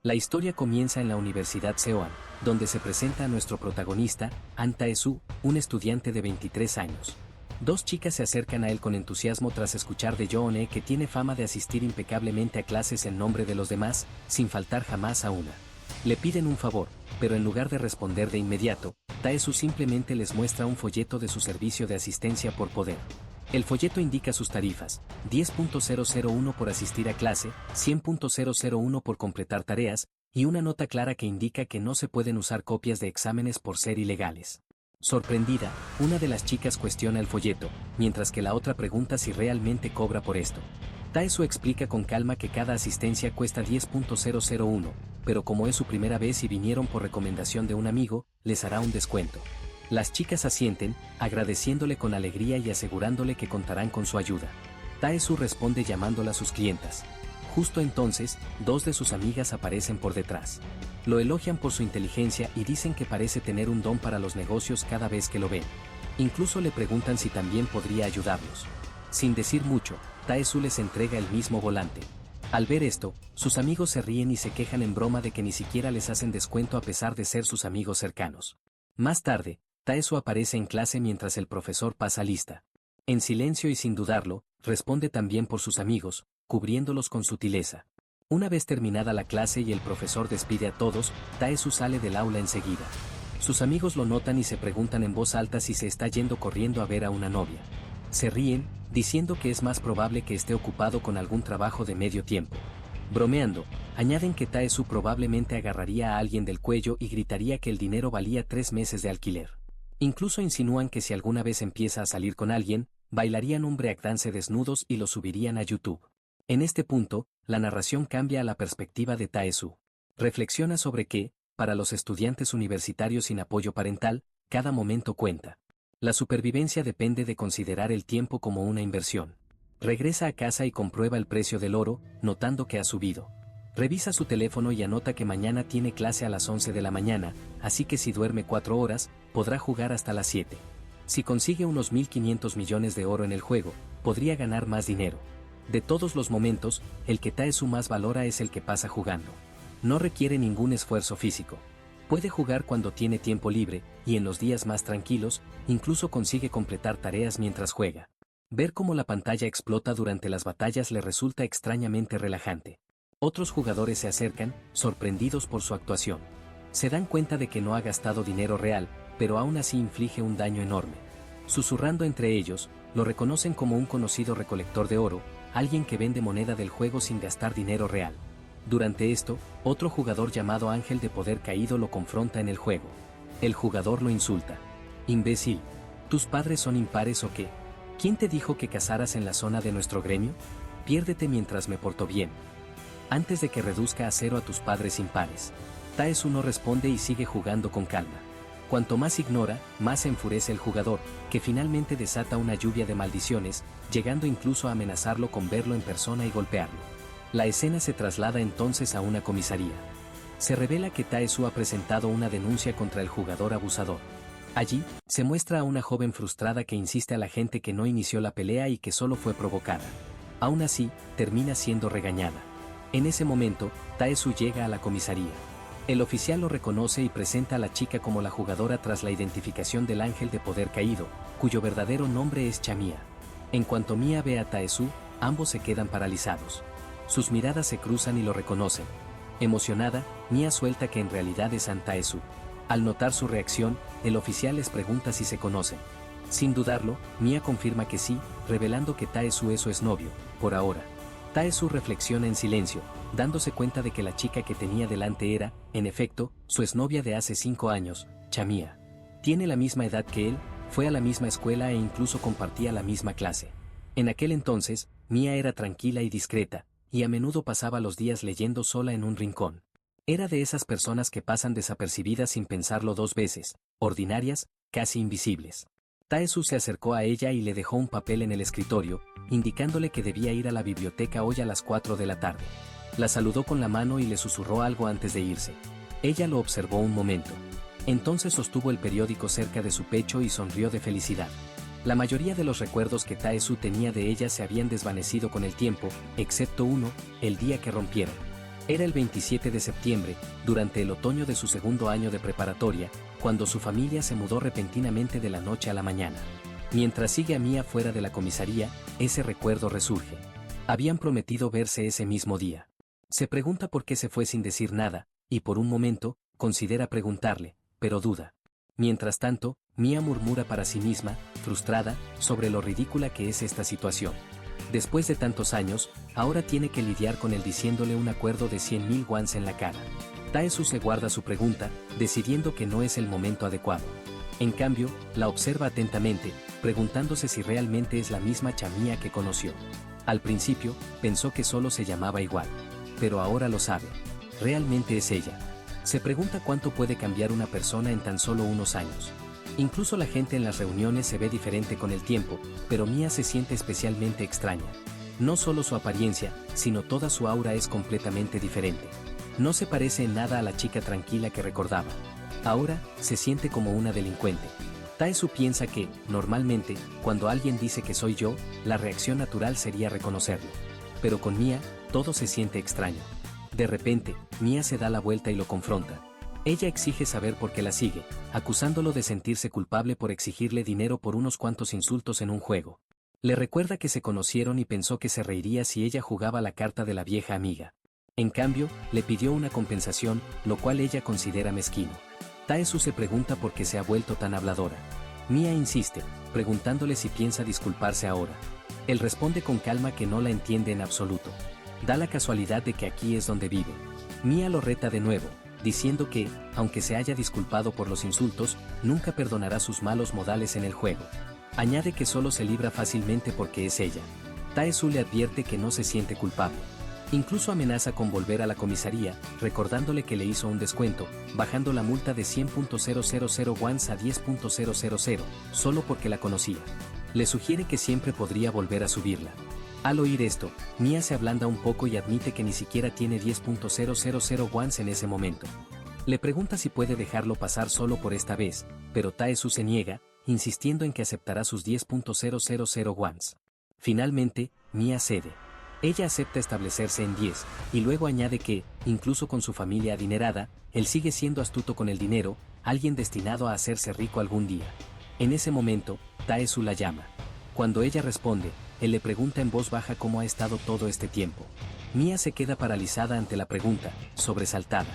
La historia comienza en la Universidad Seoan, donde se presenta a nuestro protagonista, An Tae-soo, un estudiante de 23 años. Dos chicas se acercan a él con entusiasmo tras escuchar de Yoon-e que tiene fama de asistir impecablemente a clases en nombre de los demás, sin faltar jamás a una. Le piden un favor, pero en lugar de responder de inmediato, Tae-soo simplemente les muestra un folleto de su servicio de asistencia por poder. El folleto indica sus tarifas: 10.001 por asistir a clase, 100.001 por completar tareas, y una nota clara que indica que no se pueden usar copias de exámenes por ser ilegales. Sorprendida, una de las chicas cuestiona el folleto, mientras que la otra pregunta si realmente cobra por esto. Tae-soo explica con calma que cada asistencia cuesta 10.001, pero como es su primera vez y vinieron por recomendación de un amigo, les hará un descuento. Las chicas asienten, agradeciéndole con alegría y asegurándole que contarán con su ayuda. Tae-soo responde llamándola sus clientas. Justo entonces, dos de sus amigas aparecen por detrás. Lo elogian por su inteligencia y dicen que parece tener un don para los negocios cada vez que lo ven. Incluso le preguntan si también podría ayudarlos. Sin decir mucho, Tae-soo les entrega el mismo volante. Al ver esto, sus amigos se ríen y se quejan en broma de que ni siquiera les hacen descuento a pesar de ser sus amigos cercanos. Más tarde, Tae-soo aparece en clase mientras el profesor pasa lista. En silencio y sin dudarlo, responde también por sus amigos, cubriéndolos con sutileza. Una vez terminada la clase y el profesor despide a todos, Tae-soo sale del aula enseguida. Sus amigos lo notan y se preguntan en voz alta si se está yendo corriendo a ver a una novia. Se ríen, diciendo que es más probable que esté ocupado con algún trabajo de medio tiempo. Bromeando, añaden que Tae-soo probablemente agarraría a alguien del cuello y gritaría que el dinero valía 3 meses de alquiler. Incluso insinúan que si alguna vez empieza a salir con alguien, bailarían un breakdance desnudos y lo subirían a YouTube. En este punto, la narración cambia a la perspectiva de Tae-soo. Reflexiona sobre que, para los estudiantes universitarios sin apoyo parental, cada momento cuenta. La supervivencia depende de considerar el tiempo como una inversión. Regresa a casa y comprueba el precio del oro, notando que ha subido. Revisa su teléfono y anota que mañana tiene clase a las 11 de la mañana, así que si duerme 4 horas, podrá jugar hasta las 7. Si consigue unos 1.500 millones de oro en el juego, podría ganar más dinero. De todos los momentos, el que Tae-soo más valora es el que pasa jugando. No requiere ningún esfuerzo físico. Puede jugar cuando tiene tiempo libre, y en los días más tranquilos, incluso consigue completar tareas mientras juega. Ver cómo la pantalla explota durante las batallas le resulta extrañamente relajante. Otros jugadores se acercan, sorprendidos por su actuación. Se dan cuenta de que no ha gastado dinero real, pero aún así inflige un daño enorme. Susurrando entre ellos, lo reconocen como un conocido recolector de oro, alguien que vende moneda del juego sin gastar dinero real. Durante esto, otro jugador llamado Ángel de Poder Caído lo confronta en el juego. El jugador lo insulta. «Imbécil, ¿tus padres son impares o qué? ¿Quién te dijo que cazaras en la zona de nuestro gremio? Piérdete mientras me porto bien. Antes de que reduzca a 0 a tus padres impares». Tae-soo no responde y sigue jugando con calma. Cuanto más ignora, más se enfurece el jugador, que finalmente desata una lluvia de maldiciones, llegando incluso a amenazarlo con verlo en persona y golpearlo. La escena se traslada entonces a una comisaría. Se revela que Tae-soo ha presentado una denuncia contra el jugador abusador. Allí, se muestra a una joven frustrada que insiste a la gente que no inició la pelea y que solo fue provocada. Aún así, termina siendo regañada. En ese momento, Tae-soo llega a la comisaría. El oficial lo reconoce y presenta a la chica como la jugadora tras la identificación del Ángel de Poder Caído, cuyo verdadero nombre es Chamia. En cuanto Mia ve a Tae-soo, ambos se quedan paralizados. Sus miradas se cruzan y lo reconocen. Emocionada, Mia suelta que en realidad es An Tae-soo. Al notar su reacción, el oficial les pregunta si se conocen. Sin dudarlo, Mia confirma que sí, revelando que Tae-soo es su exnovio, por ahora. Tae-soo reflexiona en silencio, dándose cuenta de que la chica que tenía delante era, en efecto, su exnovia de hace 5 años, Chamia. Tiene la misma edad que él, fue a la misma escuela e incluso compartía la misma clase. En aquel entonces, Mia era tranquila y discreta, y a menudo pasaba los días leyendo sola en un rincón. Era de esas personas que pasan desapercibidas sin pensarlo 2 veces, ordinarias, casi invisibles. Tae-soo se acercó a ella y le dejó un papel en el escritorio, indicándole que debía ir a la biblioteca hoy a las 4 de la tarde. La saludó con la mano y le susurró algo antes de irse. Ella lo observó un momento. Entonces sostuvo el periódico cerca de su pecho y sonrió de felicidad. La mayoría de los recuerdos que Tae-soo tenía de ella se habían desvanecido con el tiempo, excepto uno, el día que rompieron. Era el 27 de septiembre, durante el otoño de su segundo año de preparatoria, cuando su familia se mudó repentinamente de la noche a la mañana. Mientras sigue a Mia fuera de la comisaría, ese recuerdo resurge. Habían prometido verse ese mismo día. Se pregunta por qué se fue sin decir nada, y por un momento, considera preguntarle, pero duda. Mientras tanto, Mia murmura para sí misma, frustrada, sobre lo ridícula que es esta situación. Después de tantos años, ahora tiene que lidiar con él diciéndole un acuerdo de 100.000 wons en la cara. Tae-su se guarda su pregunta, decidiendo que no es el momento adecuado. En cambio, la observa atentamente, preguntándose si realmente es la misma Chamía que conoció. Al principio, pensó que solo se llamaba igual. Pero ahora lo sabe. Realmente es ella. Se pregunta cuánto puede cambiar una persona en tan solo unos años. Incluso la gente en las reuniones se ve diferente con el tiempo, pero Mia se siente especialmente extraña. No solo su apariencia, sino toda su aura es completamente diferente. No se parece en nada a la chica tranquila que recordaba. Ahora, se siente como una delincuente. Tae-su piensa que, normalmente, cuando alguien dice que soy yo, la reacción natural sería reconocerlo. Pero con Mia, todo se siente extraño. De repente, Mia se da la vuelta y lo confronta. Ella exige saber por qué la sigue, acusándolo de sentirse culpable por exigirle dinero por unos cuantos insultos en un juego. Le recuerda que se conocieron y pensó que se reiría si ella jugaba la carta de la vieja amiga. En cambio, le pidió una compensación, lo cual ella considera mezquino. Tae-su se pregunta por qué se ha vuelto tan habladora. Mia insiste, preguntándole si piensa disculparse ahora. Él responde con calma que no la entiende en absoluto. Da la casualidad de que aquí es donde vive. Mia lo reta de nuevo, diciendo que, aunque se haya disculpado por los insultos, nunca perdonará sus malos modales en el juego. Añade que solo se libra fácilmente porque es ella. Tae-su le advierte que no se siente culpable. Incluso amenaza con volver a la comisaría, recordándole que le hizo un descuento, bajando la multa de 100.000 wons a 10.000, solo porque la conocía. Le sugiere que siempre podría volver a subirla. Al oír esto, Mia se ablanda un poco y admite que ni siquiera tiene 10.000 wons en ese momento. Le pregunta si puede dejarlo pasar solo por esta vez, pero Tae-su se niega, insistiendo en que aceptará sus 10.000 wons. Finalmente, Mia cede. Ella acepta establecerse en 10, y luego añade que, incluso con su familia adinerada, él sigue siendo astuto con el dinero, alguien destinado a hacerse rico algún día. En ese momento, Tae-su la llama. Cuando ella responde, él le pregunta en voz baja cómo ha estado todo este tiempo. Mia se queda paralizada ante la pregunta, sobresaltada.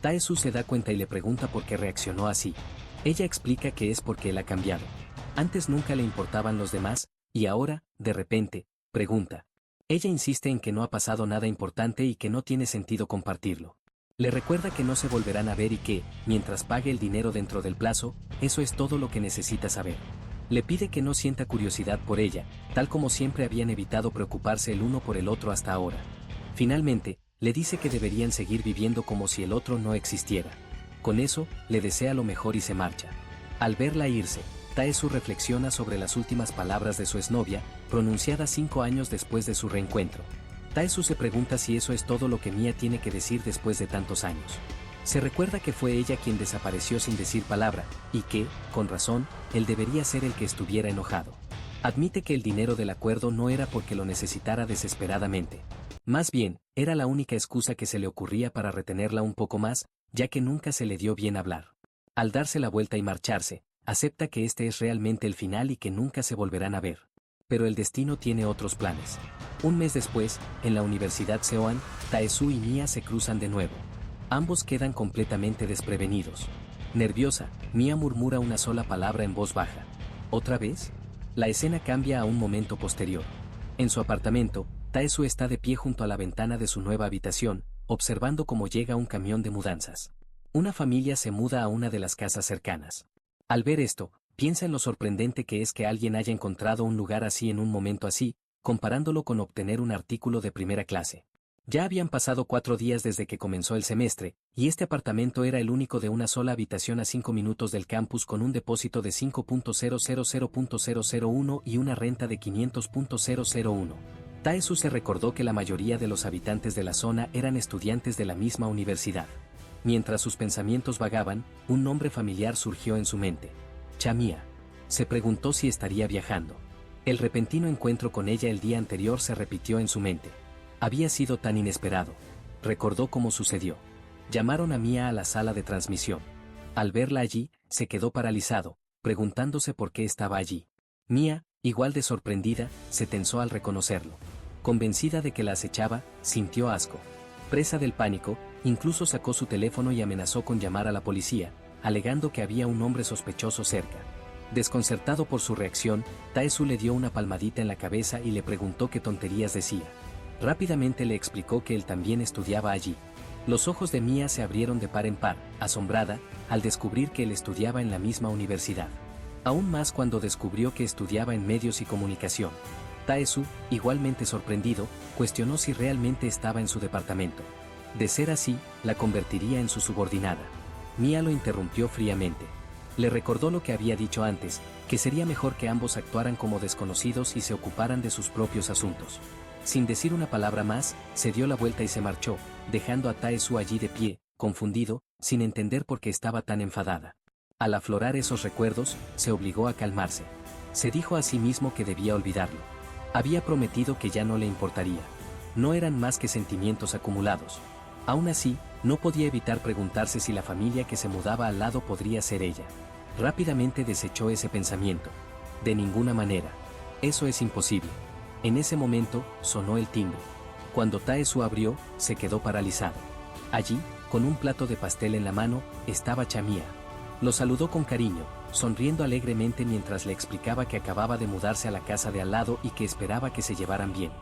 Tae-su se da cuenta y le pregunta por qué reaccionó así. Ella explica que es porque él ha cambiado. Antes nunca le importaban los demás, y ahora, de repente, pregunta. Ella insiste en que no ha pasado nada importante y que no tiene sentido compartirlo. Le recuerda que no se volverán a ver y que, mientras pague el dinero dentro del plazo, eso es todo lo que necesita saber. Le pide que no sienta curiosidad por ella, tal como siempre habían evitado preocuparse el uno por el otro hasta ahora. Finalmente, le dice que deberían seguir viviendo como si el otro no existiera. Con eso, le desea lo mejor y se marcha. Al verla irse, Tae-su reflexiona sobre las últimas palabras de su exnovia, pronunciadas 5 años después de su reencuentro. Tae-su se pregunta si eso es todo lo que Mia tiene que decir después de tantos años. Se recuerda que fue ella quien desapareció sin decir palabra, y que, con razón, él debería ser el que estuviera enojado. Admite que el dinero del acuerdo no era porque lo necesitara desesperadamente. Más bien, era la única excusa que se le ocurría para retenerla un poco más, ya que nunca se le dio bien hablar. Al darse la vuelta y marcharse, acepta que este es realmente el final y que nunca se volverán a ver. Pero el destino tiene otros planes. Un mes después, en la Universidad Seoan, Tae-su y Mia se cruzan de nuevo. Ambos quedan completamente desprevenidos. Nerviosa, Mia murmura una sola palabra en voz baja. ¿Otra vez? La escena cambia a un momento posterior. En su apartamento, Tae-su está de pie junto a la ventana de su nueva habitación, observando cómo llega un camión de mudanzas. Una familia se muda a una de las casas cercanas. Al ver esto, piensa en lo sorprendente que es que alguien haya encontrado un lugar así en un momento así, comparándolo con obtener un artículo de primera clase. Ya habían pasado 4 días desde que comenzó el semestre, y este apartamento era el único de una sola habitación a 5 minutos del campus con un depósito de 5.000.001 y una renta de 500.001. Tae-su se recordó que la mayoría de los habitantes de la zona eran estudiantes de la misma universidad. Mientras sus pensamientos vagaban, un nombre familiar surgió en su mente. Chamía. Se preguntó si estaría viajando. El repentino encuentro con ella el día anterior se repitió en su mente. Había sido tan inesperado. recordó cómo sucedió. Llamaron a Mia a la sala de transmisión. Al verla allí, se quedó paralizado, preguntándose por qué estaba allí. Mia, igual de sorprendida, se tensó al reconocerlo. Convencida de que la acechaba, sintió asco. Presa del pánico, incluso sacó su teléfono y amenazó con llamar a la policía, alegando que había un hombre sospechoso cerca. Desconcertado por su reacción, Tae-su le dio una palmadita en la cabeza y le preguntó qué tonterías decía. Rápidamente le explicó que él también estudiaba allí. Los ojos de Mia se abrieron de par en par, asombrada, al descubrir que él estudiaba en la misma universidad. Aún más cuando descubrió que estudiaba en medios y comunicación. Tae-su, igualmente sorprendido, cuestionó si realmente estaba en su departamento. De ser así, la convertiría en su subordinada. Mia lo interrumpió fríamente. Le recordó lo que había dicho antes, que sería mejor que ambos actuaran como desconocidos y se ocuparan de sus propios asuntos. Sin decir una palabra más, se dio la vuelta y se marchó, dejando a Tae-su allí de pie, confundido, sin entender por qué estaba tan enfadada. Al aflorar esos recuerdos, se obligó a calmarse. Se dijo a sí mismo que debía olvidarlo. Había prometido que ya no le importaría. No eran más que sentimientos acumulados. Aún así, no podía evitar preguntarse si la familia que se mudaba al lado podría ser ella. Rápidamente desechó ese pensamiento. De ninguna manera. Eso es imposible. En ese momento, sonó el timbre. Cuando Tae-su abrió, se quedó paralizado. Allí, con un plato de pastel en la mano, estaba Chamía. Lo saludó con cariño, sonriendo alegremente mientras le explicaba que acababa de mudarse a la casa de al lado y que esperaba que se llevaran bien.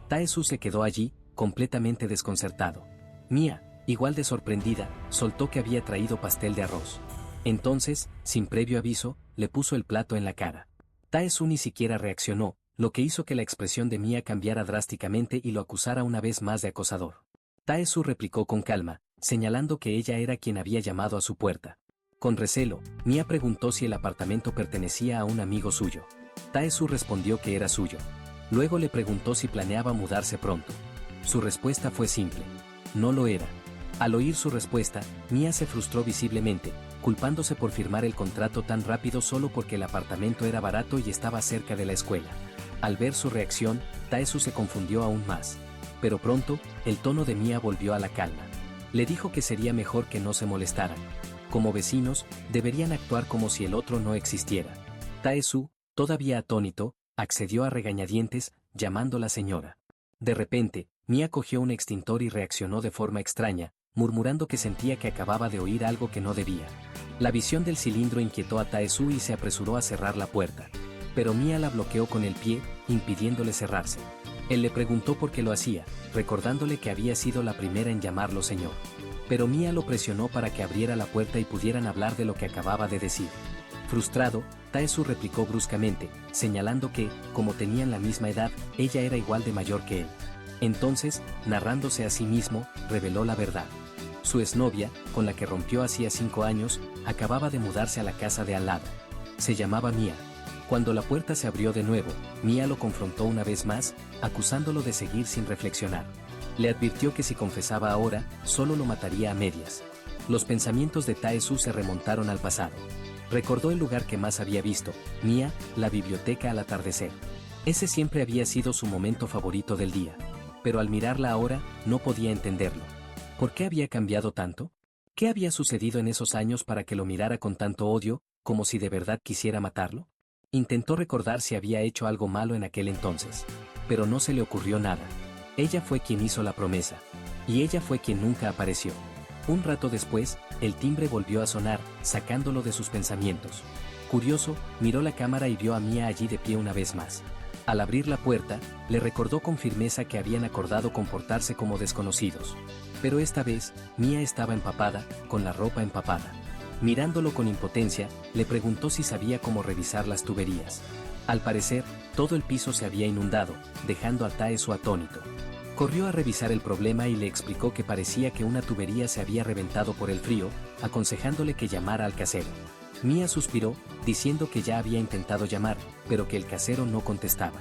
Tae-su se quedó allí, completamente desconcertado. Mia, igual de sorprendida, soltó que había traído pastel de arroz. Entonces, sin previo aviso, le puso el plato en la cara. Tae-su ni siquiera reaccionó, lo que hizo que la expresión de Mia cambiara drásticamente y lo acusara una vez más de acosador. Tae-su replicó con calma, señalando que ella era quien había llamado a su puerta. Con recelo, Mia preguntó si el apartamento pertenecía a un amigo suyo. Tae-su respondió que era suyo. Luego le preguntó si planeaba mudarse pronto. Su respuesta fue simple. No lo era. Al oír su respuesta, Mia se frustró visiblemente, culpándose por firmar el contrato tan rápido solo porque el apartamento era barato y estaba cerca de la escuela. Al ver su reacción, Tae-su se confundió aún más. Pero pronto, el tono de Mia volvió a la calma. Le dijo que sería mejor que no se molestaran. Como vecinos, deberían actuar como si el otro no existiera. Tae-su, todavía atónito, accedió a regañadientes, llamándola señora. De repente, Mia cogió un extintor y reaccionó de forma extraña, murmurando que sentía que acababa de oír algo que no debía. La visión del cilindro inquietó a Tae-su y se apresuró a cerrar la puerta. Pero Mia la bloqueó con el pie, impidiéndole cerrarse. Él le preguntó por qué lo hacía, recordándole que había sido la primera en llamarlo señor. Pero Mia lo presionó para que abriera la puerta y pudieran hablar de lo que acababa de decir. Frustrado, Tae-su replicó bruscamente, señalando que, como tenían la misma edad, ella era igual de mayor que él. Entonces, narrándose a sí mismo, reveló la verdad. Su exnovia, con la que rompió hacía 5 años, acababa de mudarse a la casa de al lado. Se llamaba Mia. Cuando la puerta se abrió de nuevo, Mia lo confrontó una vez más, acusándolo de seguir sin reflexionar. Le advirtió que si confesaba ahora, solo lo mataría a medias. Los pensamientos de Tae-su se remontaron al pasado. Recordó el lugar que más había visto, Mia, la biblioteca al atardecer. Ese siempre había sido su momento favorito del día. Pero al mirarla ahora, no podía entenderlo. ¿Por qué había cambiado tanto? ¿Qué había sucedido en esos años para que lo mirara con tanto odio, como si de verdad quisiera matarlo? Intentó recordar si había hecho algo malo en aquel entonces. Pero no se le ocurrió nada. Ella fue quien hizo la promesa. Y ella fue quien nunca apareció. Un rato después, el timbre volvió a sonar, sacándolo de sus pensamientos. Curioso, miró la cámara y vio a Mia allí de pie una vez más. Al abrir la puerta, le recordó con firmeza que habían acordado comportarse como desconocidos. Pero esta vez, Mia estaba empapada, con la ropa empapada. Mirándolo con impotencia, le preguntó si sabía cómo revisar las tuberías. Al parecer, todo el piso se había inundado, dejando a Tae-su atónito. Corrió a revisar el problema y le explicó que parecía que una tubería se había reventado por el frío, aconsejándole que llamara al casero. Mia suspiró, diciendo que ya había intentado llamar, pero que el casero no contestaba.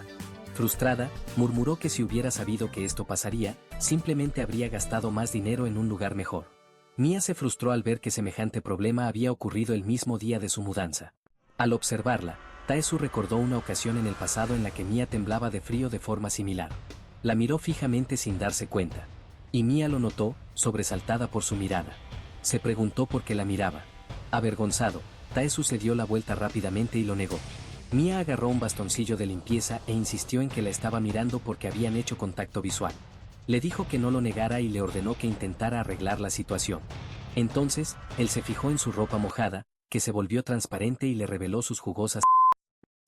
Frustrada, murmuró que si hubiera sabido que esto pasaría, simplemente habría gastado más dinero en un lugar mejor. Mia se frustró al ver que semejante problema había ocurrido el mismo día de su mudanza. Al observarla, Tae-su recordó una ocasión en el pasado en la que Mia temblaba de frío de forma similar. La miró fijamente sin darse cuenta. Y Mia lo notó, sobresaltada por su mirada. Se preguntó por qué la miraba. Avergonzado, Taesu se dio la vuelta rápidamente y lo negó. Mia agarró un bastoncillo de limpieza e insistió en que la estaba mirando porque habían hecho contacto visual. Le dijo que no lo negara y le ordenó que intentara arreglar la situación. Entonces, él se fijó en su ropa mojada, que se volvió transparente y le reveló sus jugosas.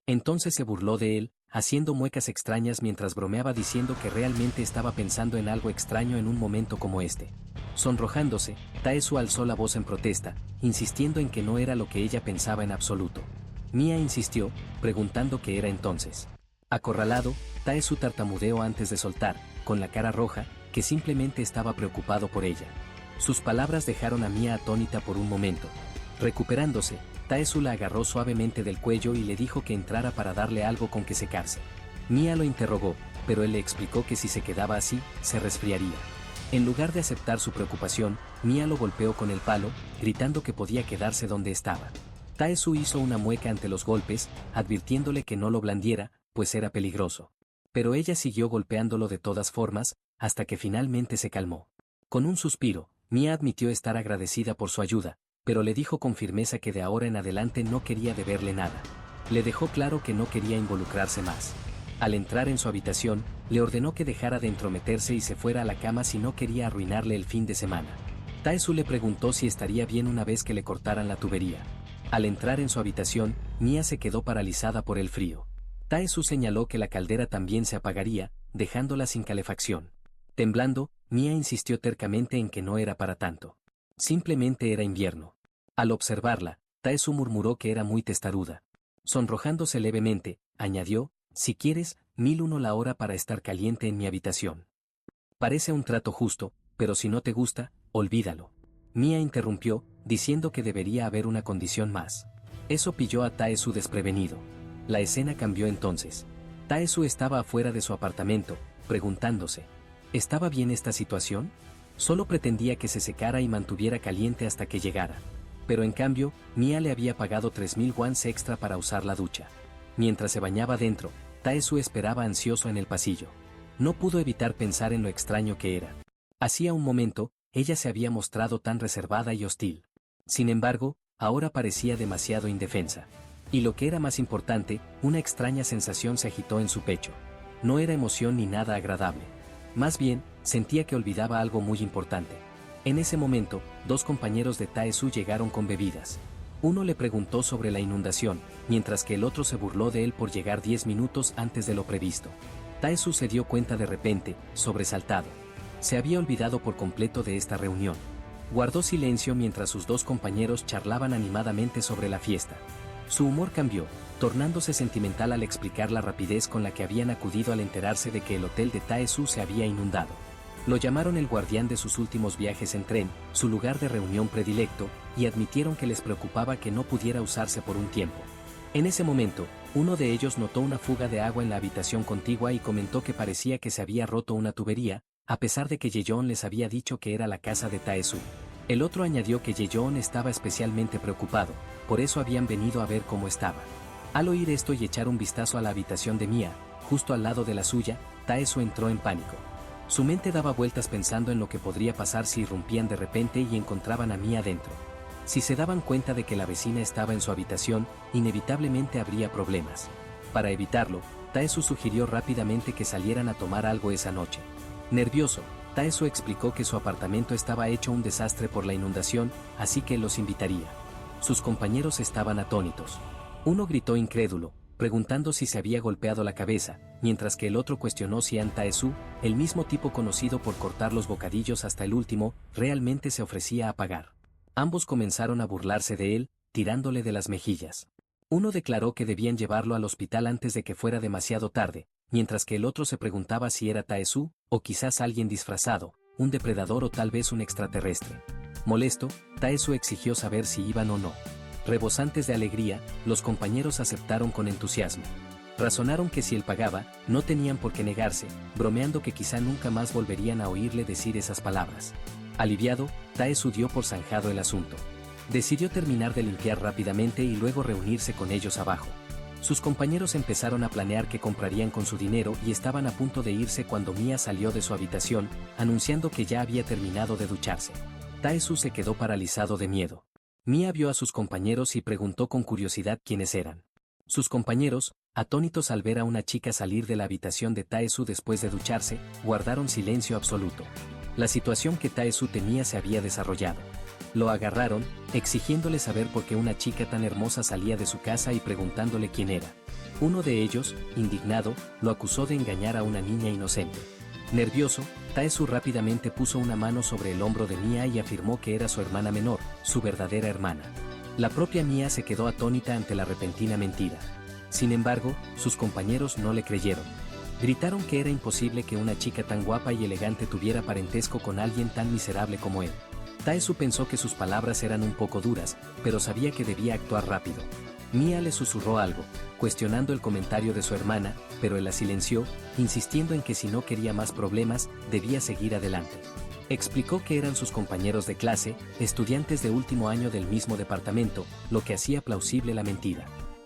Entonces se burló de él, haciendo muecas extrañas mientras bromeaba diciendo que realmente estaba pensando en algo extraño en un momento como este. Sonrojándose, Taesu alzó la voz en protesta, insistiendo en que no era lo que ella pensaba en absoluto. Mia insistió, preguntando qué era entonces. Acorralado, Taesu tartamudeó antes de soltar, con la cara roja, que simplemente estaba preocupado por ella. Sus palabras dejaron a Mia atónita por un momento. Recuperándose, Taesu la agarró suavemente del cuello y le dijo que entrara para darle algo con que secarse. Mia lo interrogó, pero él le explicó que si se quedaba así, se resfriaría. En lugar de aceptar su preocupación, Mia lo golpeó con el palo, gritando que podía quedarse donde estaba. Taesu hizo una mueca ante los golpes, advirtiéndole que no lo blandiera, pues era peligroso. Pero ella siguió golpeándolo de todas formas, hasta que finalmente se calmó. Con un suspiro, Mia admitió estar agradecida por su ayuda, pero le dijo con firmeza que de ahora en adelante no quería deberle nada. Le dejó claro que no quería involucrarse más. Al entrar en su habitación, le ordenó que dejara de entrometerse y se fuera a la cama si no quería arruinarle el fin de semana. Taesu le preguntó si estaría bien una vez que le cortaran la tubería. Al entrar en su habitación, Mia se quedó paralizada por el frío. Taesu señaló que la caldera también se apagaría, dejándola sin calefacción. Temblando, Mia insistió tercamente en que no era para tanto. Simplemente era invierno. Al observarla, Taesu murmuró que era muy testaruda. Sonrojándose levemente, añadió, si quieres, 1001 la hora para estar caliente en mi habitación. Parece un trato justo, pero si no te gusta, olvídalo. Mia interrumpió, diciendo que debería haber una condición más. Eso pilló a Taesu desprevenido. La escena cambió entonces. Taesu estaba afuera de su apartamento, preguntándose, ¿estaba bien esta situación? Solo pretendía que se secara y mantuviera caliente hasta que llegara. Pero en cambio, Mia le había pagado 3000 wons extra para usar la ducha. Mientras se bañaba dentro, Taesu esperaba ansioso en el pasillo. No pudo evitar pensar en lo extraño que era. Hacía un momento, ella se había mostrado tan reservada y hostil. Sin embargo, ahora parecía demasiado indefensa. Y lo que era más importante, una extraña sensación se agitó en su pecho. No era emoción ni nada agradable. Más bien, sentía que olvidaba algo muy importante. En ese momento, dos compañeros de Taesu llegaron con bebidas. Uno le preguntó sobre la inundación, mientras que el otro se burló de él por llegar 10 minutos antes de lo previsto. Taesu se dio cuenta de repente, sobresaltado. Se había olvidado por completo de esta reunión. Guardó silencio mientras sus dos compañeros charlaban animadamente sobre la fiesta. Su humor cambió, tornándose sentimental al explicar la rapidez con la que habían acudido al enterarse de que el hotel de Taesu se había inundado. Lo llamaron el guardián de sus últimos viajes en tren, su lugar de reunión predilecto, y admitieron que les preocupaba que no pudiera usarse por un tiempo. En ese momento, uno de ellos notó una fuga de agua en la habitación contigua y comentó que parecía que se había roto una tubería, a pesar de que Yeon les había dicho que era la casa de Taesu. El otro añadió que Yeon estaba especialmente preocupado, por eso habían venido a ver cómo estaba. Al oír esto y echar un vistazo a la habitación de Mia, justo al lado de la suya, Taesu entró en pánico. Su mente daba vueltas pensando en lo que podría pasar si irrumpían de repente y encontraban a Mia dentro. Si se daban cuenta de que la vecina estaba en su habitación, inevitablemente habría problemas. Para evitarlo, Taesu sugirió rápidamente que salieran a tomar algo esa noche. Nervioso, Taesu explicó que su apartamento estaba hecho un desastre por la inundación, así que los invitaría. Sus compañeros estaban atónitos. Uno gritó incrédulo, preguntando si se había golpeado la cabeza, mientras que el otro cuestionó si Taesu, el mismo tipo conocido por cortar los bocadillos hasta el último, realmente se ofrecía a pagar. Ambos comenzaron a burlarse de él, tirándole de las mejillas. Uno declaró que debían llevarlo al hospital antes de que fuera demasiado tarde, mientras que el otro se preguntaba si era Taesu, o quizás alguien disfrazado, un depredador o tal vez un extraterrestre. Molesto, Taesu exigió saber si iban o no. Rebosantes de alegría, los compañeros aceptaron con entusiasmo. Razonaron que si él pagaba, no tenían por qué negarse, bromeando que quizá nunca más volverían a oírle decir esas palabras. Aliviado, Taesu dio por zanjado el asunto. Decidió terminar de limpiar rápidamente y luego reunirse con ellos abajo. Sus compañeros empezaron a planear qué comprarían con su dinero y estaban a punto de irse cuando Mia salió de su habitación, anunciando que ya había terminado de ducharse. Tae-su se quedó paralizado de miedo. Mia vio a sus compañeros y preguntó con curiosidad quiénes eran. Sus compañeros, atónitos al ver a una chica salir de la habitación de Tae-su después de ducharse, guardaron silencio absoluto. La situación que Tae-su temía se había desarrollado. Lo agarraron, exigiéndole saber por qué una chica tan hermosa salía de su casa y preguntándole quién era. Uno de ellos, indignado, lo acusó de engañar a una niña inocente. Nervioso, Tae-su rápidamente puso una mano sobre el hombro de Mia y afirmó que era su hermana menor, su verdadera hermana. La propia Mia se quedó atónita ante la repentina mentira. Sin embargo, sus compañeros no le creyeron. Gritaron que era imposible que una chica tan guapa y elegante tuviera parentesco con alguien tan miserable como él. Tae-su pensó que sus palabras eran un poco duras, pero sabía que debía actuar rápido. Mia le susurró algo, cuestionando el comentario de su hermana, pero él la silenció, insistiendo en que si no quería más problemas, debía seguir adelante. Explicó que eran sus compañeros de clase, estudiantes de último año del mismo departamento, lo que hacía plausible la mentira.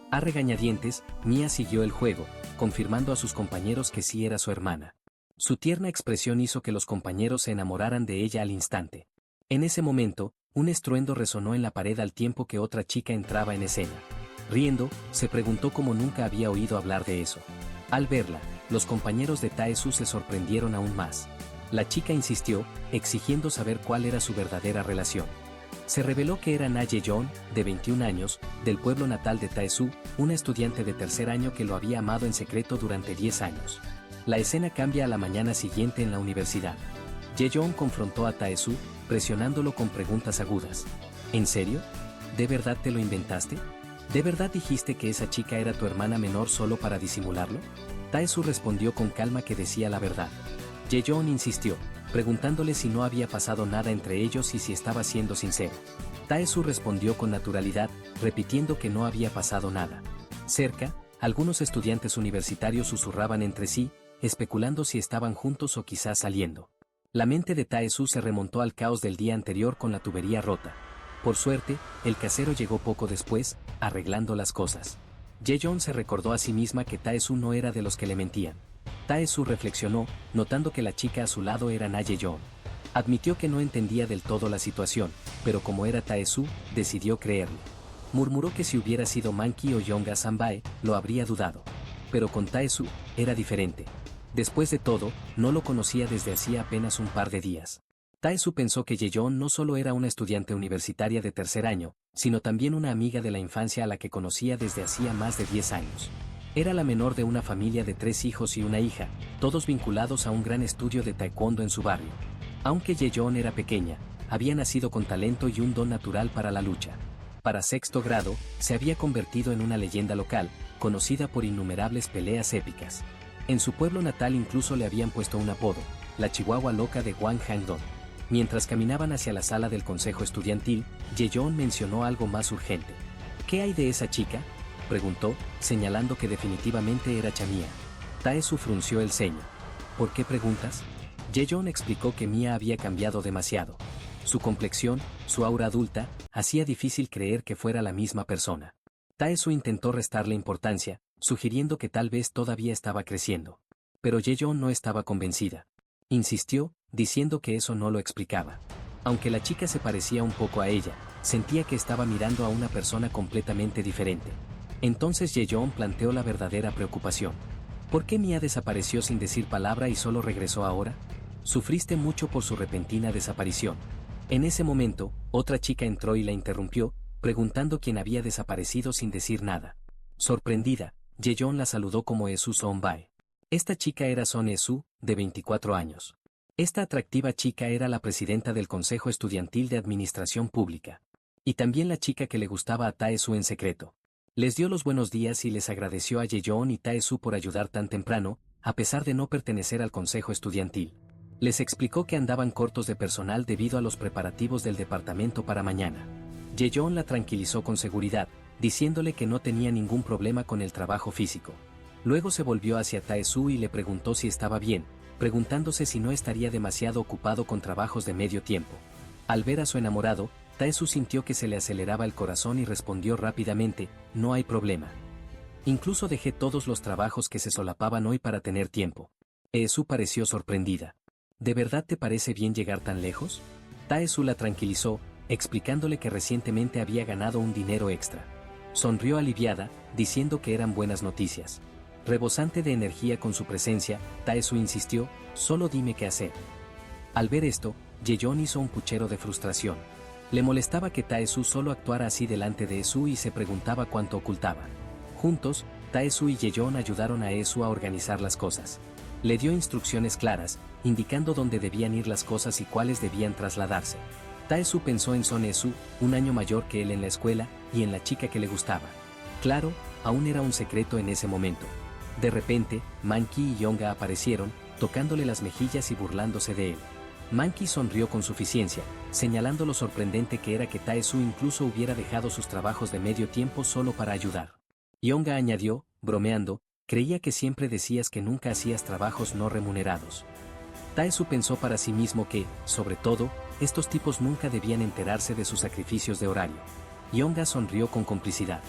A regañadientes, Mia siguió el juego, confirmando a sus compañeros que sí era su hermana. Su tierna expresión hizo que los compañeros se enamoraran de ella al instante. En ese momento, un estruendo resonó en la pared al tiempo que otra chica entraba en escena. Riendo, se preguntó cómo nunca había oído hablar de eso. Al verla, los compañeros de Tae-su se sorprendieron aún más. La chica insistió, exigiendo saber cuál era su verdadera relación. Se reveló que era Na Ye-yeon, de 21 años, del pueblo natal de Tae-su, una estudiante de tercer año que lo había amado en secreto durante 10 años. La escena cambia a la mañana siguiente en la universidad. Ye-yeon confrontó a Tae-su, presionándolo con preguntas agudas. ¿En serio? ¿De verdad te lo inventaste? ¿De verdad dijiste que esa chica era tu hermana menor solo para disimularlo? Tae-su respondió con calma que decía la verdad. Ye-yeon insistió, preguntándole si no había pasado nada entre ellos y si estaba siendo sincero. Tae-su respondió con naturalidad, repitiendo que no había pasado nada. Cerca, algunos estudiantes universitarios susurraban entre sí, especulando si estaban juntos o quizás saliendo. La mente de Tae-su se remontó al caos del día anterior con la tubería rota. Por suerte, el casero llegó poco después, arreglando las cosas. Ye-yeon se recordó a sí misma que Tae-su no era de los que le mentían. Tae-su reflexionó, notando que la chica a su lado era Na Ye-yeon. Admitió que no entendía del todo la situación, pero como era Tae-su, decidió creerle. Murmuró que si hubiera sido Manki o Yonga Sanbae, lo habría dudado. Pero con Tae-su, era diferente. Después de todo, no lo conocía desde hacía apenas un par de días. Tae-su pensó que Ye-yeon no solo era una estudiante universitaria de tercer año, sino también una amiga de la infancia a la que conocía desde hacía más de 10 años. Era la menor de una familia de 3 hijos y una hija, todos vinculados a un gran estudio de taekwondo en su barrio. Aunque Ye-yeon era pequeña, había nacido con talento y un don natural para la lucha. Para sexto grado, se había convertido en una leyenda local, conocida por innumerables peleas épicas. En su pueblo natal incluso le habían puesto un apodo, la Chihuahua Loca de Wang Hangdong. Mientras caminaban hacia la sala del consejo estudiantil, Ye-yeon mencionó algo más urgente. ¿Qué hay de esa chica?, preguntó, señalando que definitivamente era Chamia. Tae-su frunció el ceño. ¿Por qué preguntas? Ye-yeon explicó que Mia había cambiado demasiado. Su complexión, su aura adulta, hacía difícil creer que fuera la misma persona. Tae-su intentó restarle importancia, sugiriendo que tal vez todavía estaba creciendo. Pero Ye-yeon no estaba convencida. Insistió, diciendo que eso no lo explicaba. Aunque la chica se parecía un poco a ella, sentía que estaba mirando a una persona completamente diferente. Entonces Ye-yeon planteó la verdadera preocupación. ¿Por qué Mia desapareció sin decir palabra y solo regresó ahora? Sufriste mucho por su repentina desaparición. En ese momento, otra chica entró y la interrumpió, preguntando quién había desaparecido sin decir nada. Sorprendida, Ye-yeon la saludó como Esu Sonbae. Esta chica era Son Esu, de 24 años. Esta atractiva chica era la presidenta del Consejo Estudiantil de Administración Pública. Y también la chica que le gustaba a Tae-su en secreto. Les dio los buenos días y les agradeció a Ye-yeon y Tae-su por ayudar tan temprano, a pesar de no pertenecer al Consejo Estudiantil. Les explicó que andaban cortos de personal debido a los preparativos del departamento para mañana. Ye-yeon la tranquilizó con seguridad, diciéndole que no tenía ningún problema con el trabajo físico. Luego se volvió hacia Tae-su y le preguntó si estaba bien, preguntándose si no estaría demasiado ocupado con trabajos de medio tiempo. Al ver a su enamorado, Tae-su sintió que se le aceleraba el corazón y respondió rápidamente, no hay problema. Incluso dejé todos los trabajos que se solapaban hoy para tener tiempo. Esu pareció sorprendida. ¿De verdad te parece bien llegar tan lejos? Taesu la tranquilizó, explicándole que recientemente había ganado un dinero extra. Sonrió aliviada, diciendo que eran buenas noticias. Rebosante de energía con su presencia, Taesu insistió, solo dime qué hacer. Al ver esto, Yeon hizo un puchero de frustración. Le molestaba que Taesu solo actuara así delante de Esu y se preguntaba cuánto ocultaba. Juntos, Taesu y Yeon ayudaron a Esu a organizar las cosas. Le dio instrucciones claras, indicando dónde debían ir las cosas y cuáles debían trasladarse. Taesu pensó en Son Esu, un año mayor que él en la escuela, y en la chica que le gustaba. Claro, aún era un secreto en ese momento. De repente, Manki y Yonga aparecieron, tocándole las mejillas y burlándose de él. Manki sonrió con suficiencia, señalando lo sorprendente que era que Taesu incluso hubiera dejado sus trabajos de medio tiempo solo para ayudar. Yonga añadió, bromeando, creía que siempre decías que nunca hacías trabajos no remunerados. Taesu pensó para sí mismo que, sobre todo, estos tipos nunca debían enterarse de sus sacrificios de horario. Yonga sonrió con complicidad.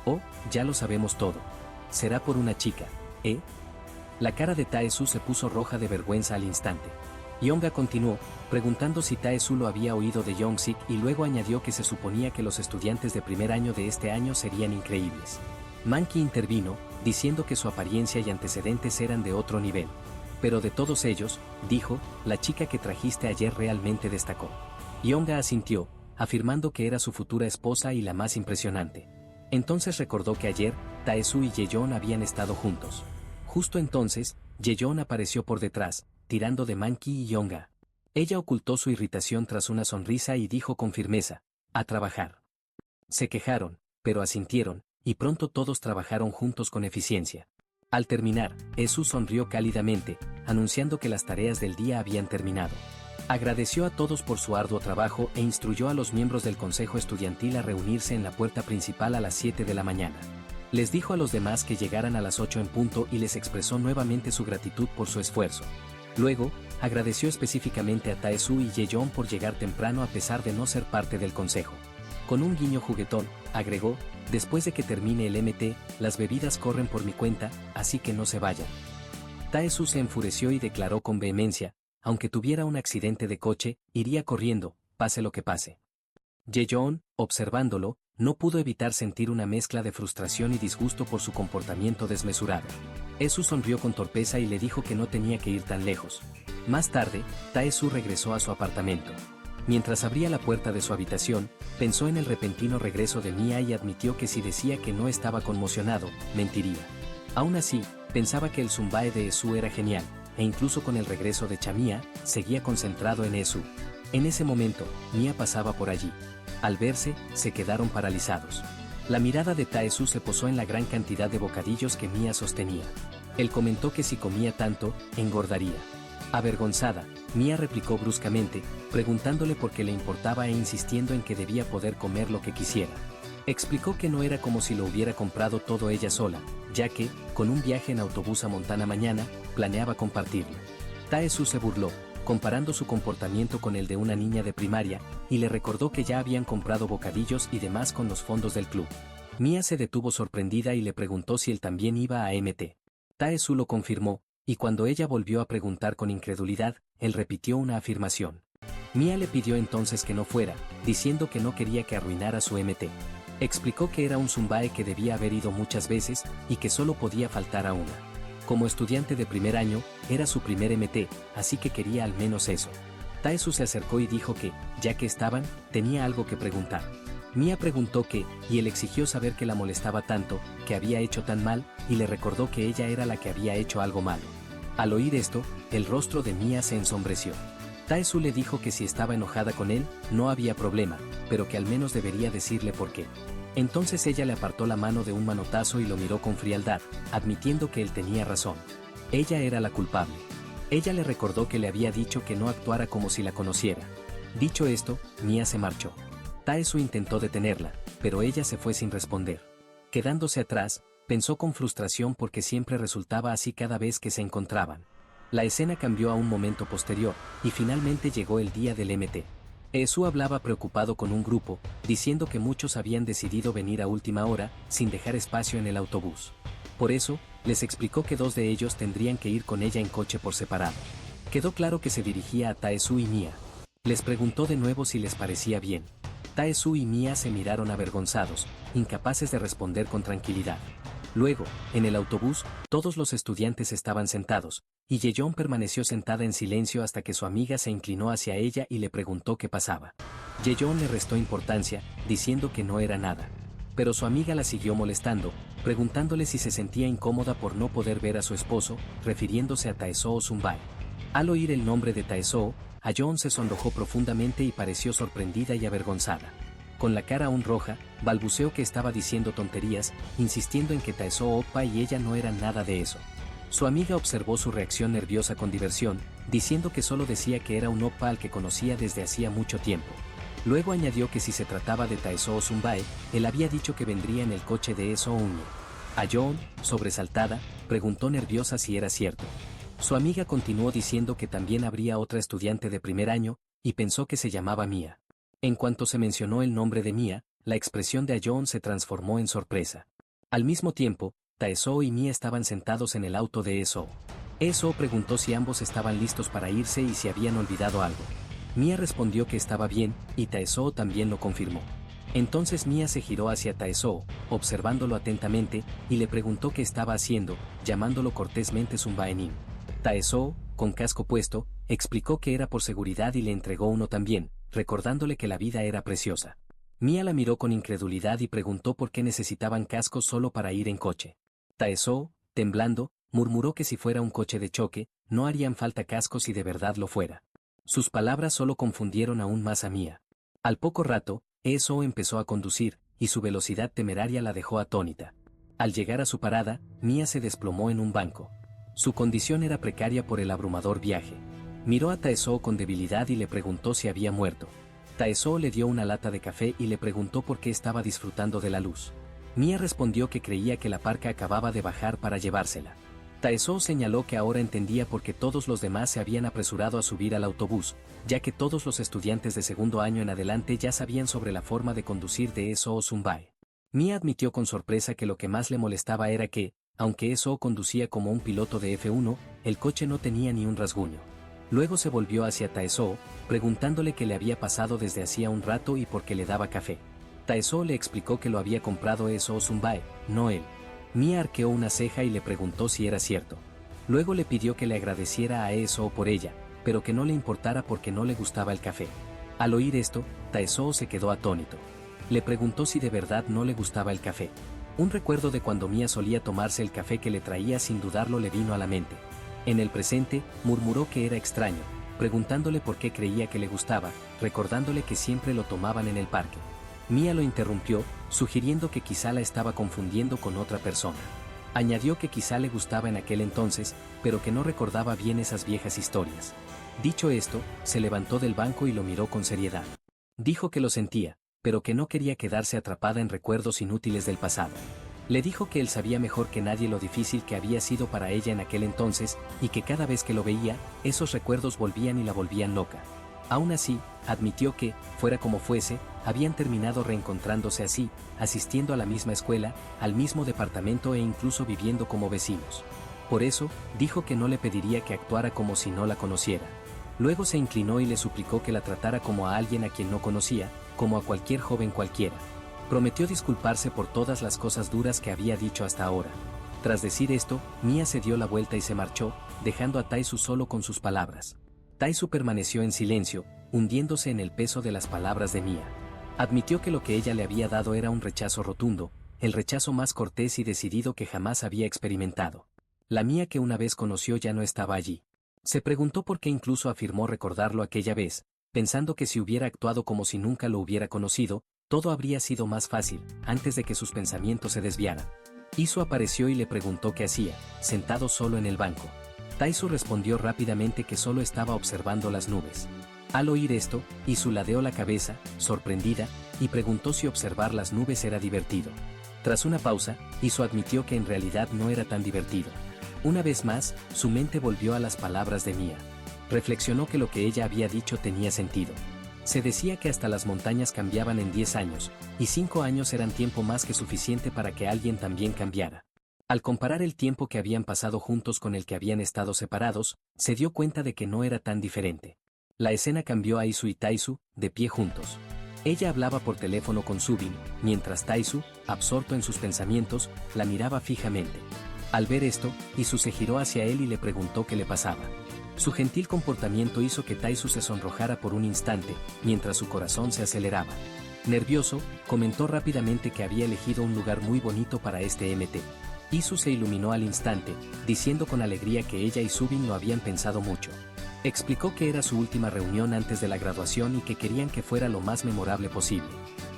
Oh, ya lo sabemos todo. Será por una chica, ¿eh? La cara de Taesu se puso roja de vergüenza al instante. Yonga continuó, preguntando si Taesu lo había oído de Yongsik y luego añadió que se suponía que los estudiantes de primer año de este año serían increíbles. Manki intervino, diciendo que su apariencia y antecedentes eran de otro nivel. Pero de todos ellos, dijo, la chica que trajiste ayer realmente destacó. Yonga asintió, afirmando que era su futura esposa y la más impresionante. Entonces recordó que ayer, Taesu y Yeon habían estado juntos. Justo entonces, Yeon apareció por detrás, tirando de Manki y Yonga. Ella ocultó su irritación tras una sonrisa y dijo con firmeza, a trabajar. Se quejaron, pero asintieron, y pronto todos trabajaron juntos con eficiencia. Al terminar, Esu sonrió cálidamente, anunciando que las tareas del día habían terminado. Agradeció a todos por su arduo trabajo e instruyó a los miembros del consejo estudiantil a reunirse en la puerta principal a las 7 de la mañana. Les dijo a los demás que llegaran a las 8 en punto y les expresó nuevamente su gratitud por su esfuerzo. Luego, agradeció específicamente a Taesu y Yeon por llegar temprano a pesar de no ser parte del consejo. Con un guiño juguetón, agregó, después de que termine el MT, las bebidas corren por mi cuenta, así que no se vayan. Taesu se enfureció y declaró con vehemencia, aunque tuviera un accidente de coche, iría corriendo, pase lo que pase. Yeon, observándolo, no pudo evitar sentir una mezcla de frustración y disgusto por su comportamiento desmesurado. Esu sonrió con torpeza y le dijo que no tenía que ir tan lejos. Más tarde, Taesu regresó a su apartamento. Mientras abría la puerta de su habitación, pensó en el repentino regreso de Mia y admitió que si decía que no estaba conmocionado, mentiría. Aún así, pensaba que el Zumbae de Esu era genial, e incluso con el regreso de Chamia, seguía concentrado en Esu. En ese momento, Mia pasaba por allí. Al verse, se quedaron paralizados. La mirada de Taesu se posó en la gran cantidad de bocadillos que Mia sostenía. Él comentó que si comía tanto, engordaría. Avergonzada, Mia replicó bruscamente, preguntándole por qué le importaba e insistiendo en que debía poder comer lo que quisiera. Explicó que no era como si lo hubiera comprado todo ella sola, ya que, con un viaje en autobús a Montana mañana, planeaba compartirlo. Taesu se burló, comparando su comportamiento con el de una niña de primaria, y le recordó que ya habían comprado bocadillos y demás con los fondos del club. Mia se detuvo sorprendida y le preguntó si él también iba a MT. Taesu lo confirmó, y cuando ella volvió a preguntar con incredulidad, él repitió una afirmación. Mia le pidió entonces que no fuera, diciendo que no quería que arruinara su MT. Explicó que era un Zumbae que debía haber ido muchas veces y que solo podía faltar a una. Como estudiante de primer año, era su primer MT, así que quería al menos eso. Taesu se acercó y dijo que, ya que estaban, tenía algo que preguntar. Mia preguntó qué, y él exigió saber que la molestaba tanto, que había hecho tan mal, y le recordó que ella era la que había hecho algo malo. Al oír esto, el rostro de Mia se ensombreció. Taesu le dijo que si estaba enojada con él, no había problema, pero que al menos debería decirle por qué. Entonces ella le apartó la mano de un manotazo y lo miró con frialdad, admitiendo que él tenía razón. Ella era la culpable. Ella le recordó que le había dicho que no actuara como si la conociera. Dicho esto, Mia se marchó. Taesu intentó detenerla, pero ella se fue sin responder. Quedándose atrás, pensó con frustración porque siempre resultaba así cada vez que se encontraban. La escena cambió a un momento posterior, y finalmente llegó el día del MT. Taesu hablaba preocupado con un grupo, diciendo que muchos habían decidido venir a última hora, sin dejar espacio en el autobús. Por eso, les explicó que 2 de ellos tendrían que ir con ella en coche por separado. Quedó claro que se dirigía a Taesu y Mia. Les preguntó de nuevo si les parecía bien. Taesu y Mia se miraron avergonzados, incapaces de responder con tranquilidad. Luego, en el autobús, todos los estudiantes estaban sentados, y Yeon permaneció sentada en silencio hasta que su amiga se inclinó hacia ella y le preguntó qué pasaba. Yeon le restó importancia, diciendo que no era nada. Pero su amiga la siguió molestando, preguntándole si se sentía incómoda por no poder ver a su esposo, refiriéndose a Taesoo Sunbae. Al oír el nombre de Taesoo, Yeon se sonrojó profundamente y pareció sorprendida y avergonzada. Con la cara aún roja, balbuceó que estaba diciendo tonterías, insistiendo en que Taesoo Oppa y ella no eran nada de eso. Su amiga observó su reacción nerviosa con diversión, diciendo que solo decía que era un Oppa al que conocía desde hacía mucho tiempo. Luego añadió que si se trataba de Taesoo Sunbae, él había dicho que vendría en el coche de Eso Unye. Yeon, sobresaltada, preguntó nerviosa si era cierto. Su amiga continuó diciendo que también habría otra estudiante de primer año, y pensó que se llamaba Mia. En cuanto se mencionó el nombre de Mia, la expresión de Yeon se transformó en sorpresa. Al mismo tiempo, Taesoo y Mia estaban sentados en el auto de Eso. Eso preguntó si ambos estaban listos para irse y si habían olvidado algo. Mia respondió que estaba bien, y Taesoo también lo confirmó. Entonces Mia se giró hacia Taesoo, observándolo atentamente, y le preguntó qué estaba haciendo, llamándolo cortésmente Sunbaenin. Taesoo, con casco puesto, explicó que era por seguridad y le entregó uno también, recordándole que la vida era preciosa. Mia la miró con incredulidad y preguntó por qué necesitaban cascos solo para ir en coche. Taesoo, temblando, murmuró que si fuera un coche de choque, no harían falta cascos si de verdad lo fuera. Sus palabras solo confundieron aún más a Mia. Al poco rato, Eso empezó a conducir, y su velocidad temeraria la dejó atónita. Al llegar a su parada, Mia se desplomó en un banco. Su condición era precaria por el abrumador viaje. Miró a Taesoo con debilidad y le preguntó si había muerto. Taesoo le dio una lata de café y le preguntó por qué estaba disfrutando de la luz. Mia respondió que creía que la parca acababa de bajar para llevársela. Taesoo señaló que ahora entendía por qué todos los demás se habían apresurado a subir al autobús, ya que todos los estudiantes de segundo año en adelante ya sabían sobre la forma de conducir de Eso Sunbae. Mia admitió con sorpresa que lo que más le molestaba era que, aunque Eso conducía como un piloto de F1, el coche no tenía ni un rasguño. Luego se volvió hacia Taesoo, preguntándole qué le había pasado desde hacía un rato y por qué le daba café. Taesoo le explicó que lo había comprado Eso Sunbae, no él. Mia arqueó una ceja y le preguntó si era cierto. Luego le pidió que le agradeciera a Eso por ella, pero que no le importara porque no le gustaba el café. Al oír esto, Taesoo se quedó atónito. Le preguntó si de verdad no le gustaba el café. Un recuerdo de cuando Mia solía tomarse el café que le traía sin dudarlo le vino a la mente. En el presente, murmuró que era extraño, preguntándole por qué creía que le gustaba, recordándole que siempre lo tomaban en el parque. Mia lo interrumpió, sugiriendo que quizá la estaba confundiendo con otra persona. Añadió que quizá le gustaba en aquel entonces, pero que no recordaba bien esas viejas historias. Dicho esto, se levantó del banco y lo miró con seriedad. Dijo que lo sentía, pero que no quería quedarse atrapada en recuerdos inútiles del pasado. Le dijo que él sabía mejor que nadie lo difícil que había sido para ella en aquel entonces, y que cada vez que lo veía, esos recuerdos volvían y la volvían loca. Aún así, admitió que, fuera como fuese, habían terminado reencontrándose así, asistiendo a la misma escuela, al mismo departamento e incluso viviendo como vecinos. Por eso, dijo que no le pediría que actuara como si no la conociera. Luego se inclinó y le suplicó que la tratara como a alguien a quien no conocía, como a cualquier joven cualquiera. Prometió disculparse por todas las cosas duras que había dicho hasta ahora. Tras decir esto, Mia se dio la vuelta y se marchó, dejando a Taesu solo con sus palabras. Taesu permaneció en silencio, hundiéndose en el peso de las palabras de Mia. Admitió que lo que ella le había dado era un rechazo rotundo, el rechazo más cortés y decidido que jamás había experimentado. La Mia que una vez conoció ya no estaba allí. Se preguntó por qué incluso afirmó recordarlo aquella vez, pensando que si hubiera actuado como si nunca lo hubiera conocido, todo habría sido más fácil, antes de que sus pensamientos se desviaran. Isu apareció y le preguntó qué hacía, sentado solo en el banco. Taesu respondió rápidamente que solo estaba observando las nubes. Al oír esto, Isu ladeó la cabeza, sorprendida, y preguntó si observar las nubes era divertido. Tras una pausa, Isu admitió que en realidad no era tan divertido. Una vez más, su mente volvió a las palabras de Mia. Reflexionó que lo que ella había dicho tenía sentido. Se decía que hasta las montañas cambiaban en 10 años, y 5 años eran tiempo más que suficiente para que alguien también cambiara. Al comparar el tiempo que habían pasado juntos con el que habían estado separados, se dio cuenta de que no era tan diferente. La escena cambió a Isu y Taisu, de pie juntos. Ella hablaba por teléfono con Subin, mientras Taisu, absorto en sus pensamientos, la miraba fijamente. Al ver esto, Isu se giró hacia él y le preguntó qué le pasaba. Su gentil comportamiento hizo que Taisu se sonrojara por un instante, mientras su corazón se aceleraba. Nervioso, comentó rápidamente que había elegido un lugar muy bonito para este MT. Isu se iluminó al instante, diciendo con alegría que ella y Subin lo habían pensado mucho. Explicó que era su última reunión antes de la graduación y que querían que fuera lo más memorable posible.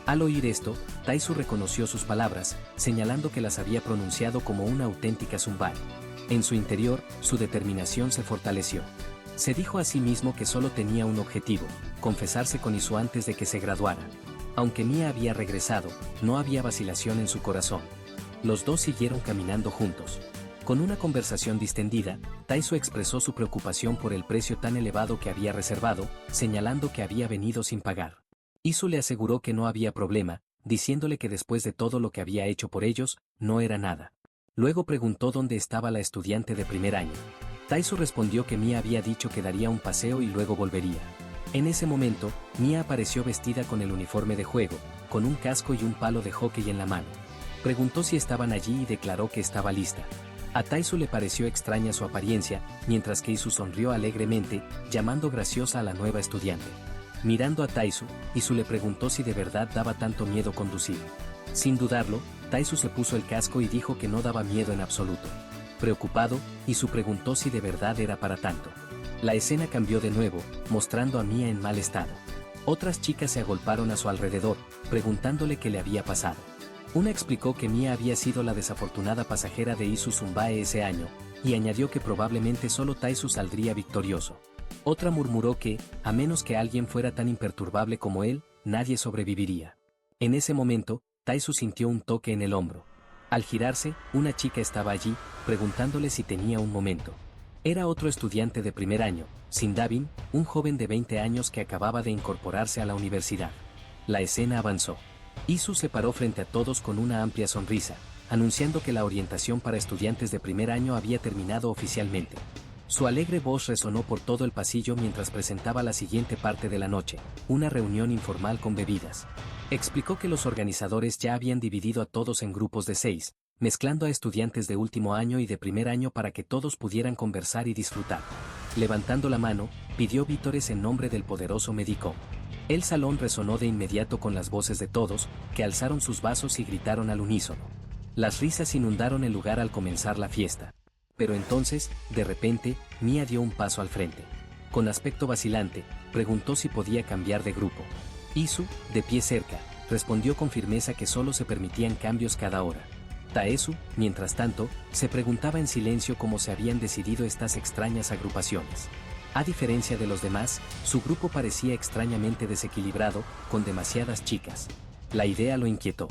Al oír esto, Taisu reconoció sus palabras, señalando que las había pronunciado como una auténtica Sunbae. En su interior, su determinación se fortaleció. Se dijo a sí mismo que solo tenía un objetivo, confesarse con Isu antes de que se graduara. Aunque Mia había regresado, no había vacilación en su corazón. Los dos siguieron caminando juntos. Con una conversación distendida, Taisu expresó su preocupación por el precio tan elevado que había reservado, señalando que había venido sin pagar. Isu le aseguró que no había problema, diciéndole que después de todo lo que había hecho por ellos, no era nada. Luego preguntó dónde estaba la estudiante de primer año. Taisu respondió que Mia había dicho que daría un paseo y luego volvería. En ese momento, Mia apareció vestida con el uniforme de juego, con un casco y un palo de hockey en la mano. Preguntó si estaban allí y declaró que estaba lista. A Taisu le pareció extraña su apariencia, mientras que Isu sonrió alegremente, llamando graciosa a la nueva estudiante. Mirando a Taisu, Isu le preguntó si de verdad daba tanto miedo conducir. Sin dudarlo, Taisu se puso el casco y dijo que no daba miedo en absoluto. Preocupado, Isu preguntó si de verdad era para tanto. La escena cambió de nuevo, mostrando a Mia en mal estado. Otras chicas se agolparon a su alrededor, preguntándole qué le había pasado. Una explicó que Mia había sido la desafortunada pasajera de Isu Sunbae ese año, y añadió que probablemente solo Taisu saldría victorioso. Otra murmuró que, a menos que alguien fuera tan imperturbable como él, nadie sobreviviría. En ese momento, Taisu sintió un toque en el hombro. Al girarse, una chica estaba allí, preguntándole si tenía un momento. Era otro estudiante de primer año, Sindavin, un joven de 20 años que acababa de incorporarse a la universidad. La escena avanzó. Isu se paró frente a todos con una amplia sonrisa, anunciando que la orientación para estudiantes de primer año había terminado oficialmente. Su alegre voz resonó por todo el pasillo mientras presentaba la siguiente parte de la noche, una reunión informal con bebidas. Explicó que los organizadores ya habían dividido a todos en grupos de 6, mezclando a estudiantes de último año y de primer año para que todos pudieran conversar y disfrutar. Levantando la mano, pidió vítores en nombre del poderoso médico. El salón resonó de inmediato con las voces de todos, que alzaron sus vasos y gritaron al unísono. Las risas inundaron el lugar al comenzar la fiesta. Pero entonces, de repente, Mia dio un paso al frente. Con aspecto vacilante, preguntó si podía cambiar de grupo. Isu, de pie cerca, respondió con firmeza que solo se permitían cambios cada hora. Taesu, mientras tanto, se preguntaba en silencio cómo se habían decidido estas extrañas agrupaciones. A diferencia de los demás, su grupo parecía extrañamente desequilibrado, con demasiadas chicas. La idea lo inquietó.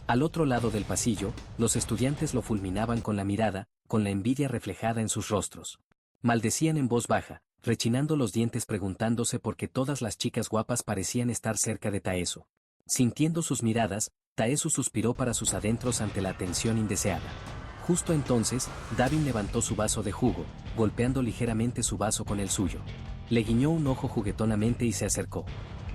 Al otro lado del pasillo, los estudiantes lo fulminaban con la mirada, con la envidia reflejada en sus rostros. Maldecían en voz baja, rechinando los dientes preguntándose por qué todas las chicas guapas parecían estar cerca de Taesu. Sintiendo sus miradas, Taesu suspiró para sus adentros ante la atención indeseada. Justo entonces, Davin levantó su vaso de jugo, golpeando ligeramente su vaso con el suyo. Le guiñó un ojo juguetonamente y se acercó.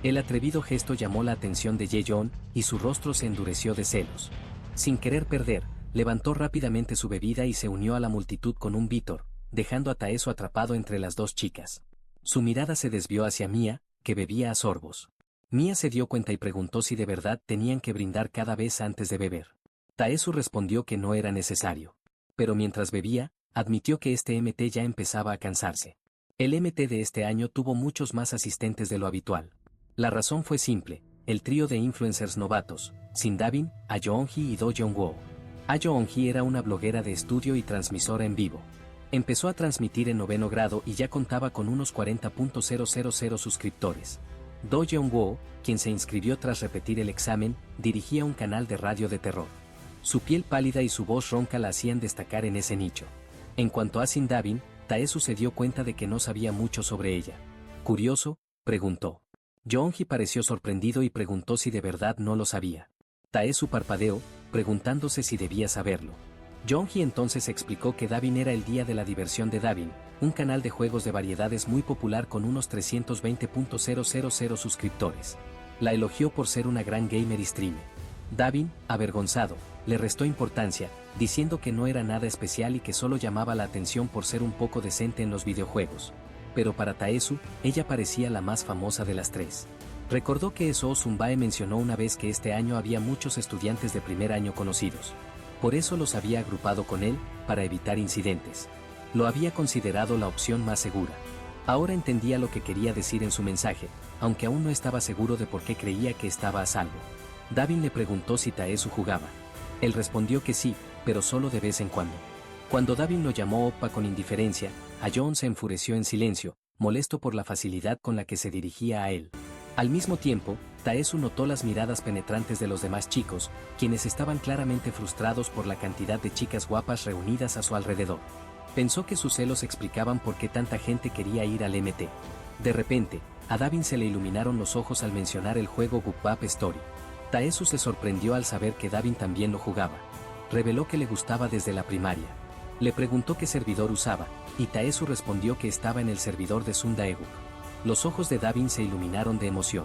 El atrevido gesto llamó la atención de Yeon, y su rostro se endureció de celos. Sin querer perder, levantó rápidamente su bebida y se unió a la multitud con un vítor, dejando a Taesu atrapado entre las dos chicas. Su mirada se desvió hacia Mia, que bebía a sorbos. Mia se dio cuenta y preguntó si de verdad tenían que brindar cada vez antes de beber. Taesu respondió que no era necesario. Pero mientras bebía, admitió que este MT ya empezaba a cansarse. El MT de este año tuvo muchos más asistentes de lo habitual. La razón fue simple, el trío de influencers novatos, Sindavin, Ayoongi y Do Jongwoo. Ayoongi era una bloguera de estudio y transmisora en vivo. Empezó a transmitir en 9º grado y ya contaba con unos 40.000 suscriptores. Do Jongwoo, quien se inscribió tras repetir el examen, dirigía un canal de radio de terror. Su piel pálida y su voz ronca la hacían destacar en ese nicho. En cuanto a Sindavin, Taesu se dio cuenta de que no sabía mucho sobre ella. Curioso, preguntó. Yoongi pareció sorprendido y preguntó si de verdad no lo sabía. Taesu parpadeó, preguntándose si debía saberlo. Yoongi entonces explicó que Davin era el día de la diversión de Davin, un canal de juegos de variedades muy popular con unos 320.000 suscriptores. La elogió por ser una gran gamer y streamer. Davin, avergonzado, le restó importancia, diciendo que no era nada especial y que solo llamaba la atención por ser un poco decente en los videojuegos. Pero para Taesu, ella parecía la más famosa de las tres. Recordó que Soo Sun-bae mencionó una vez que este año había muchos estudiantes de primer año conocidos. Por eso los había agrupado con él, para evitar incidentes. Lo había considerado la opción más segura. Ahora entendía lo que quería decir en su mensaje, aunque aún no estaba seguro de por qué creía que estaba a salvo. Davin le preguntó si Taesu jugaba. Él respondió que sí, pero solo de vez en cuando. Cuando Davin lo llamó oppa con indiferencia, Ayeon se enfureció en silencio, molesto por la facilidad con la que se dirigía a él. Al mismo tiempo, Taesu notó las miradas penetrantes de los demás chicos, quienes estaban claramente frustrados por la cantidad de chicas guapas reunidas a su alrededor. Pensó que sus celos explicaban por qué tanta gente quería ir al MT. De repente, a Davin se le iluminaron los ojos al mencionar el juego Gumball Story. Taesu se sorprendió al saber que Davin también lo jugaba. Reveló que le gustaba desde la primaria. Le preguntó qué servidor usaba, y Taesu respondió que estaba en el servidor de Sundaegu. Los ojos de Davin se iluminaron de emoción.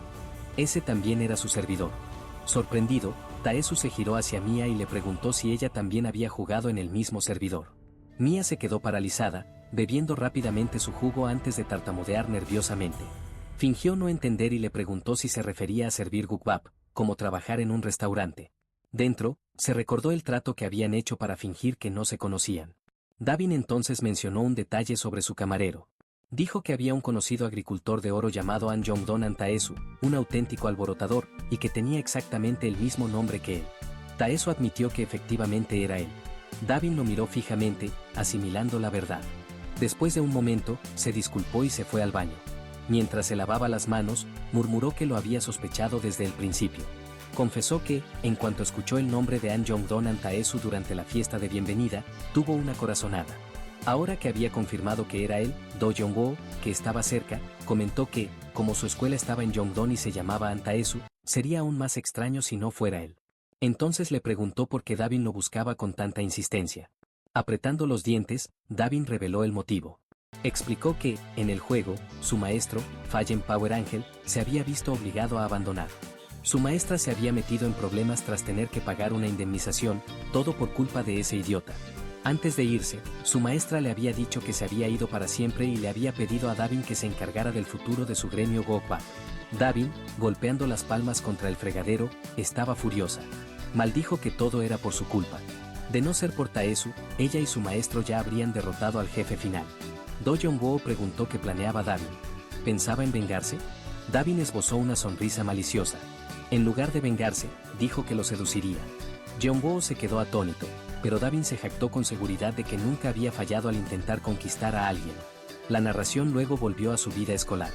Ese también era su servidor. Sorprendido, Taesu se giró hacia Mia y le preguntó si ella también había jugado en el mismo servidor. Mia se quedó paralizada, bebiendo rápidamente su jugo antes de tartamudear nerviosamente. Fingió no entender y le preguntó si se refería a servir gukbap, como trabajar en un restaurante. Dentro, se recordó el trato que habían hecho para fingir que no se conocían. Davin entonces mencionó un detalle sobre su camarero. Dijo que había un conocido agricultor de oro llamado An Jong-don Taesu, un auténtico alborotador, y que tenía exactamente el mismo nombre que él. Taesu admitió que efectivamente era él. Davin lo miró fijamente, asimilando la verdad. Después de un momento, se disculpó y se fue al baño. Mientras se lavaba las manos, murmuró que lo había sospechado desde el principio. Confesó que, en cuanto escuchó el nombre de An Jong-don Taesu durante la fiesta de bienvenida, tuvo una corazonada. Ahora que había confirmado que era él, Do Jong-woo, que estaba cerca, comentó que, como su escuela estaba en Yongdon y se llamaba An Taesu, sería aún más extraño si no fuera él. Entonces le preguntó por qué Davin lo buscaba con tanta insistencia. Apretando los dientes, Davin reveló el motivo. Explicó que, en el juego, su maestro, Fallen Power Angel, se había visto obligado a abandonar. Su maestra se había metido en problemas tras tener que pagar una indemnización, todo por culpa de ese idiota. Antes de irse, su maestra le había dicho que se había ido para siempre y le había pedido a Davin que se encargara del futuro de su gremio Gokba. Davin, golpeando las palmas contra el fregadero, estaba furiosa. Maldijo que todo era por su culpa. De no ser por Taesu, ella y su maestro ya habrían derrotado al jefe final. Do Jong-woo preguntó qué planeaba Davin. ¿Pensaba en vengarse? Davin esbozó una sonrisa maliciosa. En lugar de vengarse, dijo que lo seduciría. Jong-woo se quedó atónito, pero Davin se jactó con seguridad de que nunca había fallado al intentar conquistar a alguien. La narración luego volvió a su vida escolar.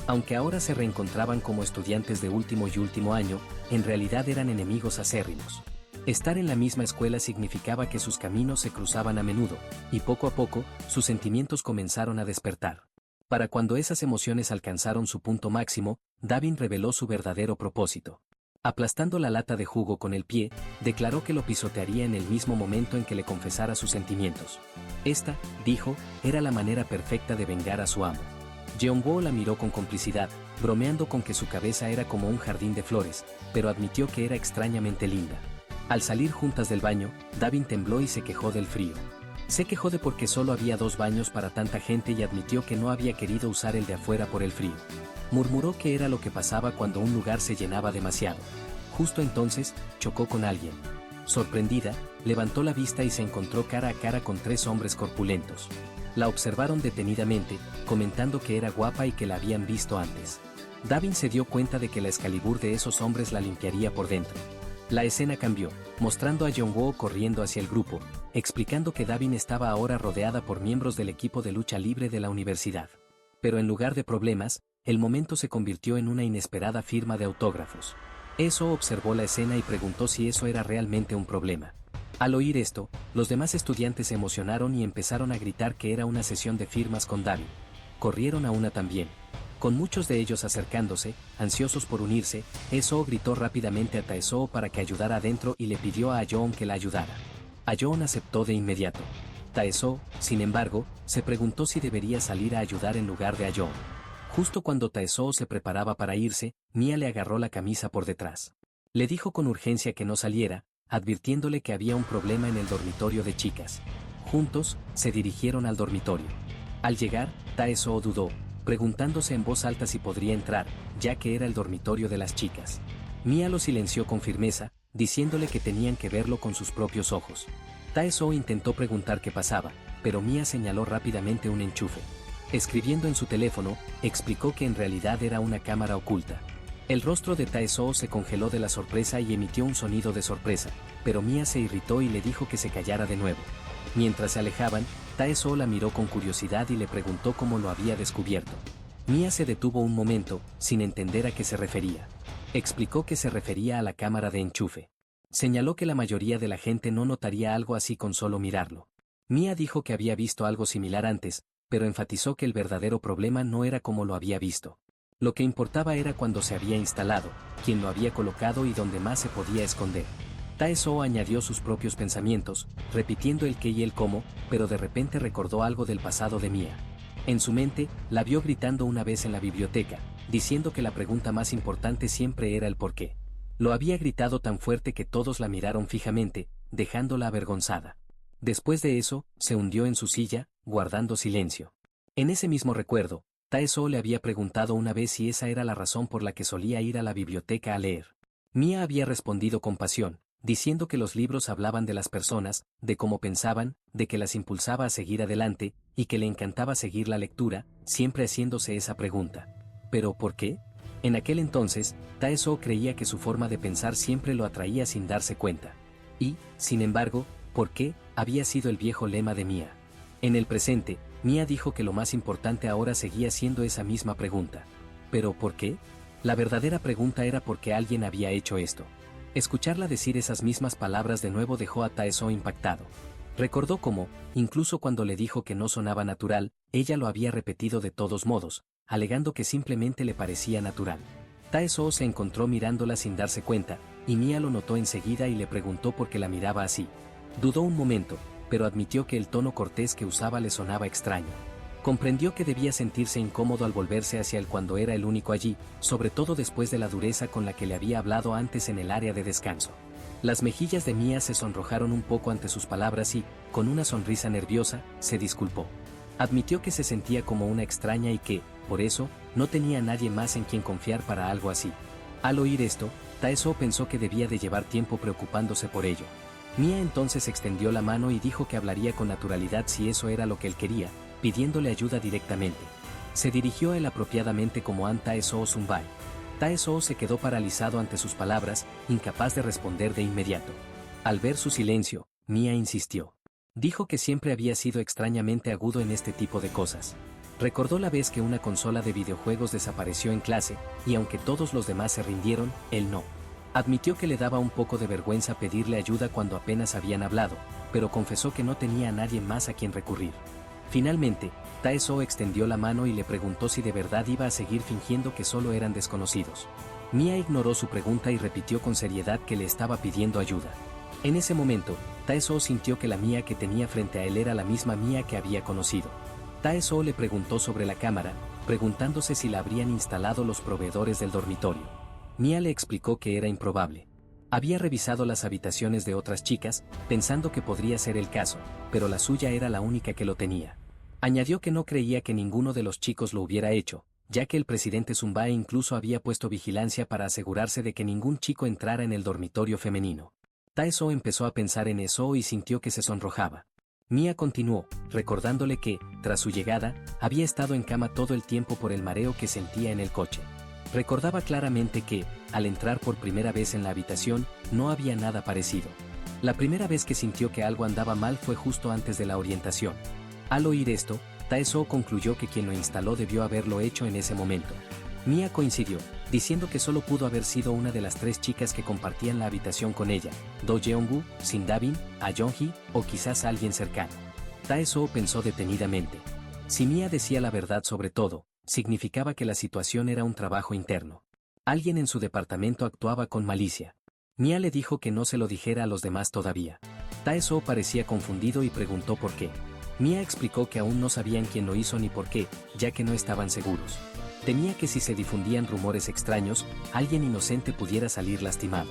Aunque ahora se reencontraban como estudiantes de último y último año, en realidad eran enemigos acérrimos. Estar en la misma escuela significaba que sus caminos se cruzaban a menudo, y poco a poco, sus sentimientos comenzaron a despertar. Para cuando esas emociones alcanzaron su punto máximo, Davin reveló su verdadero propósito. Aplastando la lata de jugo con el pie, declaró que lo pisotearía en el mismo momento en que le confesara sus sentimientos. Esta, dijo, era la manera perfecta de vengar a su amo. Jeonwoo la miró con complicidad, bromeando con que su cabeza era como un jardín de flores, pero admitió que era extrañamente linda. Al salir juntas del baño, Davin tembló y se quejó del frío. Se quejó de porque solo había 2 baños para tanta gente y admitió que no había querido usar el de afuera por el frío. Murmuró que era lo que pasaba cuando un lugar se llenaba demasiado. Justo entonces, chocó con alguien. Sorprendida, levantó la vista y se encontró cara a cara con 3 hombres corpulentos. La observaron detenidamente, comentando que era guapa y que la habían visto antes. Davin se dio cuenta de que la Excalibur de esos hombres la limpiaría por dentro. La escena cambió, mostrando a Jong-woo corriendo hacia el grupo, explicando que Davin estaba ahora rodeada por miembros del equipo de lucha libre de la universidad. Pero en lugar de problemas, el momento se convirtió en una inesperada firma de autógrafos. Eso observó la escena y preguntó si eso era realmente un problema. Al oír esto, los demás estudiantes se emocionaron y empezaron a gritar que era una sesión de firmas con Davin. Corrieron a una también. Con muchos de ellos acercándose, ansiosos por unirse, Eso gritó rápidamente a Taesoo para que ayudara adentro y le pidió a Ayeon que la ayudara. Ayeon aceptó de inmediato. Taesoo, sin embargo, se preguntó si debería salir a ayudar en lugar de Ayeon. Justo cuando Taesoo se preparaba para irse, Mia le agarró la camisa por detrás. Le dijo con urgencia que no saliera, advirtiéndole que había un problema en el dormitorio de chicas. Juntos, se dirigieron al dormitorio. Al llegar, Taesoo dudó, preguntándose en voz alta si podría entrar, ya que era el dormitorio de las chicas. Mia lo silenció con firmeza, diciéndole que tenían que verlo con sus propios ojos. Taesoo intentó preguntar qué pasaba, pero Mia señaló rápidamente un enchufe. Escribiendo en su teléfono, explicó que en realidad era una cámara oculta. El rostro de Taesoo se congeló de la sorpresa y emitió un sonido de sorpresa, pero Mia se irritó y le dijo que se callara de nuevo. Mientras se alejaban, Taesoo la miró con curiosidad y le preguntó cómo lo había descubierto. Mia se detuvo un momento, sin entender a qué se refería. Explicó que se refería a la cámara de enchufe. Señaló que la mayoría de la gente no notaría algo así con solo mirarlo. Mia dijo que había visto algo similar antes, pero enfatizó que el verdadero problema no era como lo había visto. Lo que importaba era cuando se había instalado, quién lo había colocado y dónde más se podía esconder. Taesoo añadió sus propios pensamientos, repitiendo el qué y el cómo, pero de repente recordó algo del pasado de Mia. En su mente, la vio gritando una vez en la biblioteca, diciendo que la pregunta más importante siempre era el por qué. Lo había gritado tan fuerte que todos la miraron fijamente, dejándola avergonzada. Después de eso, se hundió en su silla, guardando silencio. En ese mismo recuerdo, Taesoo le había preguntado una vez si esa era la razón por la que solía ir a la biblioteca a leer. Mia había respondido con pasión, diciendo que los libros hablaban de las personas, de cómo pensaban, de que las impulsaba a seguir adelante, y que le encantaba seguir la lectura, siempre haciéndose esa pregunta. ¿Pero por qué? En aquel entonces, Taesoo creía que su forma de pensar siempre lo atraía sin darse cuenta. Y, sin embargo, ¿por qué? Había sido el viejo lema de Mia. En el presente, Mia dijo que lo más importante ahora seguía siendo esa misma pregunta. ¿Pero por qué? La verdadera pregunta era por qué alguien había hecho esto. Escucharla decir esas mismas palabras de nuevo dejó a Taesoo impactado. Recordó cómo, incluso cuando le dijo que no sonaba natural, ella lo había repetido de todos modos, alegando que simplemente le parecía natural. Taesoo se encontró mirándola sin darse cuenta, y Mia lo notó enseguida y le preguntó por qué la miraba así. Dudó un momento, pero admitió que el tono cortés que usaba le sonaba extraño. Comprendió que debía sentirse incómodo al volverse hacia él cuando era el único allí, sobre todo después de la dureza con la que le había hablado antes en el área de descanso. Las mejillas de Mia se sonrojaron un poco ante sus palabras y, con una sonrisa nerviosa, se disculpó. Admitió que se sentía como una extraña y que, por eso, no tenía a nadie más en quien confiar para algo así. Al oír esto, Taesoo pensó que debía de llevar tiempo preocupándose por ello. Mia entonces extendió la mano y dijo que hablaría con naturalidad si eso era lo que él quería, pidiéndole ayuda directamente. Se dirigió a él apropiadamente como An Taesoo Sunbae. Taesoo se quedó paralizado ante sus palabras, incapaz de responder de inmediato. Al ver su silencio, Mia insistió. Dijo que siempre había sido extrañamente agudo en este tipo de cosas. Recordó la vez que una consola de videojuegos desapareció en clase, y aunque todos los demás se rindieron, él no. Admitió que le daba un poco de vergüenza pedirle ayuda cuando apenas habían hablado, pero confesó que no tenía a nadie más a quien recurrir. Finalmente, Taesoo extendió la mano y le preguntó si de verdad iba a seguir fingiendo que solo eran desconocidos. Mia ignoró su pregunta y repitió con seriedad que le estaba pidiendo ayuda. En ese momento, Taesoo sintió que la Mia que tenía frente a él era la misma Mia que había conocido. Taesoo le preguntó sobre la cámara, preguntándose si la habrían instalado los proveedores del dormitorio. Mia le explicó que era improbable. Había revisado las habitaciones de otras chicas, pensando que podría ser el caso, pero la suya era la única que lo tenía. Añadió que no creía que ninguno de los chicos lo hubiera hecho, ya que el presidente Sunbae incluso había puesto vigilancia para asegurarse de que ningún chico entrara en el dormitorio femenino. Taesoo empezó a pensar en eso y sintió que se sonrojaba. Mia continuó, recordándole que, tras su llegada, había estado en cama todo el tiempo por el mareo que sentía en el coche. Recordaba claramente que, al entrar por primera vez en la habitación, no había nada parecido. La primera vez que sintió que algo andaba mal fue justo antes de la orientación. Al oír esto, Taesoo concluyó que quien lo instaló debió haberlo hecho en ese momento. Mia coincidió, diciendo que solo pudo haber sido una de las 3 chicas que compartían la habitación con ella, Do Jeongwoo, Shin Da-bin, Ah Jong-hee, o quizás alguien cercano. Taesoo pensó detenidamente. Si Mia decía la verdad sobre todo, significaba que la situación era un trabajo interno. Alguien en su departamento actuaba con malicia. Mia le dijo que no se lo dijera a los demás todavía. Tae-soo parecía confundido y preguntó por qué. Mia explicó que aún no sabían quién lo hizo ni por qué, ya que no estaban seguros. Temía que si se difundían rumores extraños, alguien inocente pudiera salir lastimado.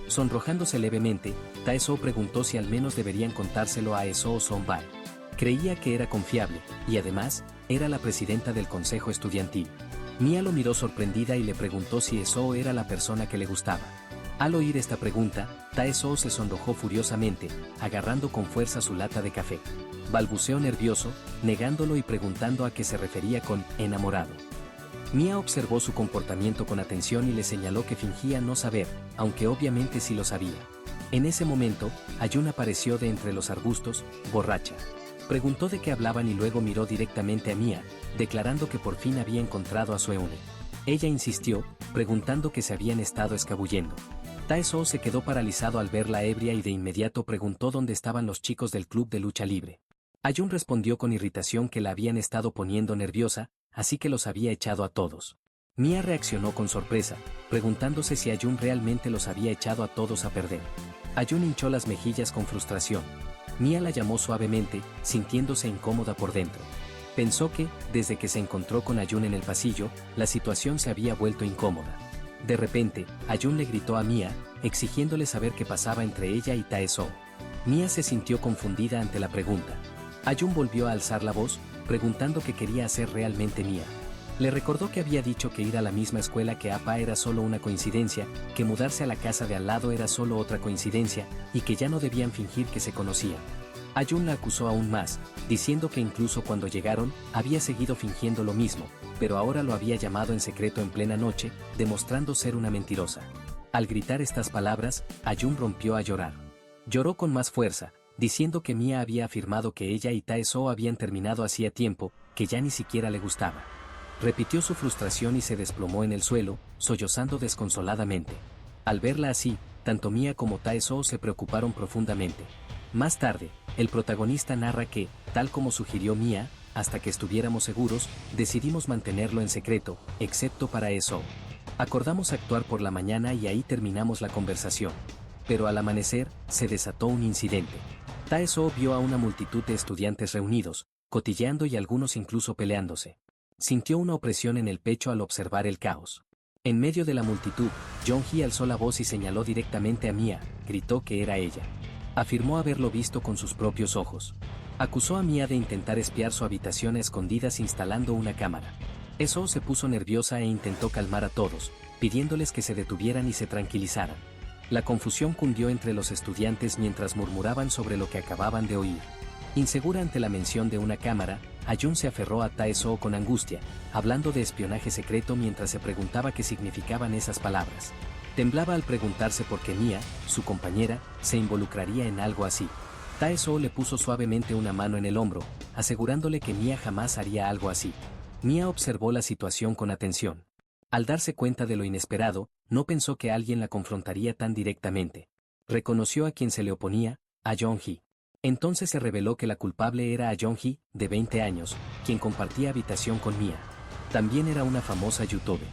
Sonrojándose levemente, Tae-soo preguntó si al menos deberían contárselo a Eso Son-bae. Creía que era confiable, y además, era la presidenta del consejo estudiantil. Mia lo miró sorprendida y le preguntó si Eso era la persona que le gustaba. Al oír esta pregunta, Tae-soo se sonrojó furiosamente, agarrando con fuerza su lata de café. Balbuceó nervioso, negándolo y preguntando a qué se refería con enamorado. Mia observó su comportamiento con atención y le señaló que fingía no saber, aunque obviamente sí lo sabía. En ese momento, Ayun apareció de entre los arbustos, borracha. Preguntó de qué hablaban y luego miró directamente a Mia, declarando que por fin había encontrado a su Eune. Ella insistió, preguntando que se habían estado escabullendo. Tae-soo se quedó paralizado al verla ebria y de inmediato preguntó dónde estaban los chicos del club de lucha libre. Ayun respondió con irritación que la habían estado poniendo nerviosa, así que los había echado a todos. Mia reaccionó con sorpresa, preguntándose si Ayun realmente los había echado a todos a perder. Ayun hinchó las mejillas con frustración. Mia la llamó suavemente, sintiéndose incómoda por dentro. Pensó que, desde que se encontró con Ayun en el pasillo, la situación se había vuelto incómoda. De repente, Ayun le gritó a Mia, exigiéndole saber qué pasaba entre ella y Tae-soo. Mia se sintió confundida ante la pregunta. Ayun volvió a alzar la voz, preguntando qué quería hacer realmente Mia. Le recordó que había dicho que ir a la misma escuela que Appa era solo una coincidencia, que mudarse a la casa de al lado era solo otra coincidencia, y que ya no debían fingir que se conocían. Ayun la acusó aún más, diciendo que incluso cuando llegaron, había seguido fingiendo lo mismo, pero ahora lo había llamado en secreto en plena noche, demostrando ser una mentirosa. Al gritar estas palabras, Ayun rompió a llorar. Lloró con más fuerza, diciendo que Mia había afirmado que ella y Tae-soo habían terminado hacía tiempo, que ya ni siquiera le gustaba. Repitió su frustración y se desplomó en el suelo, sollozando desconsoladamente. Al verla así, tanto Mia como Tae-soo se preocuparon profundamente. Más tarde, el protagonista narra que, tal como sugirió Mia, hasta que estuviéramos seguros, decidimos mantenerlo en secreto, excepto para eso. Acordamos actuar por la mañana y ahí terminamos la conversación. Pero al amanecer, se desató un incidente. Tae-soo vio a una multitud de estudiantes reunidos, cotilleando y algunos incluso peleándose. Sintió una opresión en el pecho al observar el caos. En medio de la multitud, Jong-hee alzó la voz y señaló directamente a Mia, gritó que era ella. Afirmó haberlo visto con sus propios ojos. Acusó a Mia de intentar espiar su habitación a escondidas instalando una cámara. Eso se puso nerviosa e intentó calmar a todos, pidiéndoles que se detuvieran y se tranquilizaran. La confusión cundió entre los estudiantes mientras murmuraban sobre lo que acababan de oír. Insegura ante la mención de una cámara, Ayun se aferró a Tae-soo con angustia, hablando de espionaje secreto mientras se preguntaba qué significaban esas palabras. Temblaba al preguntarse por qué Mia, su compañera, se involucraría en algo así. Tae-soo le puso suavemente una mano en el hombro, asegurándole que Mia jamás haría algo así. Mia observó la situación con atención. Al darse cuenta de lo inesperado, no pensó que alguien la confrontaría tan directamente. Reconoció a quien se le oponía, a Jong-hee. Entonces se reveló que la culpable era a Jong-hee, de 20 años, quien compartía habitación con Mia. También era una famosa youtuber.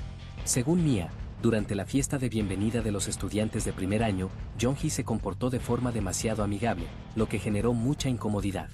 Según Mia, durante la fiesta de bienvenida de los estudiantes de primer año, Jong-hee se comportó de forma demasiado amigable, lo que generó mucha incomodidad.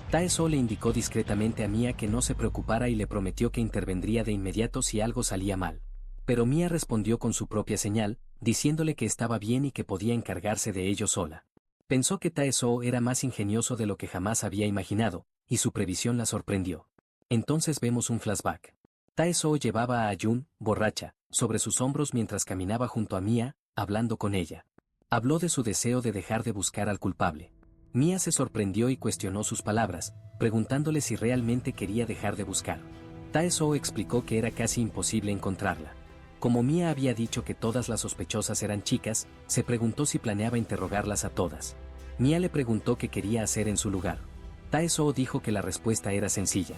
Tae-soo le indicó discretamente a Mia que no se preocupara y le prometió que intervendría de inmediato si algo salía mal. Pero Mia respondió con su propia señal, diciéndole que estaba bien y que podía encargarse de ello sola. Pensó que Tae-soo era más ingenioso de lo que jamás había imaginado, y su previsión la sorprendió. Entonces vemos un flashback. Tae-soo llevaba a Ayun, borracha, sobre sus hombros mientras caminaba junto a Mia, hablando con ella. Habló de su deseo de dejar de buscar al culpable. Mia se sorprendió y cuestionó sus palabras, preguntándole si realmente quería dejar de buscar. Tae-soo explicó que era casi imposible encontrarla. Como Mia había dicho que todas las sospechosas eran chicas, se preguntó si planeaba interrogarlas a todas. Mia le preguntó qué quería hacer en su lugar. Tae-soo dijo que la respuesta era sencilla.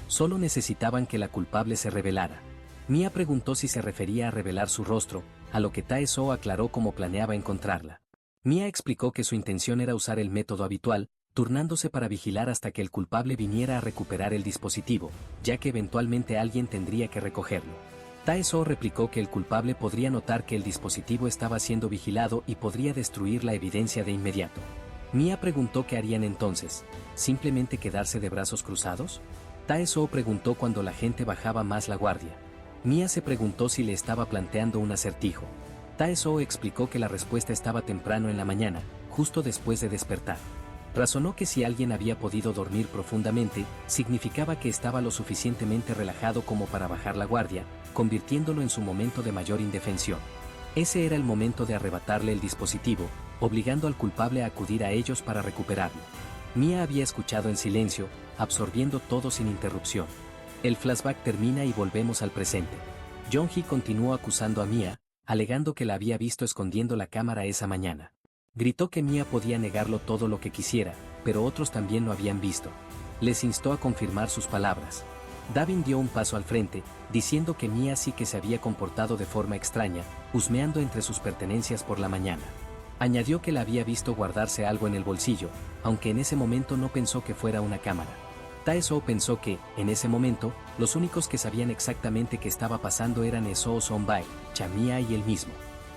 Solo necesitaban que la culpable se revelara. Mia preguntó si se refería a revelar su rostro, a lo que Tae-soo aclaró cómo planeaba encontrarla. Mia explicó que su intención era usar el método habitual, turnándose para vigilar hasta que el culpable viniera a recuperar el dispositivo, ya que eventualmente alguien tendría que recogerlo. Tae-soo replicó que el culpable podría notar que el dispositivo estaba siendo vigilado y podría destruir la evidencia de inmediato. Mia preguntó qué harían entonces, ¿simplemente quedarse de brazos cruzados? Tae-soo preguntó cuando la gente bajaba más la guardia. Mia se preguntó si le estaba planteando un acertijo. Tae-soo explicó que la respuesta estaba temprano en la mañana, justo después de despertar. Razonó que si alguien había podido dormir profundamente, significaba que estaba lo suficientemente relajado como para bajar la guardia, convirtiéndolo en su momento de mayor indefensión. Ese era el momento de arrebatarle el dispositivo, obligando al culpable a acudir a ellos para recuperarlo. Mia había escuchado en silencio, absorbiendo todo sin interrupción. El flashback termina y volvemos al presente. Jong-hee continuó acusando a Mia, alegando que la había visto escondiendo la cámara esa mañana. Gritó que Mia podía negarlo todo lo que quisiera, pero otros también lo habían visto. Les instó a confirmar sus palabras. Davin dio un paso al frente, diciendo que Mia sí que se había comportado de forma extraña, husmeando entre sus pertenencias por la mañana. Añadió que la había visto guardarse algo en el bolsillo, aunque en ese momento no pensó que fuera una cámara. Tae-soo pensó que, en ese momento, los únicos que sabían exactamente qué estaba pasando eran Esoo Son-bae, Cha-mia y él mismo.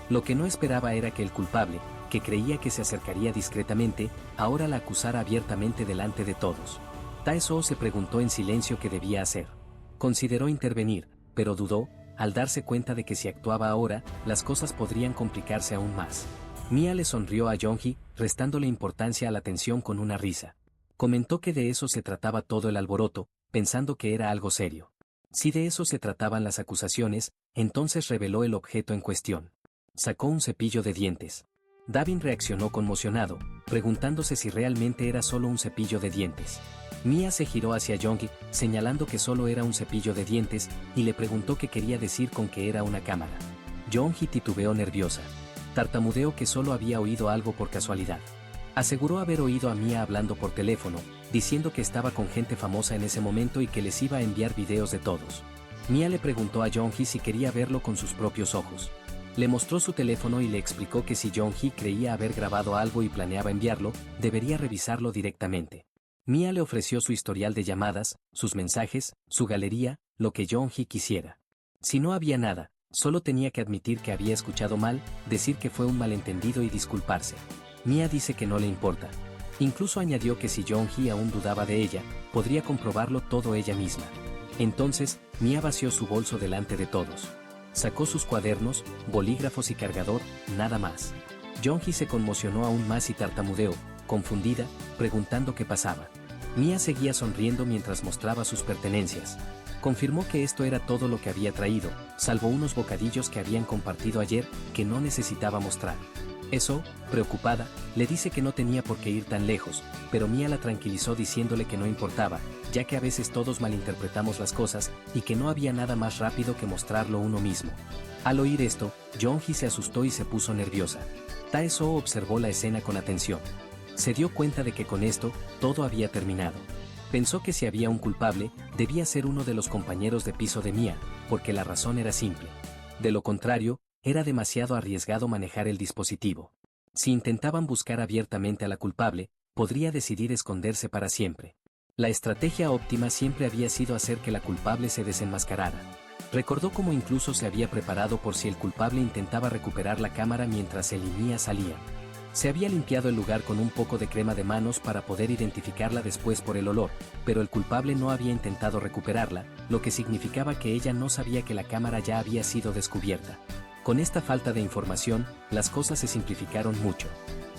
Lo que no esperaba era que el culpable, que creía que se acercaría discretamente, ahora la acusara abiertamente delante de todos. Tae-soo se preguntó en silencio qué debía hacer. Consideró intervenir, pero dudó, al darse cuenta de que si actuaba ahora, las cosas podrían complicarse aún más. Mia le sonrió a Jong-hee, restándole importancia a la tensión con una risa. Comentó que de eso se trataba todo el alboroto, pensando que era algo serio. Si de eso se trataban las acusaciones, entonces reveló el objeto en cuestión. Sacó un cepillo de dientes. Davin reaccionó conmocionado, preguntándose si realmente era solo un cepillo de dientes. Mia se giró hacia Jong-hee, señalando que solo era un cepillo de dientes, y le preguntó qué quería decir con que era una cámara. Jong-hee titubeó nerviosa. Tartamudeó que solo había oído algo por casualidad. Aseguró haber oído a Mia hablando por teléfono, diciendo que estaba con gente famosa en ese momento y que les iba a enviar videos de todos. Mia le preguntó a Jong-hee si quería verlo con sus propios ojos. Le mostró su teléfono y le explicó que si Jong-hee creía haber grabado algo y planeaba enviarlo, debería revisarlo directamente. Mia le ofreció su historial de llamadas, sus mensajes, su galería, lo que Jong-hee quisiera. Si no había nada, solo tenía que admitir que había escuchado mal, decir que fue un malentendido y disculparse. Mia dice que no le importa. Incluso añadió que si Jong-hee aún dudaba de ella, podría comprobarlo todo ella misma. Entonces, Mia vació su bolso delante de todos. Sacó sus cuadernos, bolígrafos y cargador, nada más. Jong-hee se conmocionó aún más y tartamudeó, confundida, preguntando qué pasaba. Mia seguía sonriendo mientras mostraba sus pertenencias. Confirmó que esto era todo lo que había traído, salvo unos bocadillos que habían compartido ayer, que no necesitaba mostrar. Eso, preocupada, le dice que no tenía por qué ir tan lejos, pero Mia la tranquilizó diciéndole que no importaba, ya que a veces todos malinterpretamos las cosas, y que no había nada más rápido que mostrarlo uno mismo. Al oír esto, Jong-hee se asustó y se puso nerviosa. Tae-soo observó la escena con atención. Se dio cuenta de que con esto, todo había terminado. Pensó que si había un culpable, debía ser uno de los compañeros de piso de Mia, porque la razón era simple. De lo contrario, era demasiado arriesgado manejar el dispositivo. Si intentaban buscar abiertamente a la culpable, podría decidir esconderse para siempre. La estrategia óptima siempre había sido hacer que la culpable se desenmascarara. Recordó cómo incluso se había preparado por si el culpable intentaba recuperar la cámara mientras él y Mia salían. Se había limpiado el lugar con un poco de crema de manos para poder identificarla después por el olor, pero el culpable no había intentado recuperarla, lo que significaba que ella no sabía que la cámara ya había sido descubierta. Con esta falta de información, las cosas se simplificaron mucho.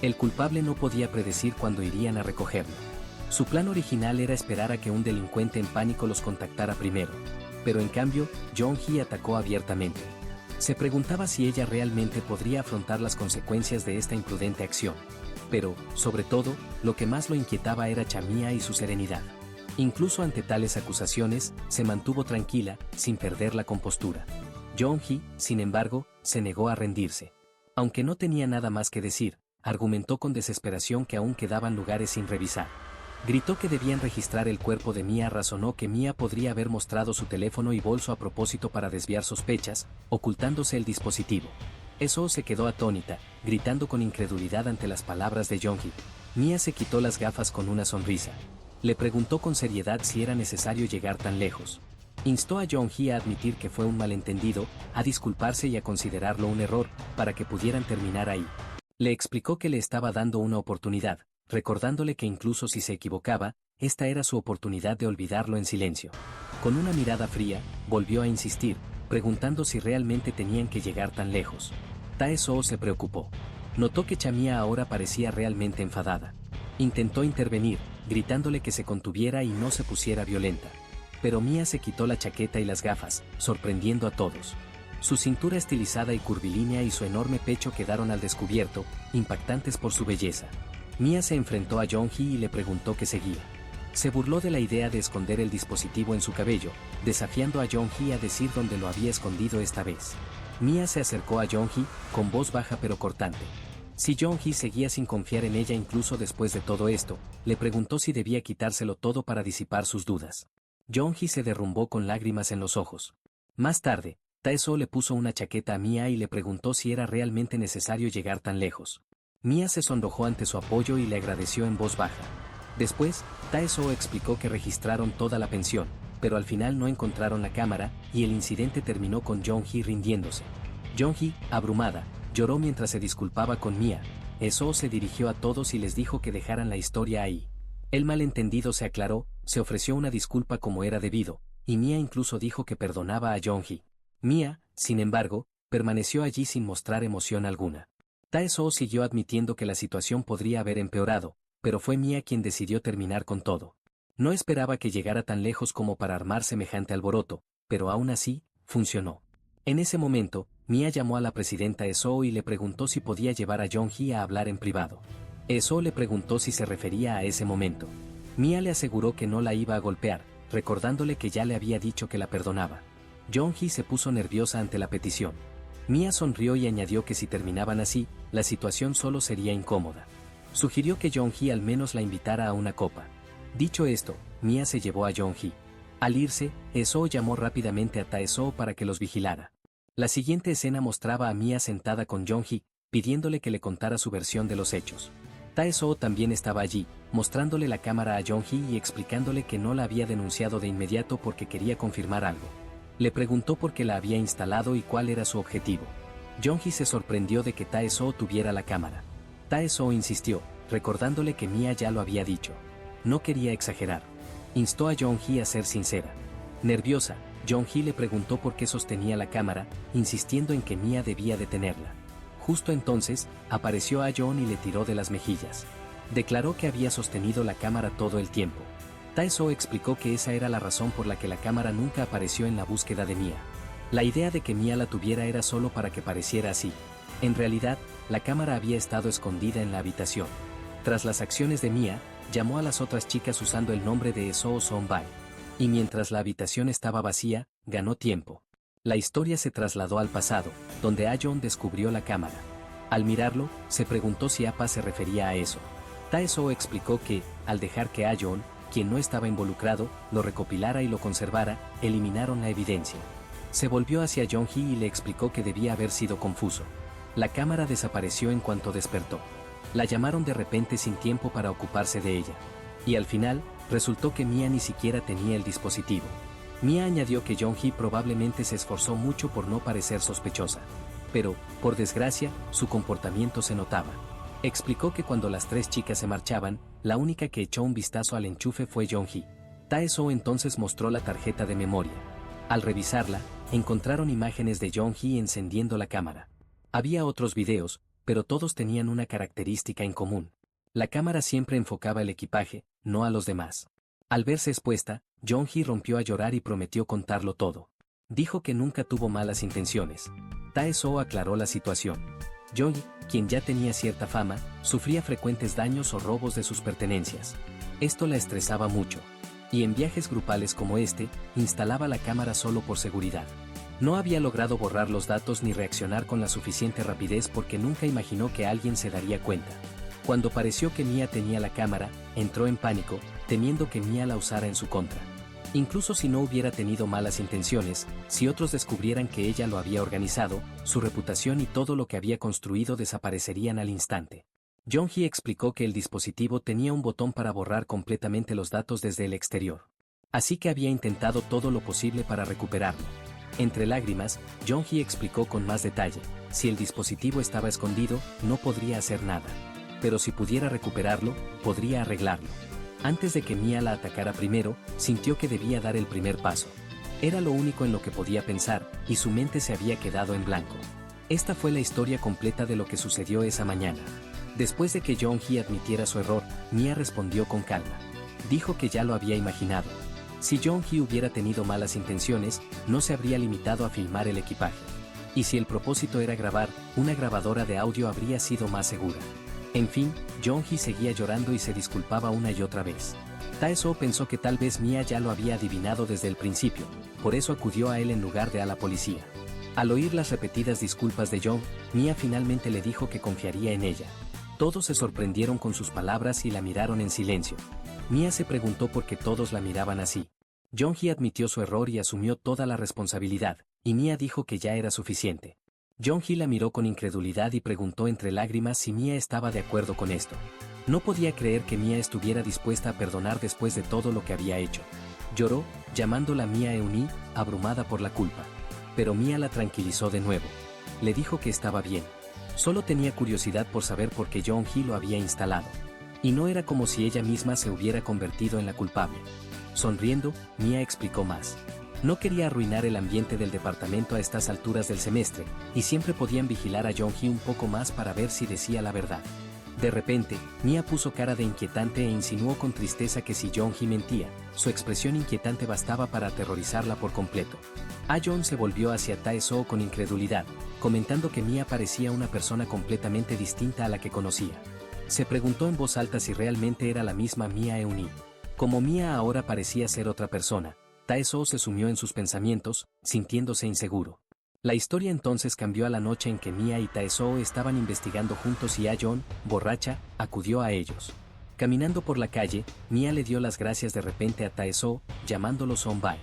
El culpable no podía predecir cuándo irían a recogerlo. Su plan original era esperar a que un delincuente en pánico los contactara primero. Pero en cambio, Jong-hee atacó abiertamente. Se preguntaba si ella realmente podría afrontar las consecuencias de esta imprudente acción. Pero, sobre todo, lo que más lo inquietaba era Cha-mia y su serenidad. Incluso ante tales acusaciones, se mantuvo tranquila, sin perder la compostura. Jong-hee, sin embargo, se negó a rendirse. Aunque no tenía nada más que decir, argumentó con desesperación que aún quedaban lugares sin revisar. Gritó que debían registrar el cuerpo de Mia. Razonó que Mia podría haber mostrado su teléfono y bolso a propósito para desviar sospechas, ocultándose el dispositivo. Eso se quedó atónita, gritando con incredulidad ante las palabras de Jong-hee. Mia se quitó las gafas con una sonrisa. Le preguntó con seriedad si era necesario llegar tan lejos. Instó a Jong-hee a admitir que fue un malentendido, a disculparse y a considerarlo un error, para que pudieran terminar ahí. Le explicó que le estaba dando una oportunidad, recordándole que incluso si se equivocaba, esta era su oportunidad de olvidarlo en silencio. Con una mirada fría, volvió a insistir, preguntando si realmente tenían que llegar tan lejos. Tae-soo se preocupó. Notó que Chamia ahora parecía realmente enfadada. Intentó intervenir, gritándole que se contuviera y no se pusiera violenta. Pero Mia se quitó la chaqueta y las gafas, sorprendiendo a todos. Su cintura estilizada y curvilínea y su enorme pecho quedaron al descubierto, impactantes por su belleza. Mia se enfrentó a Jong-hee y le preguntó qué seguía. Se burló de la idea de esconder el dispositivo en su cabello, desafiando a Jong-hee a decir dónde lo había escondido esta vez. Mia se acercó a Jong-hee, con voz baja pero cortante. Si Jong-hee seguía sin confiar en ella incluso después de todo esto, le preguntó si debía quitárselo todo para disipar sus dudas. Jong-hee se derrumbó con lágrimas en los ojos. Más tarde, Tae-soo le puso una chaqueta a Mia y le preguntó si era realmente necesario llegar tan lejos. Mia se sonrojó ante su apoyo y le agradeció en voz baja. Después, Tae-soo explicó que registraron toda la pensión, pero al final no encontraron la cámara, y el incidente terminó con Jong-hee rindiéndose. Jong-hee, abrumada, lloró mientras se disculpaba con Mia. Tae-soo se dirigió a todos y les dijo que dejaran la historia ahí. El malentendido se aclaró, se ofreció una disculpa como era debido, y Mia incluso dijo que perdonaba a Jong-hee. Mia, sin embargo, permaneció allí sin mostrar emoción alguna. Tae-soo siguió admitiendo que la situación podría haber empeorado, pero fue Mia quien decidió terminar con todo. No esperaba que llegara tan lejos como para armar semejante alboroto, pero aún así, funcionó. En ese momento, Mia llamó a la presidenta Tae-soo y le preguntó si podía llevar a Jong-hee a hablar en privado. Tae-soo le preguntó si se refería a ese momento. Mia le aseguró que no la iba a golpear, recordándole que ya le había dicho que la perdonaba. Jong-hee se puso nerviosa ante la petición. Mia sonrió y añadió que si terminaban así, la situación solo sería incómoda. Sugirió que Jong-hee al menos la invitara a una copa. Dicho esto, Mia se llevó a Jong-hee. Al irse, Tae-soo llamó rápidamente a Tae-soo para que los vigilara. La siguiente escena mostraba a Mia sentada con Jong-hee, pidiéndole que le contara su versión de los hechos. Tae-soo también estaba allí, mostrándole la cámara a Jong-hee y explicándole que no la había denunciado de inmediato porque quería confirmar algo. Le preguntó por qué la había instalado y cuál era su objetivo. Jong-hee se sorprendió de que Tae-soo tuviera la cámara. Tae-soo insistió, recordándole que Mia ya lo había dicho. No quería exagerar. Instó a Jong-hee a ser sincera. Nerviosa, Jong-hee le preguntó por qué sostenía la cámara, insistiendo en que Mia debía detenerla. Justo entonces, apareció a John y le tiró de las mejillas. Declaró que había sostenido la cámara todo el tiempo. Tae-soo explicó que esa era la razón por la que la cámara nunca apareció en la búsqueda de Mia. La idea de que Mia la tuviera era solo para que pareciera así. En realidad, la cámara había estado escondida en la habitación. Tras las acciones de Mia, llamó a las otras chicas usando el nombre de Soo Son-bae. Y mientras la habitación estaba vacía, ganó tiempo. La historia se trasladó al pasado, donde Ah-yeon descubrió la cámara. Al mirarlo, se preguntó si Appa se refería a eso. Tae-soo explicó que, al dejar que Ah-yeon, quien no estaba involucrado, lo recopilara y lo conservara, eliminaron la evidencia. Se volvió hacia Jong-hee y le explicó que debía haber sido confuso. La cámara desapareció en cuanto despertó. La llamaron de repente sin tiempo para ocuparse de ella. Y al final, resultó que Mia ni siquiera tenía el dispositivo. Mia añadió que Jong-hee probablemente se esforzó mucho por no parecer sospechosa. Pero, por desgracia, su comportamiento se notaba. Explicó que cuando las tres chicas se marchaban, la única que echó un vistazo al enchufe fue Jong-hee. Tae-soo entonces mostró la tarjeta de memoria. Al revisarla, encontraron imágenes de Jong-hee encendiendo la cámara. Había otros videos, pero todos tenían una característica en común. La cámara siempre enfocaba el equipaje, no a los demás. Al verse expuesta, Jong-hee rompió a llorar y prometió contarlo todo. Dijo que nunca tuvo malas intenciones. Tae-soo aclaró la situación. Jong-hee, quien ya tenía cierta fama, sufría frecuentes daños o robos de sus pertenencias. Esto la estresaba mucho. Y en viajes grupales como este, instalaba la cámara solo por seguridad. No había logrado borrar los datos ni reaccionar con la suficiente rapidez porque nunca imaginó que alguien se daría cuenta. Cuando pareció que Mia tenía la cámara, entró en pánico, temiendo que Mia la usara en su contra. Incluso si no hubiera tenido malas intenciones, si otros descubrieran que ella lo había organizado, su reputación y todo lo que había construido desaparecerían al instante. Jong-hee explicó que el dispositivo tenía un botón para borrar completamente los datos desde el exterior. Así que había intentado todo lo posible para recuperarlo. Entre lágrimas, Jong-hee explicó con más detalle, si el dispositivo estaba escondido, no podría hacer nada. Pero si pudiera recuperarlo, podría arreglarlo. Antes de que Mia la atacara primero, sintió que debía dar el primer paso. Era lo único en lo que podía pensar, y su mente se había quedado en blanco. Esta fue la historia completa de lo que sucedió esa mañana. Después de que Jong-hee admitiera su error, Mia respondió con calma. Dijo que ya lo había imaginado. Si Jong-hee hubiera tenido malas intenciones, no se habría limitado a filmar el equipaje. Y si el propósito era grabar, una grabadora de audio habría sido más segura. En fin, Jong-hee seguía llorando y se disculpaba una y otra vez. Tae-soo pensó que tal vez Mia ya lo había adivinado desde el principio, por eso acudió a él en lugar de a la policía. Al oír las repetidas disculpas de Jong, Mia finalmente le dijo que confiaría en ella. Todos se sorprendieron con sus palabras y la miraron en silencio. Mia se preguntó por qué todos la miraban así. Jong-hee admitió su error y asumió toda la responsabilidad, y Mia dijo que ya era suficiente. Jong-hee la miró con incredulidad y preguntó entre lágrimas si Mia estaba de acuerdo con esto. No podía creer que Mia estuviera dispuesta a perdonar después de todo lo que había hecho. Lloró, llamándola Mia Eun-hee, abrumada por la culpa. Pero Mia la tranquilizó de nuevo. Le dijo que estaba bien. Solo tenía curiosidad por saber por qué Jong-hee lo había instalado. Y no era como si ella misma se hubiera convertido en la culpable. Sonriendo, Mia explicó más. No quería arruinar el ambiente del departamento a estas alturas del semestre, y siempre podían vigilar a Jong-hee un poco más para ver si decía la verdad. De repente, Mia puso cara de inquietante e insinuó con tristeza que si Jong-hee mentía, su expresión inquietante bastaba para aterrorizarla por completo. Ah-yeon se volvió hacia Tae-soo con incredulidad, comentando que Mia parecía una persona completamente distinta a la que conocía. Se preguntó en voz alta si realmente era la misma Mia Eun-hee. Como Mia ahora parecía ser otra persona, Tae-soo se sumió en sus pensamientos, sintiéndose inseguro. La historia entonces cambió a la noche en que Mia y Tae-soo estaban investigando juntos y Ah-yeon, borracha, acudió a ellos. Caminando por la calle, Mia le dio las gracias de repente a Tae-soo, llamándolo Sonbae.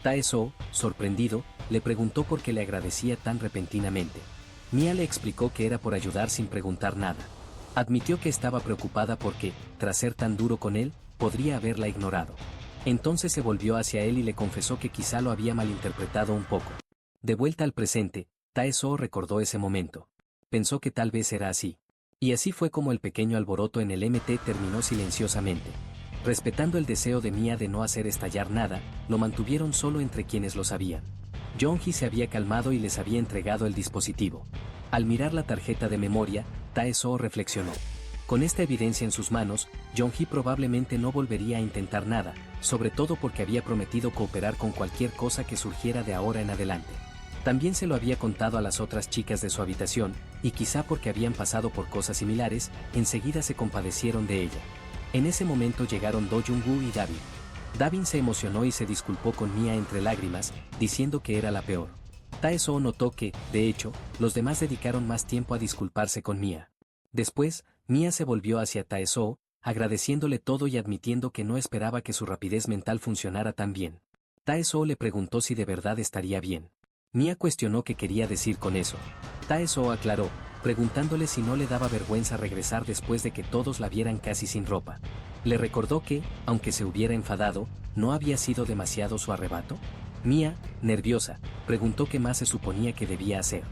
Tae-soo, sorprendido, le preguntó por qué le agradecía tan repentinamente. Mia le explicó que era por ayudar sin preguntar nada. Admitió que estaba preocupada porque, tras ser tan duro con él, podría haberla ignorado. Entonces se volvió hacia él y le confesó que quizá lo había malinterpretado un poco. De vuelta al presente, Tae-soo recordó ese momento. Pensó que tal vez era así. Y así fue como el pequeño alboroto en el MT terminó silenciosamente. Respetando el deseo de Mia de no hacer estallar nada, lo mantuvieron solo entre quienes lo sabían. Jong-hee se había calmado y les había entregado el dispositivo. Al mirar la tarjeta de memoria, Tae-soo reflexionó. Con esta evidencia en sus manos, Jong-hee probablemente no volvería a intentar nada, sobre todo porque había prometido cooperar con cualquier cosa que surgiera de ahora en adelante. También se lo había contado a las otras chicas de su habitación, y quizá porque habían pasado por cosas similares, enseguida se compadecieron de ella. En ese momento llegaron Do Jung-woo y Davin. Davin se emocionó y se disculpó con Mia entre lágrimas, diciendo que era la peor. Tae-soo notó que, de hecho, los demás dedicaron más tiempo a disculparse con Mia. Después, Mia se volvió hacia Tae-soo, agradeciéndole todo y admitiendo que no esperaba que su rapidez mental funcionara tan bien. Tae-soo le preguntó si de verdad estaría bien. Mia cuestionó qué quería decir con eso. Tae-soo aclaró, preguntándole si no le daba vergüenza regresar después de que todos la vieran casi sin ropa. Le recordó que, aunque se hubiera enfadado, ¿no había sido demasiado su arrebato? Mia, nerviosa, preguntó qué más se suponía que debía hacer.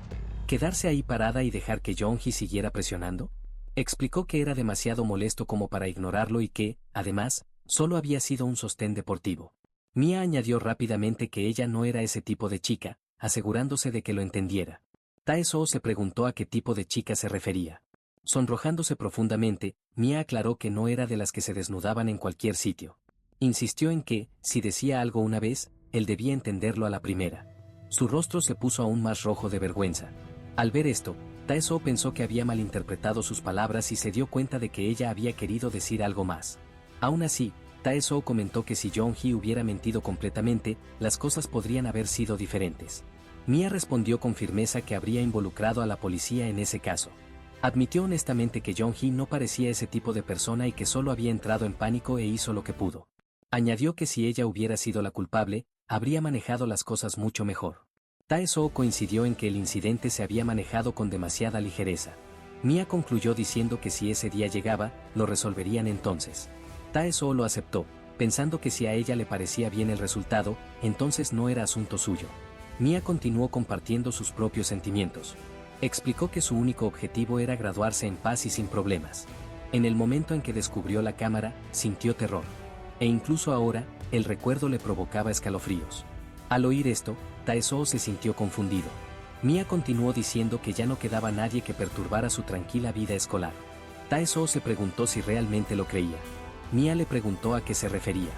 ¿Quedarse ahí parada y dejar que Jong-hee siguiera presionando? Explicó que era demasiado molesto como para ignorarlo y que, además, solo había sido un sostén deportivo. Mia añadió rápidamente que ella no era ese tipo de chica, asegurándose de que lo entendiera. Tae-soo se preguntó a qué tipo de chica se refería. Sonrojándose profundamente, Mia aclaró que no era de las que se desnudaban en cualquier sitio. Insistió en que, si decía algo una vez, él debía entenderlo a la primera. Su rostro se puso aún más rojo de vergüenza. Al ver esto, Tae-soo pensó que había malinterpretado sus palabras y se dio cuenta de que ella había querido decir algo más. Aún así, Tae-soo comentó que si Jong-hee hubiera mentido completamente, las cosas podrían haber sido diferentes. Mia respondió con firmeza que habría involucrado a la policía en ese caso. Admitió honestamente que Jong-hee no parecía ese tipo de persona y que solo había entrado en pánico e hizo lo que pudo. Añadió que si ella hubiera sido la culpable, habría manejado las cosas mucho mejor. Tae-soo coincidió en que el incidente se había manejado con demasiada ligereza. Mia concluyó diciendo que si ese día llegaba, lo resolverían entonces. Tae-soo lo aceptó, pensando que si a ella le parecía bien el resultado, entonces no era asunto suyo. Mia continuó compartiendo sus propios sentimientos. Explicó que su único objetivo era graduarse en paz y sin problemas. En el momento en que descubrió la cámara, sintió terror. E incluso ahora, el recuerdo le provocaba escalofríos. Al oír esto, Tae-soo se sintió confundido. Mia continuó diciendo que ya no quedaba nadie que perturbara su tranquila vida escolar. Tae-soo se preguntó si realmente lo creía. Mia le preguntó a qué se refería.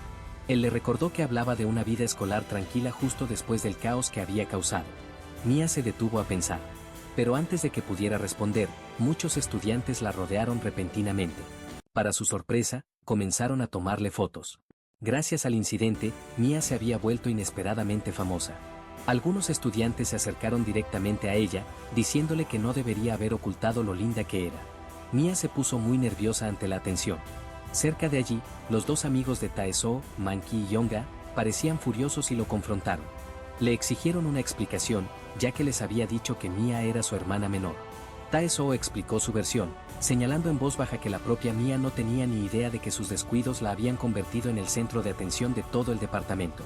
Él le recordó que hablaba de una vida escolar tranquila justo después del caos que había causado. Mia se detuvo a pensar. Pero antes de que pudiera responder, muchos estudiantes la rodearon repentinamente. Para su sorpresa, comenzaron a tomarle fotos. Gracias al incidente, Mia se había vuelto inesperadamente famosa. Algunos estudiantes se acercaron directamente a ella, diciéndole que no debería haber ocultado lo linda que era. Mia se puso muy nerviosa ante la atención. Cerca de allí, los dos amigos de Tae-soo, Manki y Yonga, parecían furiosos y lo confrontaron. Le exigieron una explicación, ya que les había dicho que Mia era su hermana menor. Tae-soo explicó su versión, señalando en voz baja que la propia Mia no tenía ni idea de que sus descuidos la habían convertido en el centro de atención de todo el departamento.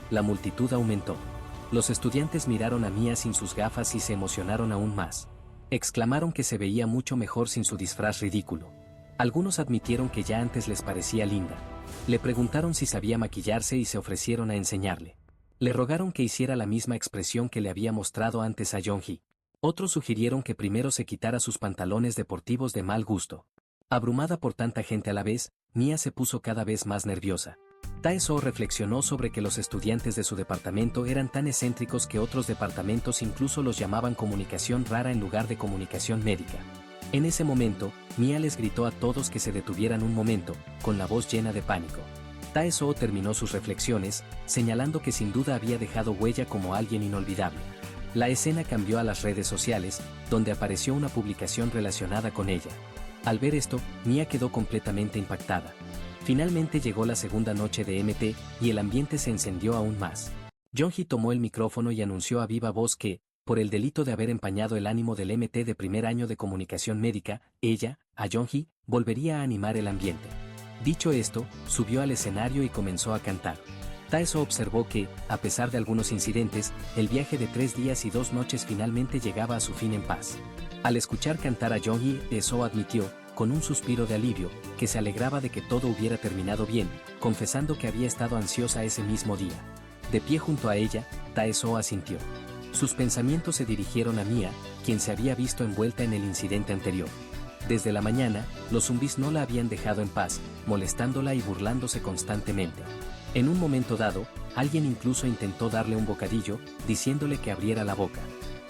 La multitud aumentó. Los estudiantes miraron a Mia sin sus gafas y se emocionaron aún más. Exclamaron que se veía mucho mejor sin su disfraz ridículo. Algunos admitieron que ya antes les parecía linda. Le preguntaron si sabía maquillarse y se ofrecieron a enseñarle. Le rogaron que hiciera la misma expresión que le había mostrado antes a Yeonhee. Otros sugirieron que primero se quitara sus pantalones deportivos de mal gusto. Abrumada por tanta gente a la vez, Mia se puso cada vez más nerviosa. Tae-soo reflexionó sobre que los estudiantes de su departamento eran tan excéntricos que otros departamentos incluso los llamaban comunicación rara en lugar de comunicación médica. En ese momento, Mia les gritó a todos que se detuvieran un momento, con la voz llena de pánico. Tae-soo terminó sus reflexiones, señalando que sin duda había dejado huella como alguien inolvidable. La escena cambió a las redes sociales, donde apareció una publicación relacionada con ella. Al ver esto, Mia quedó completamente impactada. Finalmente llegó la segunda noche de MT, y el ambiente se encendió aún más. Yeonhee tomó el micrófono y anunció a viva voz que, por el delito de haber empañado el ánimo del MT de primer año de comunicación médica, ella, a Yeonhee, volvería a animar el ambiente. Dicho esto, subió al escenario y comenzó a cantar. Tae-soo observó que, a pesar de algunos incidentes, el viaje de 3 días y 2 noches finalmente llegaba a su fin en paz. Al escuchar cantar a Yeonhee, Tae-soo admitió, con un suspiro de alivio, que se alegraba de que todo hubiera terminado bien, confesando que había estado ansiosa ese mismo día. De pie junto a ella, Tae-soo asintió. Sus pensamientos se dirigieron a Mia, quien se había visto envuelta en el incidente anterior. Desde la mañana, los zumbis no la habían dejado en paz, molestándola y burlándose constantemente. En un momento dado, alguien incluso intentó darle un bocadillo, diciéndole que abriera la boca.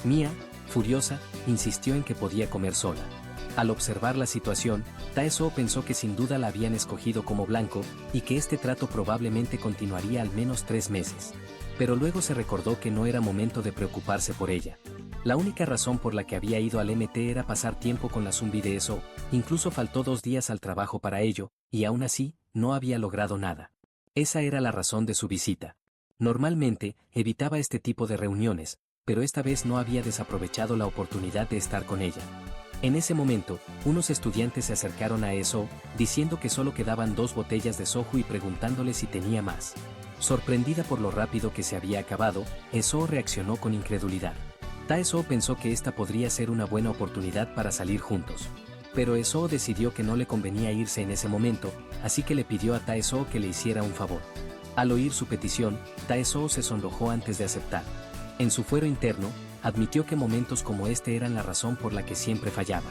Mia, furiosa, insistió en que podía comer sola. Al observar la situación, Tae-soo pensó que sin duda la habían escogido como blanco, y que este trato probablemente continuaría al menos 3 meses. Pero luego se recordó que no era momento de preocuparse por ella. La única razón por la que había ido al MT era pasar tiempo con la zumbi de Tae-soo, incluso faltó 2 días al trabajo para ello, y aún así, no había logrado nada. Esa era la razón de su visita. Normalmente, evitaba este tipo de reuniones, pero esta vez no había desaprovechado la oportunidad de estar con ella. En ese momento, unos estudiantes se acercaron a Tae-soo, diciendo que solo quedaban 2 botellas de soju y preguntándole si tenía más. Sorprendida por lo rápido que se había acabado, Tae-soo reaccionó con incredulidad. Tae-soo pensó que esta podría ser una buena oportunidad para salir juntos. Pero Tae-soo decidió que no le convenía irse en ese momento, así que le pidió a Tae-soo que le hiciera un favor. Al oír su petición, Tae-soo se sonrojó antes de aceptar. En su fuero interno, admitió que momentos como este eran la razón por la que siempre fallaba.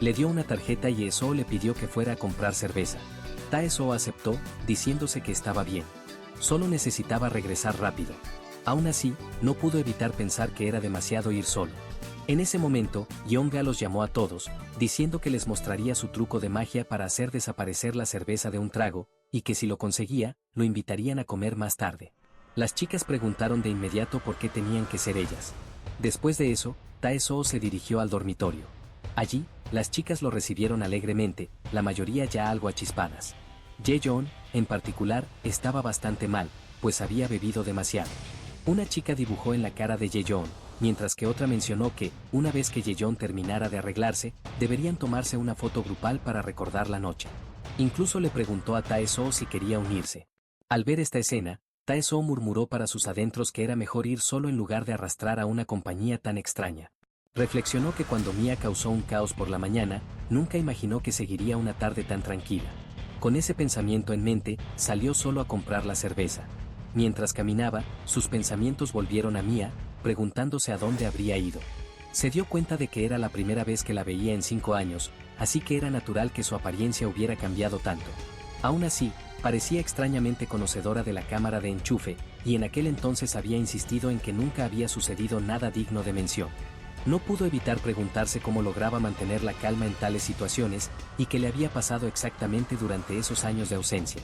Le dio una tarjeta y Tae-soo le pidió que fuera a comprar cerveza. Tae-soo aceptó, diciéndose que estaba bien. Solo necesitaba regresar rápido. Aún así, no pudo evitar pensar que era demasiado ir solo. En ese momento, Yonga los llamó a todos, diciendo que les mostraría su truco de magia para hacer desaparecer la cerveza de un trago, y que si lo conseguía, lo invitarían a comer más tarde. Las chicas preguntaron de inmediato por qué tenían que ser ellas. Después de eso, Tae-soo se dirigió al dormitorio. Allí, las chicas lo recibieron alegremente, la mayoría ya algo achispadas. Jae-yoon, en particular, estaba bastante mal, pues había bebido demasiado. Una chica dibujó en la cara de Jae-yoon, mientras que otra mencionó que, una vez que Yeon terminara de arreglarse, deberían tomarse una foto grupal para recordar la noche. Incluso le preguntó a Tae-soo si quería unirse. Al ver esta escena, Tae-soo murmuró para sus adentros que era mejor ir solo en lugar de arrastrar a una compañía tan extraña. Reflexionó que cuando Mia causó un caos por la mañana, nunca imaginó que seguiría una tarde tan tranquila. Con ese pensamiento en mente, salió solo a comprar la cerveza. Mientras caminaba, sus pensamientos volvieron a Mia, preguntándose a dónde habría ido. Se dio cuenta de que era la primera vez que la veía en 5 años, así que era natural que su apariencia hubiera cambiado tanto. Aún así, parecía extrañamente conocedora de la cámara de enchufe, y en aquel entonces había insistido en que nunca había sucedido nada digno de mención. No pudo evitar preguntarse cómo lograba mantener la calma en tales situaciones, y qué le había pasado exactamente durante esos años de ausencia.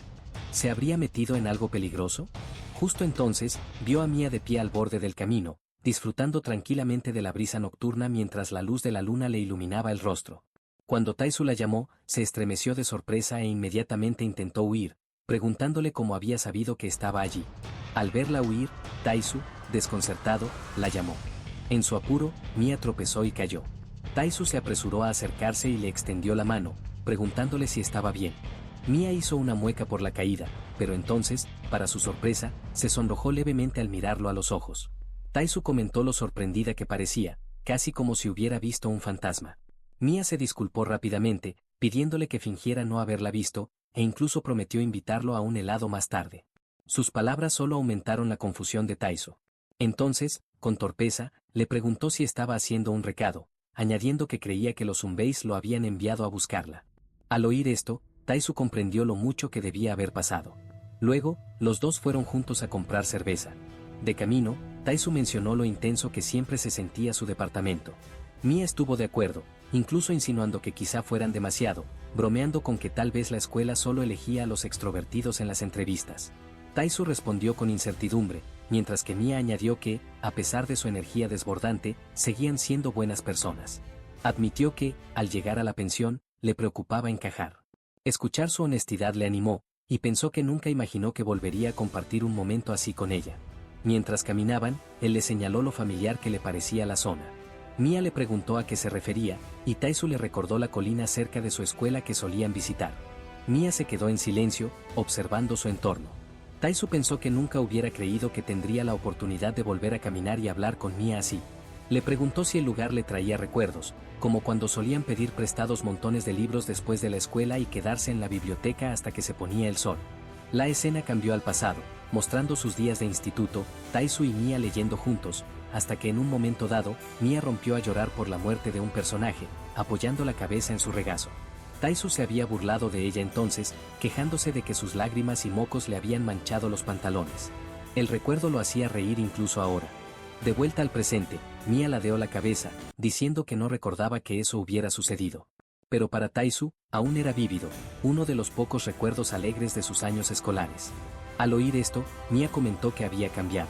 ¿Se habría metido en algo peligroso? Justo entonces, vio a Mia de pie al borde del camino, disfrutando tranquilamente de la brisa nocturna mientras la luz de la luna le iluminaba el rostro. Cuando Tae-soo la llamó, se estremeció de sorpresa e inmediatamente intentó huir, preguntándole cómo había sabido que estaba allí. Al verla huir, Tae-soo, desconcertado, la llamó. En su apuro, Mia tropezó y cayó. Tae-soo se apresuró a acercarse y le extendió la mano, preguntándole si estaba bien. Mia hizo una mueca por la caída, pero entonces, para su sorpresa, se sonrojó levemente al mirarlo a los ojos. Tae-soo comentó lo sorprendida que parecía, casi como si hubiera visto un fantasma. Mia se disculpó rápidamente, pidiéndole que fingiera no haberla visto, e incluso prometió invitarlo a un helado más tarde. Sus palabras solo aumentaron la confusión de Tae-soo. Entonces, con torpeza, le preguntó si estaba haciendo un recado, añadiendo que creía que los Zumbeis lo habían enviado a buscarla. Al oír esto, Tae-soo comprendió lo mucho que debía haber pasado. Luego, los dos fueron juntos a comprar cerveza. De camino, Tae-soo mencionó lo intenso que siempre se sentía su departamento. Mia estuvo de acuerdo, incluso insinuando que quizá fueran demasiado, bromeando con que tal vez la escuela solo elegía a los extrovertidos en las entrevistas. Tae-soo respondió con incertidumbre, mientras que Mia añadió que, a pesar de su energía desbordante, seguían siendo buenas personas. Admitió que, al llegar a la pensión, le preocupaba encajar. Escuchar su honestidad le animó, y pensó que nunca imaginó que volvería a compartir un momento así con ella. Mientras caminaban, él le señaló lo familiar que le parecía la zona. Mia le preguntó a qué se refería, y Tae-soo le recordó la colina cerca de su escuela que solían visitar. Mia se quedó en silencio, observando su entorno. Tae-soo pensó que nunca hubiera creído que tendría la oportunidad de volver a caminar y hablar con Mia así. Le preguntó si el lugar le traía recuerdos, como cuando solían pedir prestados montones de libros después de la escuela y quedarse en la biblioteca hasta que se ponía el sol. La escena cambió al pasado, mostrando sus días de instituto, Tae-soo y Mia leyendo juntos, hasta que en un momento dado, Mia rompió a llorar por la muerte de un personaje, apoyando la cabeza en su regazo. Tae-soo se había burlado de ella entonces, quejándose de que sus lágrimas y mocos le habían manchado los pantalones. El recuerdo lo hacía reír incluso ahora. De vuelta al presente, Mia ladeó la cabeza, diciendo que no recordaba que eso hubiera sucedido. Pero para Tae-soo, aún era vívido, uno de los pocos recuerdos alegres de sus años escolares. Al oír esto, Mia comentó que había cambiado.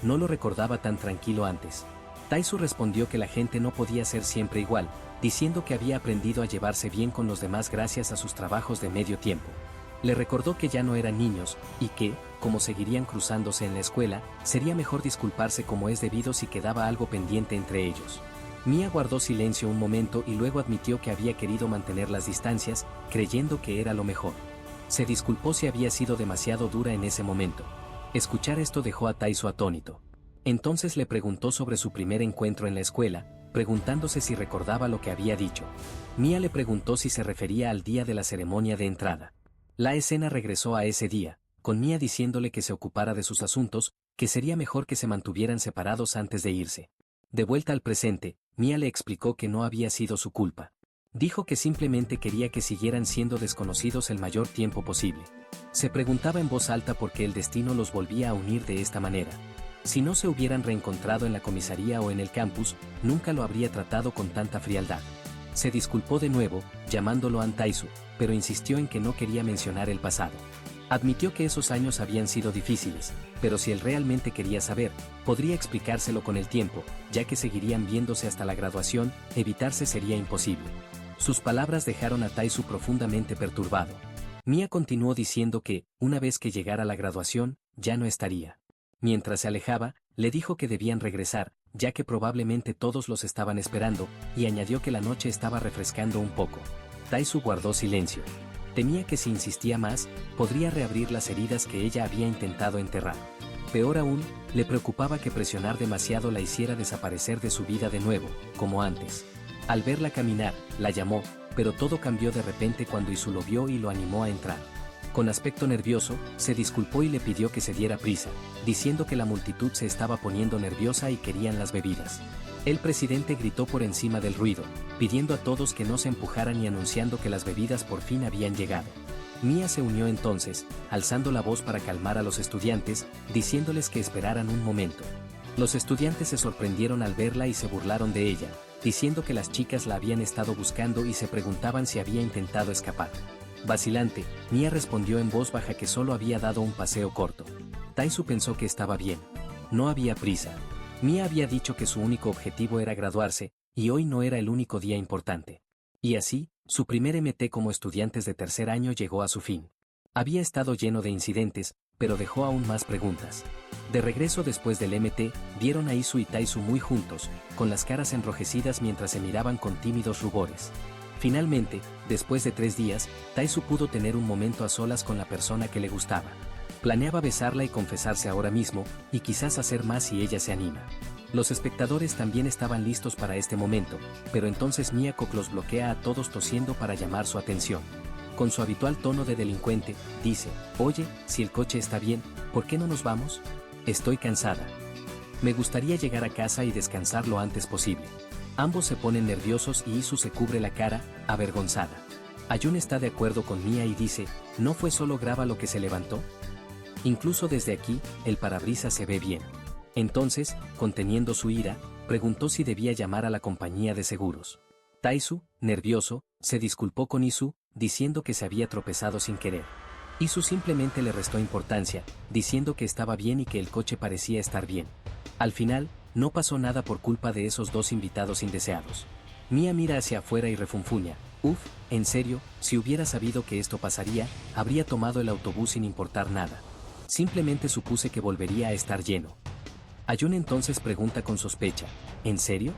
No lo recordaba tan tranquilo antes. Tae-soo respondió que la gente no podía ser siempre igual, diciendo que había aprendido a llevarse bien con los demás gracias a sus trabajos de medio tiempo. Le recordó que ya no eran niños, y que, como seguirían cruzándose en la escuela, sería mejor disculparse como es debido si quedaba algo pendiente entre ellos. Mia guardó silencio un momento y luego admitió que había querido mantener las distancias, creyendo que era lo mejor. Se disculpó si había sido demasiado dura en ese momento. Escuchar esto dejó a Tae-soo atónito. Entonces le preguntó sobre su primer encuentro en la escuela, preguntándose si recordaba lo que había dicho. Mia le preguntó si se refería al día de la ceremonia de entrada. La escena regresó a ese día, con Mia diciéndole que se ocupara de sus asuntos, que sería mejor que se mantuvieran separados antes de irse. De vuelta al presente, Mia le explicó que no había sido su culpa. Dijo que simplemente quería que siguieran siendo desconocidos el mayor tiempo posible. Se preguntaba en voz alta por qué el destino los volvía a unir de esta manera. Si no se hubieran reencontrado en la comisaría o en el campus, nunca lo habría tratado con tanta frialdad. Se disculpó de nuevo, llamándolo An Tae-soo, pero insistió en que no quería mencionar el pasado. Admitió que esos años habían sido difíciles, pero si él realmente quería saber, podría explicárselo con el tiempo, ya que seguirían viéndose hasta la graduación, evitarse sería imposible. Sus palabras dejaron a Tae-soo profundamente perturbado. Mia continuó diciendo que, una vez que llegara la graduación, ya no estaría. Mientras se alejaba, le dijo que debían regresar, ya que probablemente todos los estaban esperando, y añadió que la noche estaba refrescando un poco. Tae-su guardó silencio. Temía que si insistía más, podría reabrir las heridas que ella había intentado enterrar. Peor aún, le preocupaba que presionar demasiado la hiciera desaparecer de su vida de nuevo, como antes. Al verla caminar, la llamó, pero todo cambió de repente cuando Isu lo vio y lo animó a entrar. Con aspecto nervioso, se disculpó y le pidió que se diera prisa, diciendo que la multitud se estaba poniendo nerviosa y querían las bebidas. El presidente gritó por encima del ruido, pidiendo a todos que no se empujaran y anunciando que las bebidas por fin habían llegado. Mia se unió entonces, alzando la voz para calmar a los estudiantes, diciéndoles que esperaran un momento. Los estudiantes se sorprendieron al verla y se burlaron de ella, diciendo que las chicas la habían estado buscando y se preguntaban si había intentado escapar. Vacilante, Mia respondió en voz baja que solo había dado un paseo corto. Tae-su pensó que estaba bien. No había prisa. Mia había dicho que su único objetivo era graduarse, y hoy no era el único día importante. Y así, su primer MT como estudiantes de tercer año llegó a su fin. Había estado lleno de incidentes, pero dejó aún más preguntas. De regreso después del MT, vieron a Isu y Tae-su muy juntos, con las caras enrojecidas mientras se miraban con tímidos rubores. Finalmente, después de 3 días, Tae-su pudo tener un momento a solas con la persona que le gustaba. Planeaba besarla y confesarse ahora mismo, y quizás hacer más si ella se anima. Los espectadores también estaban listos para este momento, pero entonces Miyako los bloquea a todos tosiendo para llamar su atención. Con su habitual tono de delincuente, dice, «Oye, si el coche está bien, ¿por qué no nos vamos? Estoy cansada. Me gustaría llegar a casa y descansar lo antes posible». Ambos se ponen nerviosos y Isu se cubre la cara, avergonzada. Ayun está de acuerdo con Mia y dice, ¿no fue solo grava lo que se levantó? Incluso desde aquí, el parabrisas se ve bien. Entonces, conteniendo su ira, preguntó si debía llamar a la compañía de seguros. Tae-su, nervioso, se disculpó con Isu, diciendo que se había tropezado sin querer. Isu simplemente le restó importancia, diciendo que estaba bien y que el coche parecía estar bien. Al final, no pasó nada por culpa de esos dos invitados indeseados. Mia mira hacia afuera y refunfuña, «Uf, en serio, si hubiera sabido que esto pasaría, habría tomado el autobús sin importar nada. Simplemente supuse que volvería a estar lleno». Ayun entonces pregunta con sospecha, ¿en serio?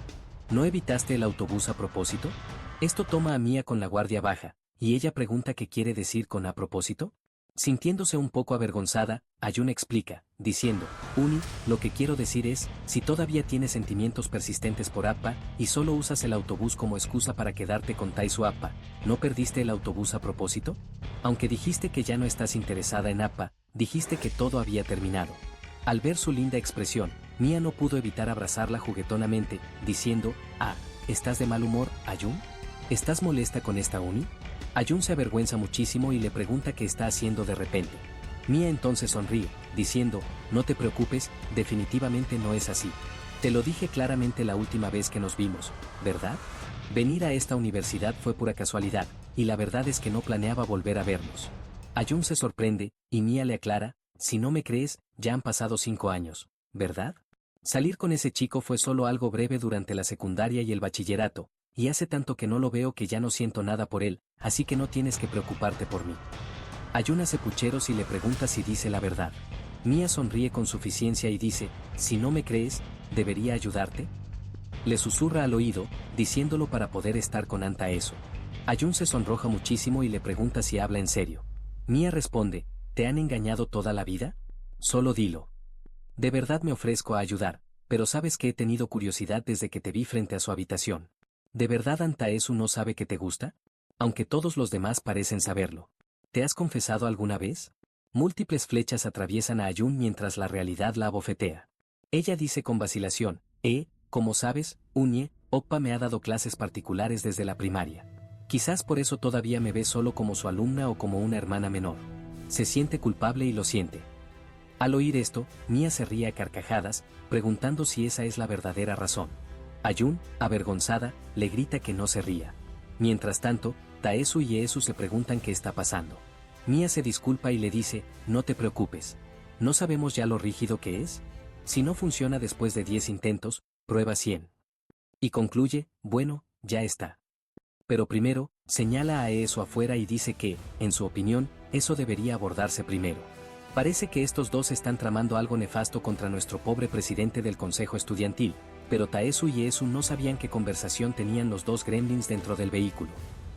¿No evitaste el autobús a propósito? Esto toma a Mia con la guardia baja, y ella pregunta qué quiere decir con a propósito. Sintiéndose un poco avergonzada, Ayun explica, diciendo, «Uni, lo que quiero decir es, si todavía tienes sentimientos persistentes por Appa, y solo usas el autobús como excusa para quedarte con Tae-su Appa, ¿no perdiste el autobús a propósito? Aunque dijiste que ya no estás interesada en Appa, dijiste que todo había terminado». Al ver su linda expresión, Mia no pudo evitar abrazarla juguetonamente, diciendo, «Ah, ¿estás de mal humor, Ayun? ¿Estás molesta con esta Uni?» Ayun se avergüenza muchísimo y le pregunta qué está haciendo de repente. Mia entonces sonríe, diciendo, «No te preocupes, definitivamente no es así. Te lo dije claramente la última vez que nos vimos, ¿verdad? Venir a esta universidad fue pura casualidad, y la verdad es que no planeaba volver a vernos». Ayun se sorprende, y Mia le aclara, «Si no me crees, ya han pasado 5 años, ¿verdad? Salir con ese chico fue solo algo breve durante la secundaria y el bachillerato, y hace tanto que no lo veo que ya no siento nada por él, así que no tienes que preocuparte por mí». Ayun hace pucheros y le pregunta si dice la verdad. Mia sonríe con suficiencia y dice, «Si no me crees, ¿debería ayudarte?». Le susurra al oído, diciéndolo para poder estar con Anta eso. Ayun se sonroja muchísimo y le pregunta si habla en serio. Mia responde, «¿Te han engañado toda la vida? Solo dilo». «De verdad me ofrezco a ayudar, pero sabes que he tenido curiosidad desde que te vi frente a su habitación. ¿De verdad Antaesu no sabe que te gusta? Aunque todos los demás parecen saberlo. ¿Te has confesado alguna vez?». Múltiples flechas atraviesan a Ayun mientras la realidad la abofetea. Ella dice con vacilación, como sabes, Unie, Oppa me ha dado clases particulares desde la primaria. Quizás por eso todavía me ve solo como su alumna o como una hermana menor. Se siente culpable y lo siente. Al oír esto, Mia se ríe a carcajadas, preguntando si esa es la verdadera razón. Ayun, avergonzada, le grita que no se ría. Mientras tanto, Tae-su y Esu se preguntan qué está pasando. Mia se disculpa y le dice, «No te preocupes. ¿No sabemos ya lo rígido que es? Si no funciona después de 10 intentos, prueba 100». Y concluye, «Bueno, ya está». Pero primero, señala a Esu afuera y dice que, en su opinión, eso debería abordarse primero. Parece que estos dos están tramando algo nefasto contra nuestro pobre presidente del consejo estudiantil, pero Taesu y Esu no sabían qué conversación tenían los dos gremlins dentro del vehículo.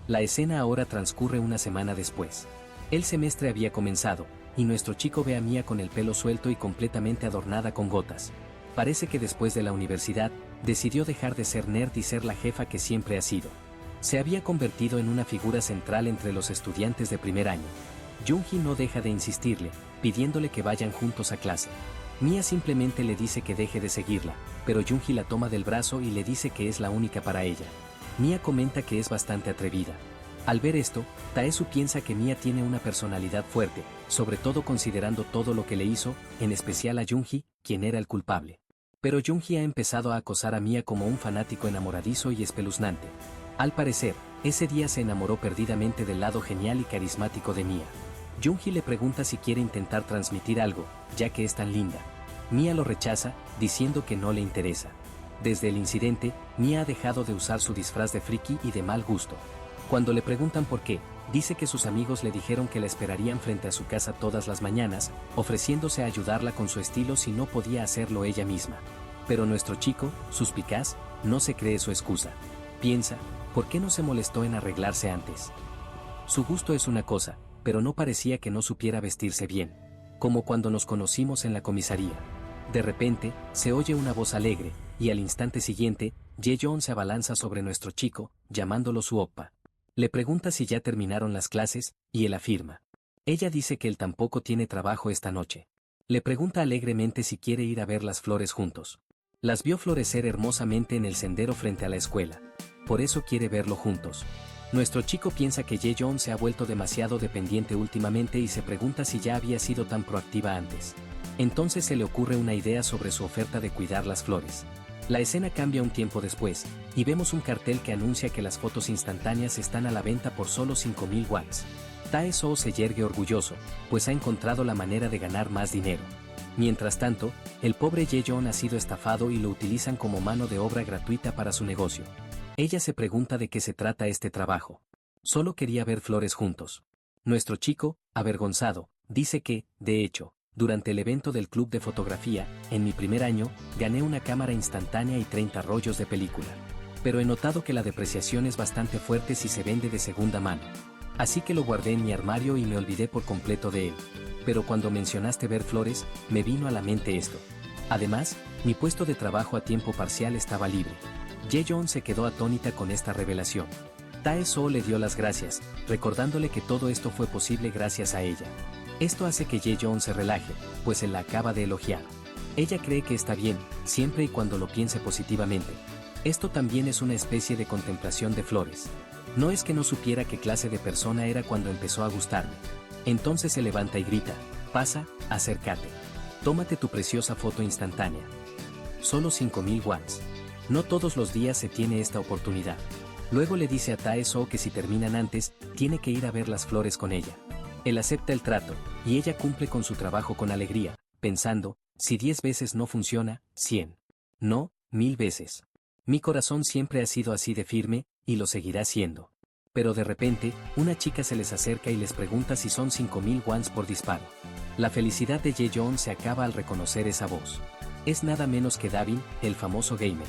La escena ahora transcurre una semana después. El semestre había comenzado, y nuestro chico ve a Mia con el pelo suelto y completamente adornada con gotas. Parece que después de la universidad, decidió dejar de ser nerd y ser la jefa que siempre ha sido. Se había convertido en una figura central entre los estudiantes de primer año. Junhee no deja de insistirle, pidiéndole que vayan juntos a clase. Mia simplemente le dice que deje de seguirla, pero Junhee la toma del brazo y le dice que es la única para ella. Mia comenta que es bastante atrevida. Al ver esto, Taesu piensa que Mia tiene una personalidad fuerte, sobre todo considerando todo lo que le hizo, en especial a Junhee, quien era el culpable. Pero Junhee ha empezado a acosar a Mia como un fanático enamoradizo y espeluznante. Al parecer, ese día se enamoró perdidamente del lado genial y carismático de Mia. Junhee le pregunta si quiere intentar transmitir algo, ya que es tan linda. Mia lo rechaza, diciendo que no le interesa. Desde el incidente, Mia ha dejado de usar su disfraz de friki y de mal gusto. Cuando le preguntan por qué, dice que sus amigos le dijeron que la esperarían frente a su casa todas las mañanas, ofreciéndose a ayudarla con su estilo si no podía hacerlo ella misma. Pero nuestro chico, suspicaz, no se cree su excusa. Piensa, ¿por qué no se molestó en arreglarse antes? Su gusto es una cosa, pero no parecía que no supiera vestirse bien. Como cuando nos conocimos en la comisaría. De repente, se oye una voz alegre, y al instante siguiente, Jaeyeon se abalanza sobre nuestro chico, llamándolo su oppa. Le pregunta si ya terminaron las clases, y él afirma. Ella dice que él tampoco tiene trabajo esta noche. Le pregunta alegremente si quiere ir a ver las flores juntos. Las vio florecer hermosamente en el sendero frente a la escuela. Por eso quiere verlo juntos. Nuestro chico piensa que Jaeyeon se ha vuelto demasiado dependiente últimamente y se pregunta si ya había sido tan proactiva antes. Entonces se le ocurre una idea sobre su oferta de cuidar las flores. La escena cambia un tiempo después, y vemos un cartel que anuncia que las fotos instantáneas están a la venta por solo 5000 watts. Tae-soo se yergue orgulloso, pues ha encontrado la manera de ganar más dinero. Mientras tanto, el pobre Jaeyeon ha sido estafado y lo utilizan como mano de obra gratuita para su negocio. Ella se pregunta de qué se trata este trabajo. Solo quería ver flores juntos. Nuestro chico, avergonzado, dice que, de hecho, durante el evento del club de fotografía, en mi primer año, gané una cámara instantánea y 30 rollos de película. Pero he notado que la depreciación es bastante fuerte si se vende de segunda mano. Así que lo guardé en mi armario y me olvidé por completo de él. Pero cuando mencionaste ver flores, me vino a la mente esto. Además, mi puesto de trabajo a tiempo parcial estaba libre. Jaeyeon se quedó atónita con esta revelación. Tae-soo le dio las gracias, recordándole que todo esto fue posible gracias a ella. Esto hace que Jaeyeon se relaje, pues él la acaba de elogiar. Ella cree que está bien, siempre y cuando lo piense positivamente. Esto también es una especie de contemplación de flores. No es que no supiera qué clase de persona era cuando empezó a gustarme. Entonces se levanta y grita, pasa, acércate. Tómate tu preciosa foto instantánea. Solo 5000 watts. No todos los días se tiene esta oportunidad. Luego le dice a Tae-soo que si terminan antes, tiene que ir a ver las flores con ella. Él acepta el trato, y ella cumple con su trabajo con alegría, pensando, si 10 veces no funciona, 100. No, 1000 veces. Mi corazón siempre ha sido así de firme, y lo seguirá siendo. Pero de repente, una chica se les acerca y les pregunta si son 5000 watts por disparo. La felicidad de Jaeyeon se acaba al reconocer esa voz. Es nada menos que Davin, el famoso gamer.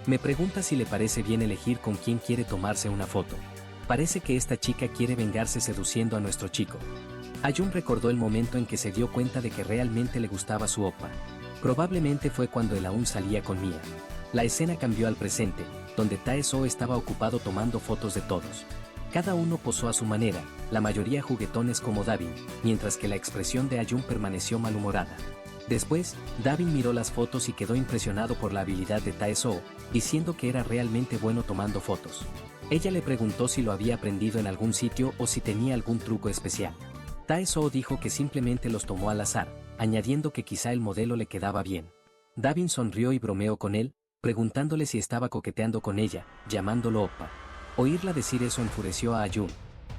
Me pregunta si le parece bien elegir con quién quiere tomarse una foto. Parece que esta chica quiere vengarse seduciendo a nuestro chico. Ayun recordó el momento en que se dio cuenta de que realmente le gustaba su oppa. Probablemente fue cuando él aún salía con Mia. La escena cambió al presente, donde Tae-soo estaba ocupado tomando fotos de todos. Cada uno posó a su manera, la mayoría juguetones como Davin, mientras que la expresión de Ayun permaneció malhumorada. Después, Davin miró las fotos y quedó impresionado por la habilidad de Tae-soo, diciendo que era realmente bueno tomando fotos. Ella le preguntó si lo había aprendido en algún sitio o si tenía algún truco especial. Tae-soo dijo que simplemente los tomó al azar, añadiendo que quizá el modelo le quedaba bien. Davin sonrió y bromeó con él, preguntándole si estaba coqueteando con ella, llamándolo oppa. Oírla decir eso enfureció a Ayun.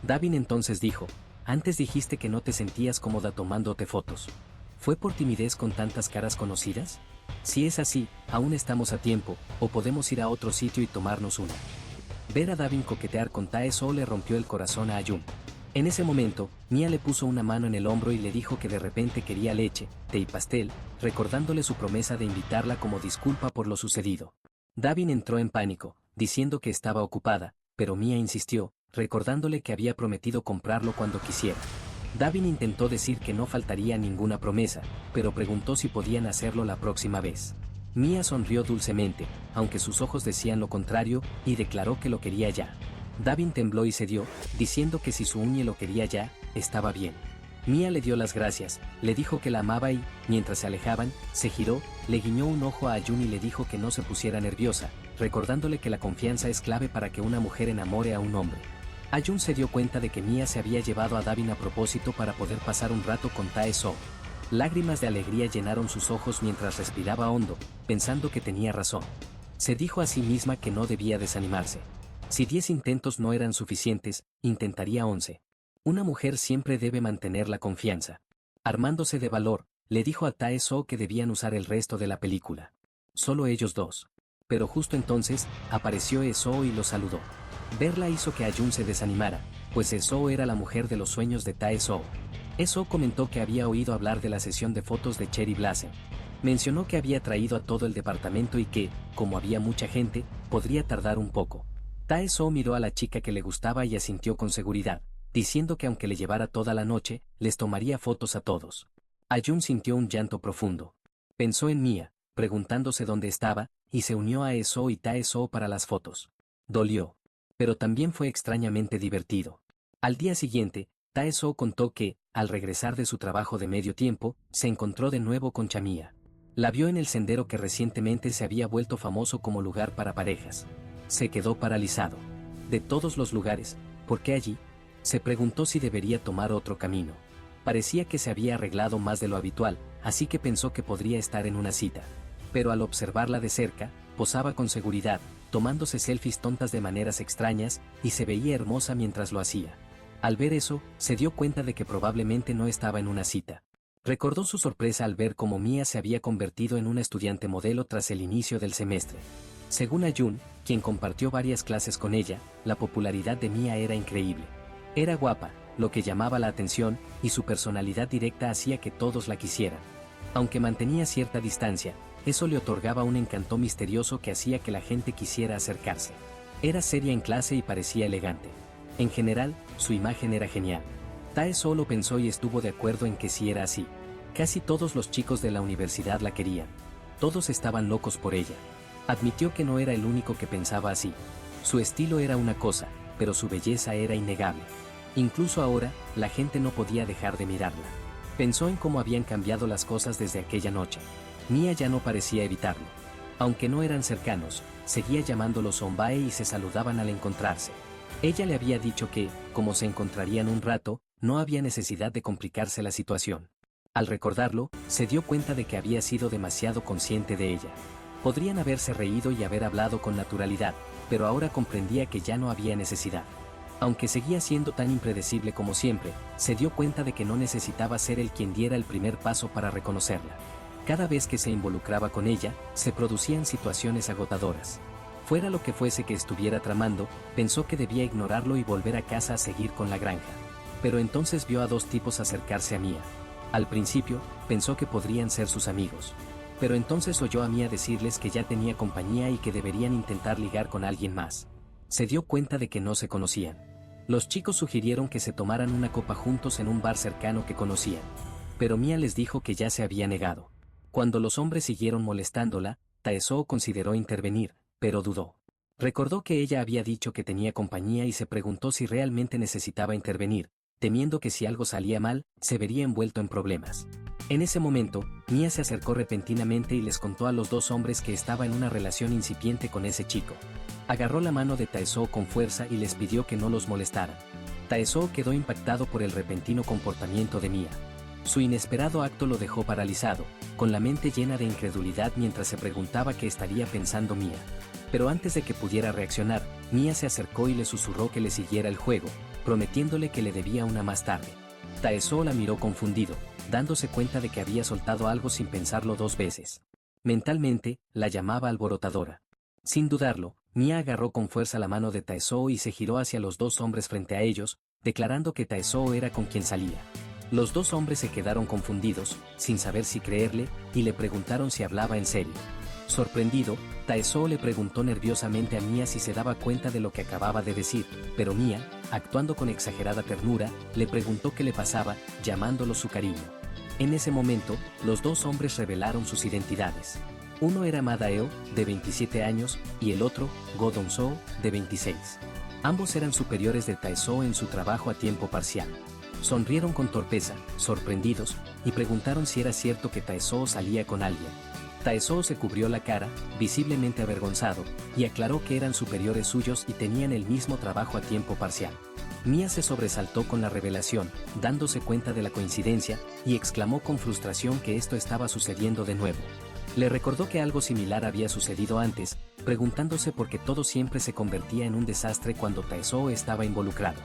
Davin entonces dijo, antes dijiste que no te sentías cómoda tomándote fotos. ¿Fue por timidez con tantas caras conocidas? Si es así, aún estamos a tiempo, o podemos ir a otro sitio y tomarnos una. Ver a Davin coquetear con Tae-soo le rompió el corazón a Ayun. En ese momento, Mia le puso una mano en el hombro y le dijo que de repente quería leche, té y pastel, recordándole su promesa de invitarla como disculpa por lo sucedido. Davin entró en pánico, diciendo que estaba ocupada, pero Mia insistió, recordándole que había prometido comprarlo cuando quisiera. Davin intentó decir que no faltaría ninguna promesa, pero preguntó si podían hacerlo la próxima vez. Mia sonrió dulcemente, aunque sus ojos decían lo contrario, y declaró que lo quería ya. Davin tembló y cedió, diciendo que si su uña lo quería ya, estaba bien. Mia le dio las gracias, le dijo que la amaba y, mientras se alejaban, se giró, le guiñó un ojo a Ayun y le dijo que no se pusiera nerviosa, recordándole que la confianza es clave para que una mujer enamore a un hombre. Ayun se dio cuenta de que Mia se había llevado a Davin a propósito para poder pasar un rato con Tae-soo. Lágrimas de alegría llenaron sus ojos mientras respiraba hondo, pensando que tenía razón. Se dijo a sí misma que no debía desanimarse. Si 10 intentos no eran suficientes, intentaría 11. Una mujer siempre debe mantener la confianza. Armándose de valor, le dijo a Tae-soo que debían usar el resto de la película. Solo ellos dos. Pero justo entonces, apareció Esoo y lo saludó. Verla hizo que Ayun se desanimara, pues Esoo era la mujer de los sueños de Tae-soo. Esoo comentó que había oído hablar de la sesión de fotos de Cherry Blossom. Mencionó que había traído a todo el departamento y que, como había mucha gente, podría tardar un poco. Tae-soo miró a la chica que le gustaba y asintió con seguridad, diciendo que aunque le llevara toda la noche, les tomaría fotos a todos. Ayun sintió un llanto profundo. Pensó en Mia, preguntándose dónde estaba, y se unió a Esoo y Tae-soo para las fotos. Dolió. Pero también fue extrañamente divertido. Al día siguiente, Tae-soo contó que, al regresar de su trabajo de medio tiempo, se encontró de nuevo con Chamia. La vio en el sendero que recientemente se había vuelto famoso como lugar para parejas. Se quedó paralizado. De todos los lugares, ¿por qué allí? Se preguntó si debería tomar otro camino. Parecía que se había arreglado más de lo habitual, así que pensó que podría estar en una cita. Pero al observarla de cerca, posaba con seguridad, tomándose selfies tontas de maneras extrañas, y se veía hermosa mientras lo hacía. Al ver eso, se dio cuenta de que probablemente no estaba en una cita. Recordó su sorpresa al ver cómo Mia se había convertido en una estudiante modelo tras el inicio del semestre. Según Ayun, quien compartió varias clases con ella, la popularidad de Mia era increíble. Era guapa, lo que llamaba la atención, y su personalidad directa hacía que todos la quisieran. Aunque mantenía cierta distancia, eso le otorgaba un encanto misterioso que hacía que la gente quisiera acercarse. Era seria en clase y parecía elegante. En general, su imagen era genial. Tae-soo lo pensó y estuvo de acuerdo en que sí era así. Casi todos los chicos de la universidad la querían. Todos estaban locos por ella. Admitió que no era el único que pensaba así. Su estilo era una cosa, pero su belleza era innegable. Incluso ahora, la gente no podía dejar de mirarla. Pensó en cómo habían cambiado las cosas desde aquella noche. Mia ya no parecía evitarlo. Aunque no eran cercanos, seguía llamándolo Sonbae y se saludaban al encontrarse. Ella le había dicho que, como se encontrarían un rato, no había necesidad de complicarse la situación. Al recordarlo, se dio cuenta de que había sido demasiado consciente de ella. Podrían haberse reído y haber hablado con naturalidad, pero ahora comprendía que ya no había necesidad. Aunque seguía siendo tan impredecible como siempre, se dio cuenta de que no necesitaba ser él quien diera el primer paso para reconocerla. Cada vez que se involucraba con ella, se producían situaciones agotadoras. Fuera lo que fuese que estuviera tramando, pensó que debía ignorarlo y volver a casa a seguir con la granja. Pero entonces vio a dos tipos acercarse a Mia. Al principio, pensó que podrían ser sus amigos. Pero entonces oyó a Mia decirles que ya tenía compañía y que deberían intentar ligar con alguien más. Se dio cuenta de que no se conocían. Los chicos sugirieron que se tomaran una copa juntos en un bar cercano que conocían. Pero Mia les dijo que ya se había negado. Cuando los hombres siguieron molestándola, Tae-soo consideró intervenir, pero dudó. Recordó que ella había dicho que tenía compañía y se preguntó si realmente necesitaba intervenir, temiendo que si algo salía mal, se vería envuelto en problemas. En ese momento, Mia se acercó repentinamente y les contó a los dos hombres que estaba en una relación incipiente con ese chico. Agarró la mano de Tae-soo con fuerza y les pidió que no los molestaran. Tae-soo quedó impactado por el repentino comportamiento de Mia. Su inesperado acto lo dejó paralizado, con la mente llena de incredulidad mientras se preguntaba qué estaría pensando Mia. Pero antes de que pudiera reaccionar, Mia se acercó y le susurró que le siguiera el juego, prometiéndole que le debía una más tarde. Tae-soo la miró confundido, dándose cuenta de que había soltado algo sin pensarlo dos veces. Mentalmente, la llamaba alborotadora. Sin dudarlo, Mia agarró con fuerza la mano de Tae-soo y se giró hacia los dos hombres frente a ellos, declarando que Tae-soo era con quien salía. Los dos hombres se quedaron confundidos, sin saber si creerle, y le preguntaron si hablaba en serio. Sorprendido, Taesoo le preguntó nerviosamente a Mia si se daba cuenta de lo que acababa de decir, pero Mia, actuando con exagerada ternura, le preguntó qué le pasaba, llamándolo su cariño. En ese momento, los dos hombres revelaron sus identidades. Uno era Ma Daeo, de 27 años, y el otro, Go Dong-soo, de 26. Ambos eran superiores de Taesoo en su trabajo a tiempo parcial. Sonrieron con torpeza, sorprendidos, y preguntaron si era cierto que Taesoo salía con alguien. Taesoo se cubrió la cara, visiblemente avergonzado, y aclaró que eran superiores suyos y tenían el mismo trabajo a tiempo parcial. Mia se sobresaltó con la revelación, dándose cuenta de la coincidencia, y exclamó con frustración que esto estaba sucediendo de nuevo. Le recordó que algo similar había sucedido antes, preguntándose por qué todo siempre se convertía en un desastre cuando Taesoo estaba involucrado.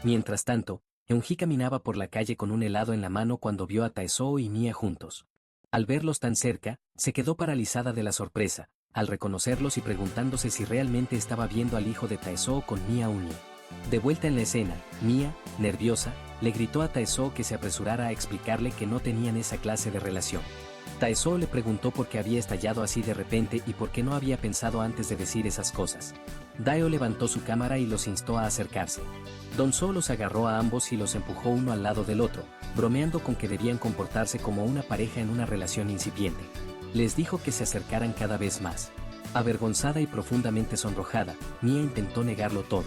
Mientras tanto, Eunhee caminaba por la calle con un helado en la mano cuando vio a Taesoo y Mia juntos. Al verlos tan cerca, se quedó paralizada de la sorpresa, al reconocerlos y preguntándose si realmente estaba viendo al hijo de Taesoo con Mia Eunhee. De vuelta en la escena, Mia, nerviosa, le gritó a Taesoo que se apresurara a explicarle que no tenían esa clase de relación. Taesoo le preguntó por qué había estallado así de repente y por qué no había pensado antes de decir esas cosas. Daeo levantó su cámara y los instó a acercarse. Dong-soo los agarró a ambos y los empujó uno al lado del otro, bromeando con que debían comportarse como una pareja en una relación incipiente. Les dijo que se acercaran cada vez más. Avergonzada y profundamente sonrojada, Mia intentó negarlo todo.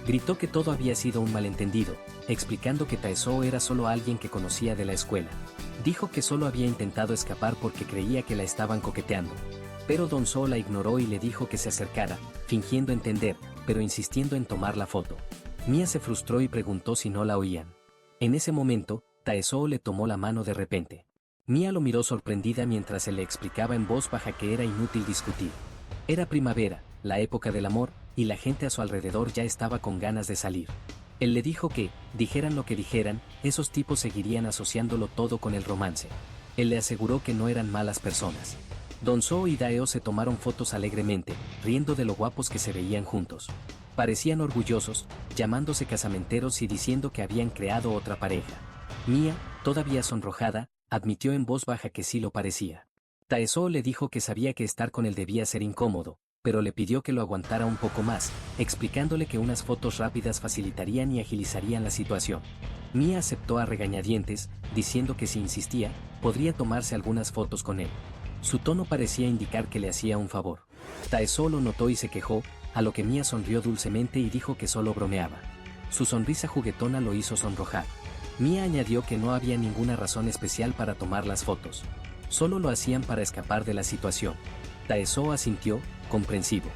Gritó que todo había sido un malentendido, explicando que Taesoo era solo alguien que conocía de la escuela. Dijo que solo había intentado escapar porque creía que la estaban coqueteando. Pero Dong-soo la ignoró y le dijo que se acercara, fingiendo entender, pero insistiendo en tomar la foto. Mia se frustró y preguntó si no la oían. En ese momento, Taesoo le tomó la mano de repente. Mia lo miró sorprendida mientras se le explicaba en voz baja que era inútil discutir. Era primavera, la época del amor, y la gente a su alrededor ya estaba con ganas de salir. Él le dijo que, dijeran lo que dijeran, esos tipos seguirían asociándolo todo con el romance. Él le aseguró que no eran malas personas. Dong-soo y Daeo se tomaron fotos alegremente, riendo de lo guapos que se veían juntos. Parecían orgullosos, llamándose casamenteros y diciendo que habían creado otra pareja. Mia, todavía sonrojada, admitió en voz baja que sí lo parecía. Taesoo le dijo que sabía que estar con él debía ser incómodo, pero le pidió que lo aguantara un poco más, explicándole que unas fotos rápidas facilitarían y agilizarían la situación. Mia aceptó a regañadientes, diciendo que si insistía, podría tomarse algunas fotos con él. Su tono parecía indicar que le hacía un favor. Taesoo lo notó y se quejó, a lo que Mia sonrió dulcemente y dijo que solo bromeaba. Su sonrisa juguetona lo hizo sonrojar. Mia añadió que no había ninguna razón especial para tomar las fotos. Solo lo hacían para escapar de la situación. Taesoo asintió, comprensivo.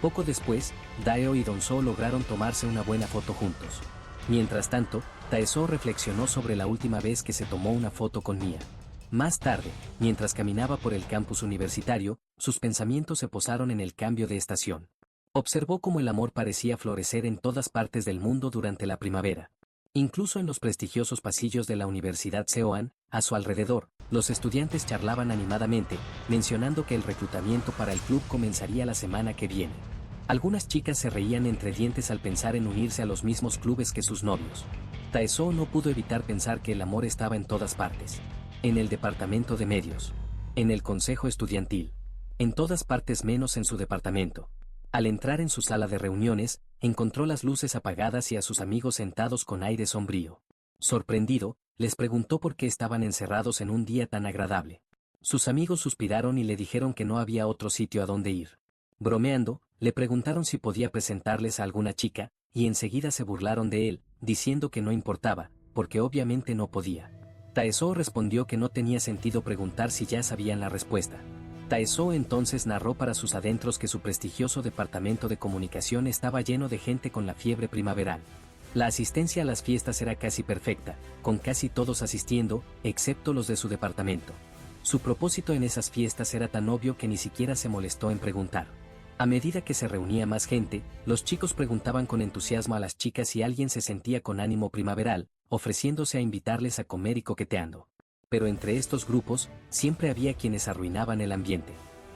Poco después, Daeo y Dong-soo lograron tomarse una buena foto juntos. Mientras tanto, Taesoo reflexionó sobre la última vez que se tomó una foto con Mia. Más tarde, mientras caminaba por el campus universitario, sus pensamientos se posaron en el cambio de estación. Observó cómo el amor parecía florecer en todas partes del mundo durante la primavera. Incluso en los prestigiosos pasillos de la Universidad Seoan, a su alrededor, los estudiantes charlaban animadamente, mencionando que el reclutamiento para el club comenzaría la semana que viene. Algunas chicas se reían entre dientes al pensar en unirse a los mismos clubes que sus novios. Taesoo no pudo evitar pensar que el amor estaba en todas partes. En el departamento de medios. En el consejo estudiantil. En todas partes menos en su departamento. Al entrar en su sala de reuniones, encontró las luces apagadas y a sus amigos sentados con aire sombrío. Sorprendido, les preguntó por qué estaban encerrados en un día tan agradable. Sus amigos suspiraron y le dijeron que no había otro sitio a donde ir. Bromeando, le preguntaron si podía presentarles a alguna chica, y enseguida se burlaron de él, diciendo que no importaba, porque obviamente no podía. Taesoo respondió que no tenía sentido preguntar si ya sabían la respuesta. Taesoo entonces narró para sus adentros que su prestigioso departamento de comunicación estaba lleno de gente con la fiebre primaveral. La asistencia a las fiestas era casi perfecta, con casi todos asistiendo, excepto los de su departamento. Su propósito en esas fiestas era tan obvio que ni siquiera se molestó en preguntar. A medida que se reunía más gente, los chicos preguntaban con entusiasmo a las chicas si alguien se sentía con ánimo primaveral, ofreciéndose a invitarles a comer y coqueteando. Pero entre estos grupos, siempre había quienes arruinaban el ambiente.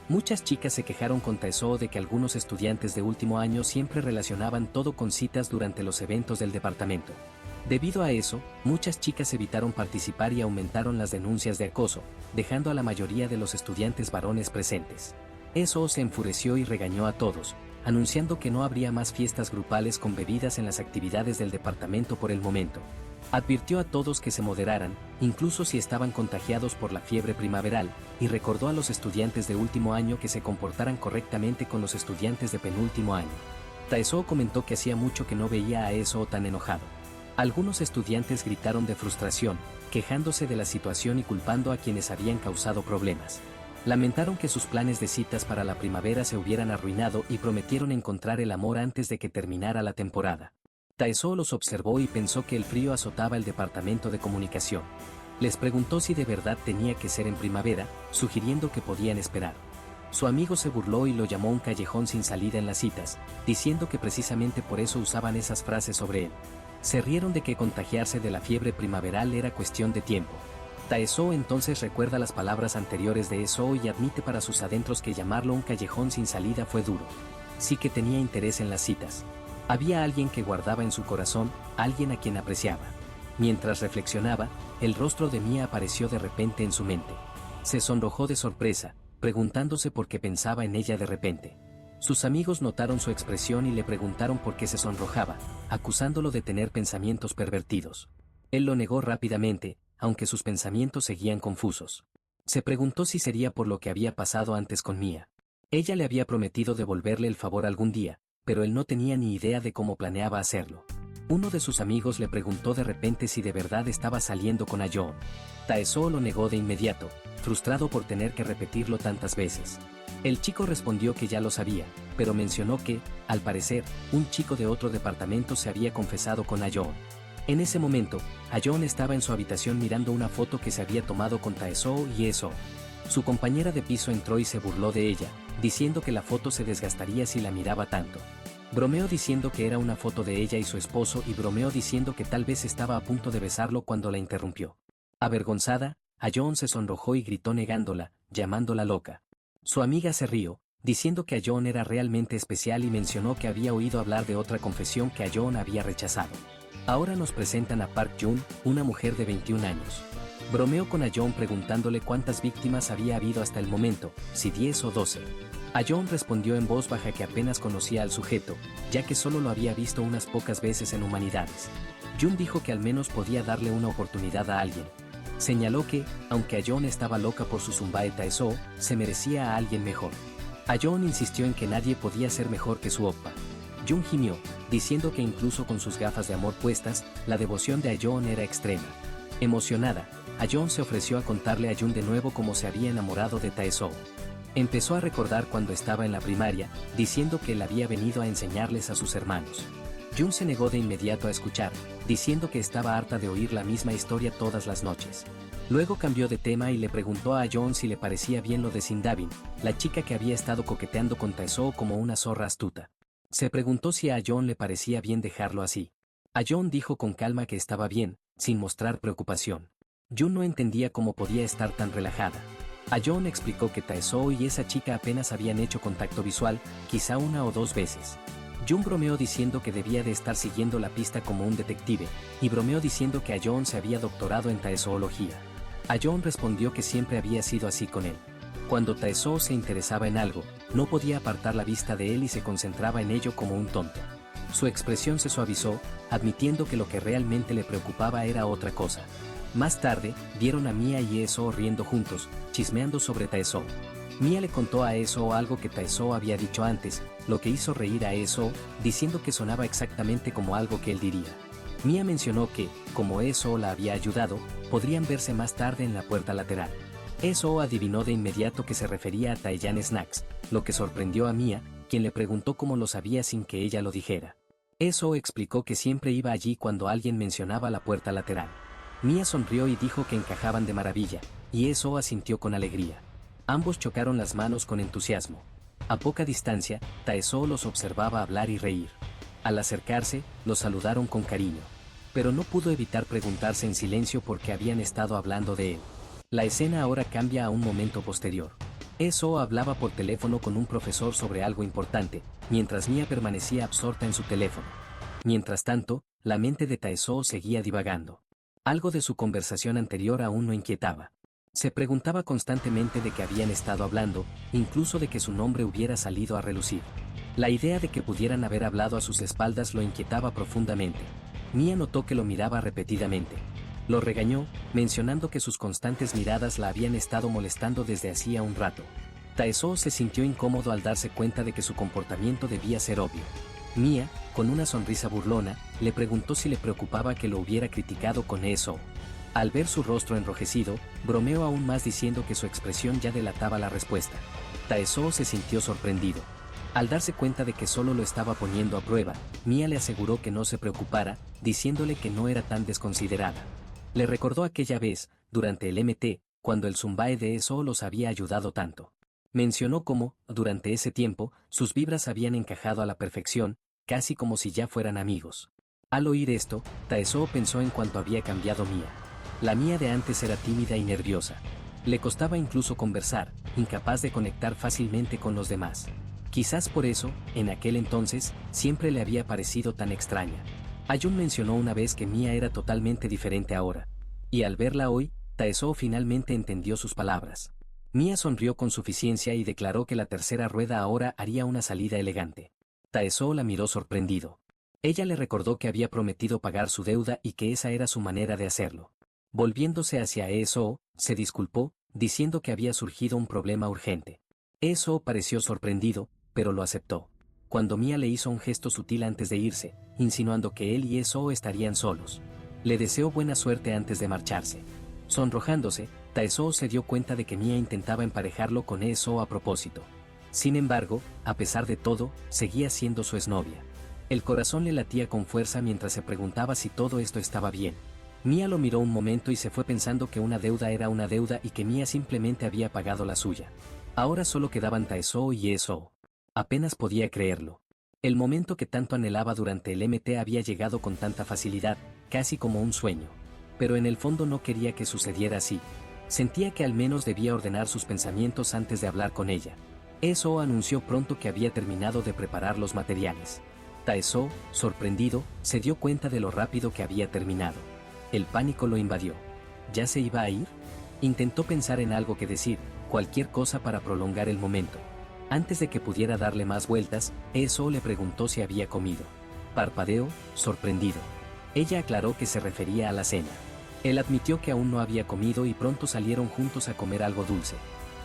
Muchas chicas se quejaron con Taesoo de que algunos estudiantes de último año siempre relacionaban todo con citas durante los eventos del departamento. Debido a eso, muchas chicas evitaron participar y aumentaron las denuncias de acoso, dejando a la mayoría de los estudiantes varones presentes. Eso se enfureció y regañó a todos, anunciando que no habría más fiestas grupales con bebidas en las actividades del departamento por el momento. Advirtió a todos que se moderaran, incluso si estaban contagiados por la fiebre primaveral, y recordó a los estudiantes de último año que se comportaran correctamente con los estudiantes de penúltimo año. Taesoo comentó que hacía mucho que no veía a Eso tan enojado. Algunos estudiantes gritaron de frustración, quejándose de la situación y culpando a quienes habían causado problemas. Lamentaron que sus planes de citas para la primavera se hubieran arruinado y prometieron encontrar el amor antes de que terminara la temporada. Taesoo los observó y pensó que el frío azotaba el departamento de comunicación. Les preguntó si de verdad tenía que ser en primavera, sugiriendo que podían esperar. Su amigo se burló y lo llamó un callejón sin salida en las citas, diciendo que precisamente por eso usaban esas frases sobre él. Se rieron de que contagiarse de la fiebre primaveral era cuestión de tiempo. Taesoo entonces recuerda las palabras anteriores de Eso y admite para sus adentros que llamarlo un callejón sin salida fue duro. Sí que tenía interés en las citas. Había alguien que guardaba en su corazón, alguien a quien apreciaba. Mientras reflexionaba, el rostro de Mia apareció de repente en su mente. Se sonrojó de sorpresa, preguntándose por qué pensaba en ella de repente. Sus amigos notaron su expresión y le preguntaron por qué se sonrojaba, acusándolo de tener pensamientos pervertidos. Él lo negó rápidamente, aunque sus pensamientos seguían confusos. Se preguntó si sería por lo que había pasado antes con Mia. Ella le había prometido devolverle el favor algún día, pero él no tenía ni idea de cómo planeaba hacerlo. Uno de sus amigos le preguntó de repente si de verdad estaba saliendo con Ayeon. Taesoo lo negó de inmediato, frustrado por tener que repetirlo tantas veces. El chico respondió que ya lo sabía, pero mencionó que, al parecer, un chico de otro departamento se había confesado con Ayeon. En ese momento, Ayeon estaba en su habitación mirando una foto que se había tomado con Taesoo y Eso. Su compañera de piso entró y se burló de ella, diciendo que la foto se desgastaría si la miraba tanto. Bromeó diciendo que era una foto de ella y su esposo y bromeó diciendo que tal vez estaba a punto de besarlo cuando la interrumpió. Avergonzada, Ayeon se sonrojó y gritó negándola, llamándola loca. Su amiga se rió, diciendo que Ayeon era realmente especial y mencionó que había oído hablar de otra confesión que Ayeon había rechazado. Ahora nos presentan a Park Jun, una mujer de 21 años. Bromeó con Ayeon preguntándole cuántas víctimas había habido hasta el momento, si 10 o 12. Ayeon respondió en voz baja que apenas conocía al sujeto, ya que solo lo había visto unas pocas veces en Humanidades. Jun dijo que al menos podía darle una oportunidad a alguien. Señaló que, aunque Ayeon estaba loca por su Zumbae Taesoo, se merecía a alguien mejor. Ayeon insistió en que nadie podía ser mejor que su oppa. Jun gimió, diciendo que incluso con sus gafas de amor puestas, la devoción de Ayeon era extrema. Emocionada, Ayeon se ofreció a contarle a Jun de nuevo cómo se había enamorado de Taesoo. Empezó a recordar cuando estaba en la primaria, diciendo que él había venido a enseñarles a sus hermanos. Jun se negó de inmediato a escuchar, diciendo que estaba harta de oír la misma historia todas las noches. Luego cambió de tema y le preguntó a Ayeon si le parecía bien lo de Sindabin, la chica que había estado coqueteando con Taesoo como una zorra astuta. Se preguntó si a Ayeon le parecía bien dejarlo así. Ayeon dijo con calma que estaba bien, sin mostrar preocupación. Jun no entendía cómo podía estar tan relajada. Ayeon explicó que Taesoo y esa chica apenas habían hecho contacto visual, quizá una o dos veces. Jun bromeó diciendo que debía de estar siguiendo la pista como un detective, y bromeó diciendo que Ayeon se había doctorado en taesoología. Ayeon respondió que siempre había sido así con él. Cuando Taesoo se interesaba en algo, no podía apartar la vista de él y se concentraba en ello como un tonto. Su expresión se suavizó, admitiendo que lo que realmente le preocupaba era otra cosa. Más tarde, vieron a Mia y Eso riendo juntos, chismeando sobre Taesoo. Mia le contó a Eso algo que Taesoo había dicho antes, lo que hizo reír a Eso, diciendo que sonaba exactamente como algo que él diría. Mia mencionó que, como Eso la había ayudado, podrían verse más tarde en la puerta lateral. Eso adivinó de inmediato que se refería a Taeyan Snacks, lo que sorprendió a Mia, quien le preguntó cómo lo sabía sin que ella lo dijera. Eso explicó que siempre iba allí cuando alguien mencionaba la puerta lateral. Mia sonrió y dijo que encajaban de maravilla, y Eso asintió con alegría. Ambos chocaron las manos con entusiasmo. A poca distancia, Taesoo los observaba hablar y reír. Al acercarse, los saludaron con cariño. Pero no pudo evitar preguntarse en silencio por qué habían estado hablando de él. La escena ahora cambia a un momento posterior. Eso hablaba por teléfono con un profesor sobre algo importante, mientras Mia permanecía absorta en su teléfono. Mientras tanto, la mente de Taesoo seguía divagando. Algo de su conversación anterior aún no inquietaba. Se preguntaba constantemente de qué habían estado hablando, incluso de que su nombre hubiera salido a relucir. La idea de que pudieran haber hablado a sus espaldas lo inquietaba profundamente. Mia notó que lo miraba repetidamente. Lo regañó, mencionando que sus constantes miradas la habían estado molestando desde hacía un rato. Taesoo se sintió incómodo al darse cuenta de que su comportamiento debía ser obvio. Mia, con una sonrisa burlona, le preguntó si le preocupaba que lo hubiera criticado con eso. Al ver su rostro enrojecido, bromeó aún más diciendo que su expresión ya delataba la respuesta. Taesoo se sintió sorprendido. Al darse cuenta de que solo lo estaba poniendo a prueba, Mia le aseguró que no se preocupara, diciéndole que no era tan desconsiderada. Le recordó aquella vez, durante el MT, cuando el Zumbae de eso los había ayudado tanto. Mencionó cómo, durante ese tiempo, sus vibras habían encajado a la perfección, casi como si ya fueran amigos. Al oír esto, Taesoo pensó en cuánto había cambiado Mia. La Mia de antes era tímida y nerviosa. Le costaba incluso conversar, incapaz de conectar fácilmente con los demás. Quizás por eso, en aquel entonces, siempre le había parecido tan extraña. Ayun mencionó una vez que Mia era totalmente diferente ahora. Y al verla hoy, Taesoo finalmente entendió sus palabras. Mia sonrió con suficiencia y declaró que la tercera rueda ahora haría una salida elegante. Taesoo la miró sorprendido. Ella le recordó que había prometido pagar su deuda y que esa era su manera de hacerlo. Volviéndose hacia Eso, se disculpó, diciendo que había surgido un problema urgente. Eso pareció sorprendido, pero lo aceptó. Cuando Mia le hizo un gesto sutil antes de irse, insinuando que él y Eso estarían solos. Le deseó buena suerte antes de marcharse. Sonrojándose, Taesoo se dio cuenta de que Mia intentaba emparejarlo con Eso a propósito. Sin embargo, a pesar de todo, seguía siendo su exnovia. El corazón le latía con fuerza mientras se preguntaba si todo esto estaba bien. Mia lo miró un momento y se fue pensando que una deuda era una deuda y que Mia simplemente había pagado la suya. Ahora solo quedaban Taesoo y Eso. Apenas podía creerlo. El momento que tanto anhelaba durante el MT había llegado con tanta facilidad, casi como un sueño. Pero en el fondo no quería que sucediera así. Sentía que al menos debía ordenar sus pensamientos antes de hablar con ella. Eso anunció pronto que había terminado de preparar los materiales. Taesoo, sorprendido, se dio cuenta de lo rápido que había terminado. El pánico lo invadió. ¿Ya se iba a ir? Intentó pensar en algo que decir, cualquier cosa para prolongar el momento. Antes de que pudiera darle más vueltas, Eso le preguntó si había comido. Parpadeó, sorprendido. Ella aclaró que se refería a la cena. Él admitió que aún no había comido y pronto salieron juntos a comer algo dulce.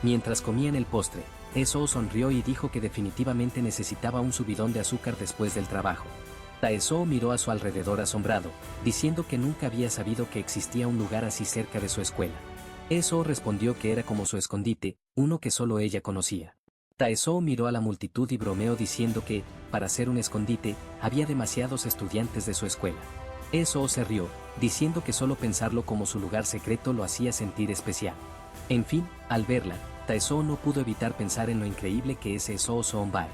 Mientras comían el postre, Eso sonrió y dijo que definitivamente necesitaba un subidón de azúcar después del trabajo. Taesoo miró a su alrededor asombrado, diciendo que nunca había sabido que existía un lugar así cerca de su escuela. Eso respondió que era como su escondite, uno que solo ella conocía. Taesoo miró a la multitud y bromeó diciendo que, para ser un escondite, había demasiados estudiantes de su escuela. Eso se rió, diciendo que solo pensarlo como su lugar secreto lo hacía sentir especial. En fin, al verla, Taesoo no pudo evitar pensar en lo increíble que es Eso Zumbae.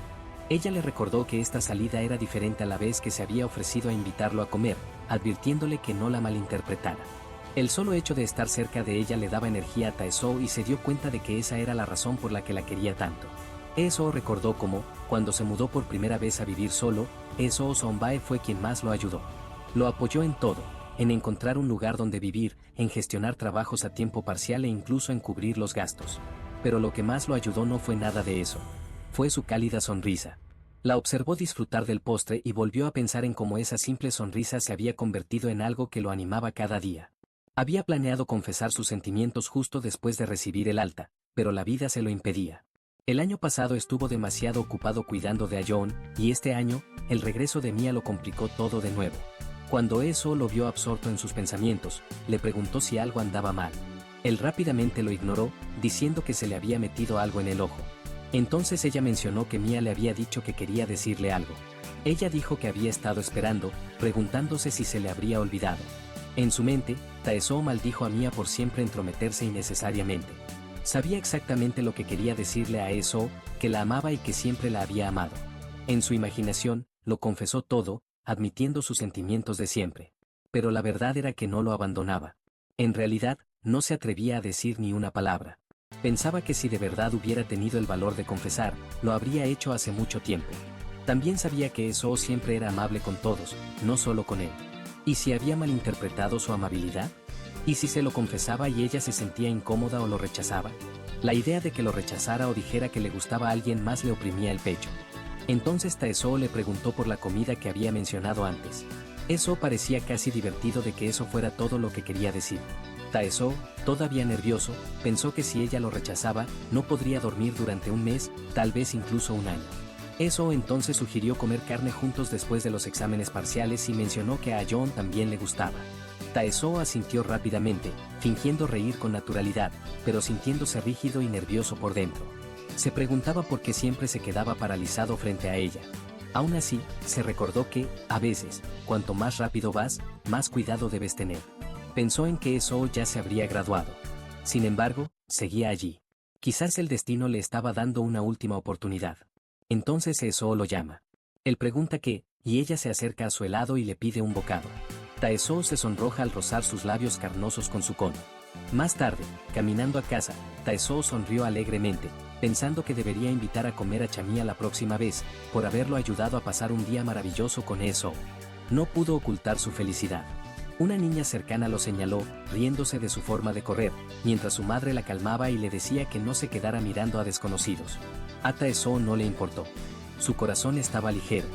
Ella le recordó que esta salida era diferente a la vez que se había ofrecido a invitarlo a comer, advirtiéndole que no la malinterpretara. El solo hecho de estar cerca de ella le daba energía a Taesoo y se dio cuenta de que esa era la razón por la que la quería tanto. Eso recordó cómo, cuando se mudó por primera vez a vivir solo, Eso Zumbae fue quien más lo ayudó. Lo apoyó en todo, en encontrar un lugar donde vivir, en gestionar trabajos a tiempo parcial e incluso en cubrir los gastos. Pero lo que más lo ayudó no fue nada de eso. Fue su cálida sonrisa. La observó disfrutar del postre y volvió a pensar en cómo esa simple sonrisa se había convertido en algo que lo animaba cada día. Había planeado confesar sus sentimientos justo después de recibir el alta, pero la vida se lo impedía. El año pasado estuvo demasiado ocupado cuidando de Ayun, y este año, el regreso de Mia lo complicó todo de nuevo. Cuando Eso lo vio absorto en sus pensamientos, le preguntó si algo andaba mal. Él rápidamente lo ignoró, diciendo que se le había metido algo en el ojo. Entonces ella mencionó que Mia le había dicho que quería decirle algo. Ella dijo que había estado esperando, preguntándose si se le habría olvidado. En su mente, Taesoo maldijo a Mia por siempre entrometerse innecesariamente. Sabía exactamente lo que quería decirle a Eso, que la amaba y que siempre la había amado. En su imaginación, lo confesó todo, admitiendo sus sentimientos de siempre. Pero la verdad era que no lo abandonaba. En realidad, no se atrevía a decir ni una palabra. Pensaba que si de verdad hubiera tenido el valor de confesar, lo habría hecho hace mucho tiempo. También sabía que Eso siempre era amable con todos, no solo con él. ¿Y si había malinterpretado su amabilidad? ¿Y si se lo confesaba y ella se sentía incómoda o lo rechazaba? La idea de que lo rechazara o dijera que le gustaba a alguien más le oprimía el pecho. Entonces Taesoo le preguntó por la comida que había mencionado antes. Eso parecía casi divertido de que eso fuera todo lo que quería decir. Taesoo, todavía nervioso, pensó que si ella lo rechazaba, no podría dormir durante un mes, tal vez incluso un año. Eso entonces sugirió comer carne juntos después de los exámenes parciales y mencionó que a John también le gustaba. Taesoo asintió rápidamente, fingiendo reír con naturalidad, pero sintiéndose rígido y nervioso por dentro. Se preguntaba por qué siempre se quedaba paralizado frente a ella. Aún así, se recordó que, a veces, cuanto más rápido vas, más cuidado debes tener. Pensó en que eso ya se habría graduado. Sin embargo, seguía allí. Quizás el destino le estaba dando una última oportunidad. Entonces eso lo llama. Él pregunta qué, y ella se acerca a su helado y le pide un bocado. Taesoo se sonroja al rozar sus labios carnosos con su cono. Más tarde, caminando a casa, Taesoo sonrió alegremente, pensando que debería invitar a comer a Chamía la próxima vez, por haberlo ayudado a pasar un día maravilloso con eso. No pudo ocultar su felicidad. Una niña cercana lo señaló, riéndose de su forma de correr, mientras su madre la calmaba y le decía que no se quedara mirando a desconocidos. A Taesoo no le importó. Su corazón estaba ligero.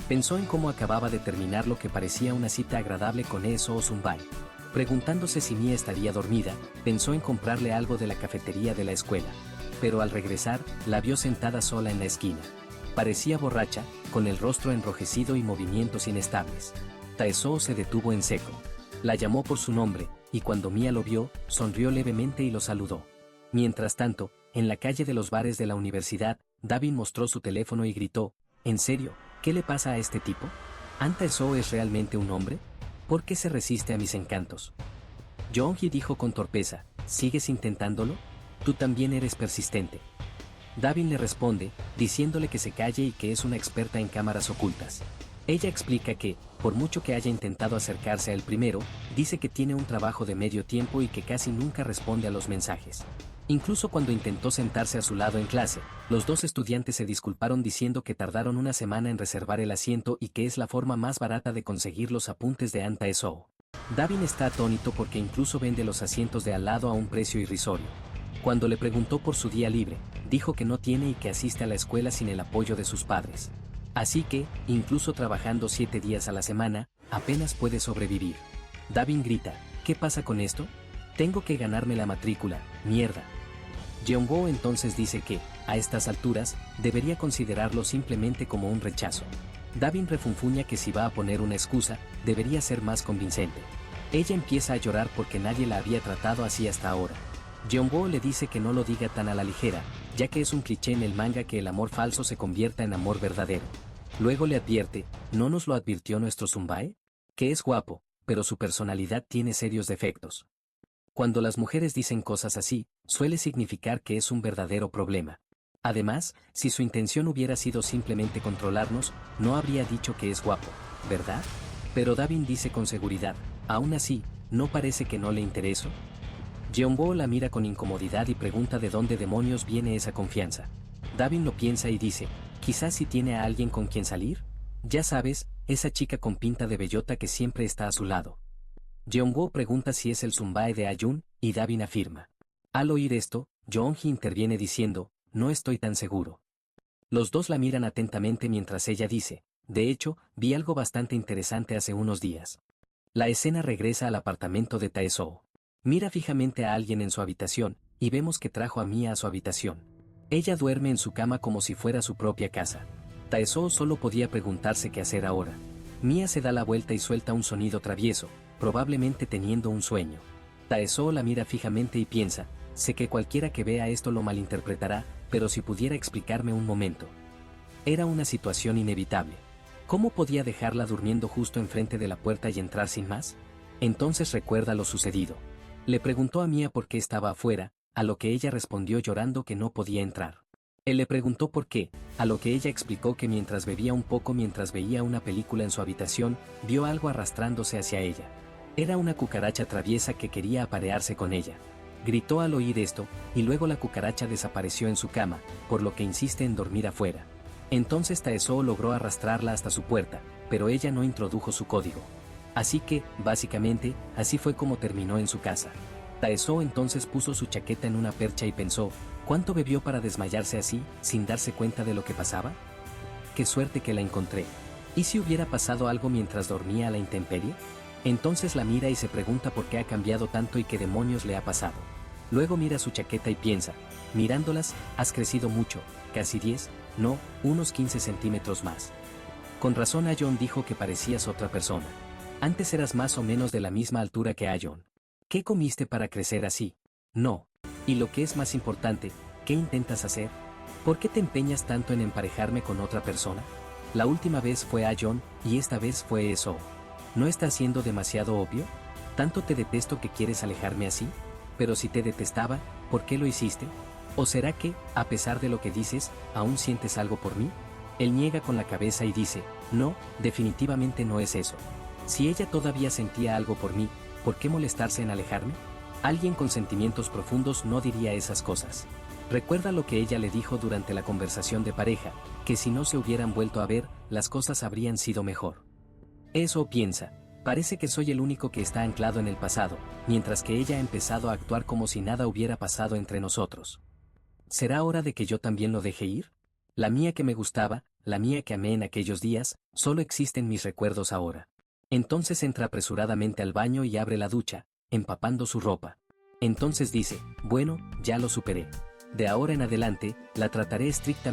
Pensó en cómo acababa de terminar lo que parecía una cita agradable con eso Sunbae. Preguntándose si Mia estaría dormida, pensó en comprarle algo de la cafetería de la escuela. Pero al regresar, la vio sentada sola en la esquina. Parecía borracha, con el rostro enrojecido y movimientos inestables. Taesoo se detuvo en seco. La llamó por su nombre, y cuando Mia lo vio, sonrió levemente y lo saludó. Mientras tanto, en la calle de los bares de la universidad, Davin mostró su teléfono y gritó, ¿en serio? ¿Qué le pasa a este tipo? ¿Han Taesoo es realmente un hombre? ¿Por qué se resiste a mis encantos? Jeongi dijo con torpeza, ¿sigues intentándolo? Tú también eres persistente. Davin le responde, diciéndole que se calle y que es una experta en cámaras ocultas. Ella explica que, por mucho que haya intentado acercarse a él primero, dice que tiene un trabajo de medio tiempo y que casi nunca responde a los mensajes. Incluso cuando intentó sentarse a su lado en clase, los dos estudiantes se disculparon diciendo que tardaron una semana en reservar el asiento y que es la forma más barata de conseguir los apuntes de Taesoo. Davin está atónito porque incluso vende los asientos de al lado a un precio irrisorio. Cuando le preguntó por su día libre, dijo que no tiene y que asiste a la escuela sin el apoyo de sus padres. Así que, incluso trabajando 7 días a la semana, apenas puede sobrevivir. Davin grita, ¿qué pasa con esto? Tengo que ganarme la matrícula, mierda. Jeongo entonces dice que, a estas alturas, debería considerarlo simplemente como un rechazo. Davin refunfuña que si va a poner una excusa, debería ser más convincente. Ella empieza a llorar porque nadie la había tratado así hasta ahora. Jeongo le dice que no lo diga tan a la ligera, ya que es un cliché en el manga que el amor falso se convierta en amor verdadero. Luego le advierte, ¿no nos lo advirtió nuestro Sunbae? Que es guapo, pero su personalidad tiene serios defectos. Cuando las mujeres dicen cosas así, suele significar que es un verdadero problema. Además, si su intención hubiera sido simplemente controlarnos, no habría dicho que es guapo, ¿verdad? Pero Davin dice con seguridad, aún así, ¿no parece que no le intereso? Jeonbo la mira con incomodidad y pregunta de dónde demonios viene esa confianza. Davin lo piensa y dice, quizás si tiene a alguien con quien salir. Ya sabes, esa chica con pinta de bellota que siempre está a su lado. Jeonbo pregunta si es el Sunbae de Ayun, y Davin afirma. Al oír esto, Jeongi interviene diciendo, no estoy tan seguro. Los dos la miran atentamente mientras ella dice, de hecho, vi algo bastante interesante hace unos días. La escena regresa al apartamento de Taesoo. Mira fijamente a alguien en su habitación, y vemos que trajo a Mia a su habitación. Ella duerme en su cama como si fuera su propia casa. Taesoo solo podía preguntarse qué hacer ahora. Mia se da la vuelta y suelta un sonido travieso, probablemente teniendo un sueño. Taesoo la mira fijamente y piensa, sé que cualquiera que vea esto lo malinterpretará, pero si pudiera explicarme un momento. Era una situación inevitable. ¿Cómo podía dejarla durmiendo justo enfrente de la puerta y entrar sin más? Entonces recuerda lo sucedido. Le preguntó a Mia por qué estaba afuera, a lo que ella respondió llorando que no podía entrar. Él le preguntó por qué, a lo que ella explicó que mientras bebía un poco mientras veía una película en su habitación, vio algo arrastrándose hacia ella. Era una cucaracha traviesa que quería aparearse con ella. Gritó al oír esto, y luego la cucaracha desapareció en su cama, por lo que insiste en dormir afuera. Entonces Taesoo logró arrastrarla hasta su puerta, pero ella no introdujo su código. Así que, básicamente, así fue como terminó en su casa. Taesoo entonces puso su chaqueta en una percha y pensó, ¿cuánto bebió para desmayarse así, sin darse cuenta de lo que pasaba? ¡Qué suerte que la encontré! ¿Y si hubiera pasado algo mientras dormía a la intemperie? Entonces la mira y se pregunta por qué ha cambiado tanto y qué demonios le ha pasado. Luego mira su chaqueta y piensa, mirándolas, has crecido mucho, casi 10, no, unos 15 centímetros más. Con razón Ayon dijo que parecías otra persona. Antes eras más o menos de la misma altura que Ayon. ¿Qué comiste para crecer así? No. Y lo que es más importante, ¿qué intentas hacer? ¿Por qué te empeñas tanto en emparejarme con otra persona? La última vez fue Ayon, y esta vez fue eso. ¿No está siendo demasiado obvio? ¿Tanto te detesto que quieres alejarme así? Pero si te detestaba, ¿por qué lo hiciste? ¿O será que, a pesar de lo que dices, aún sientes algo por mí? Él niega con la cabeza y dice, no, definitivamente no es eso. Si ella todavía sentía algo por mí, ¿por qué molestarse en alejarme? Alguien con sentimientos profundos no diría esas cosas. Recuerda lo que ella le dijo durante la conversación de pareja, que si no se hubieran vuelto a ver, las cosas habrían sido mejor. Eso piensa. Parece que soy el único que está anclado en el pasado, mientras que ella ha empezado a actuar como si nada hubiera pasado entre nosotros. ¿Será hora de que yo también lo deje ir? La mía que me gustaba, la mía que amé en aquellos días, solo existen mis recuerdos ahora. Entonces entra apresuradamente al baño y abre la ducha, empapando su ropa. Entonces dice, bueno, ya lo superé. De ahora en adelante, la trataré estrictamente.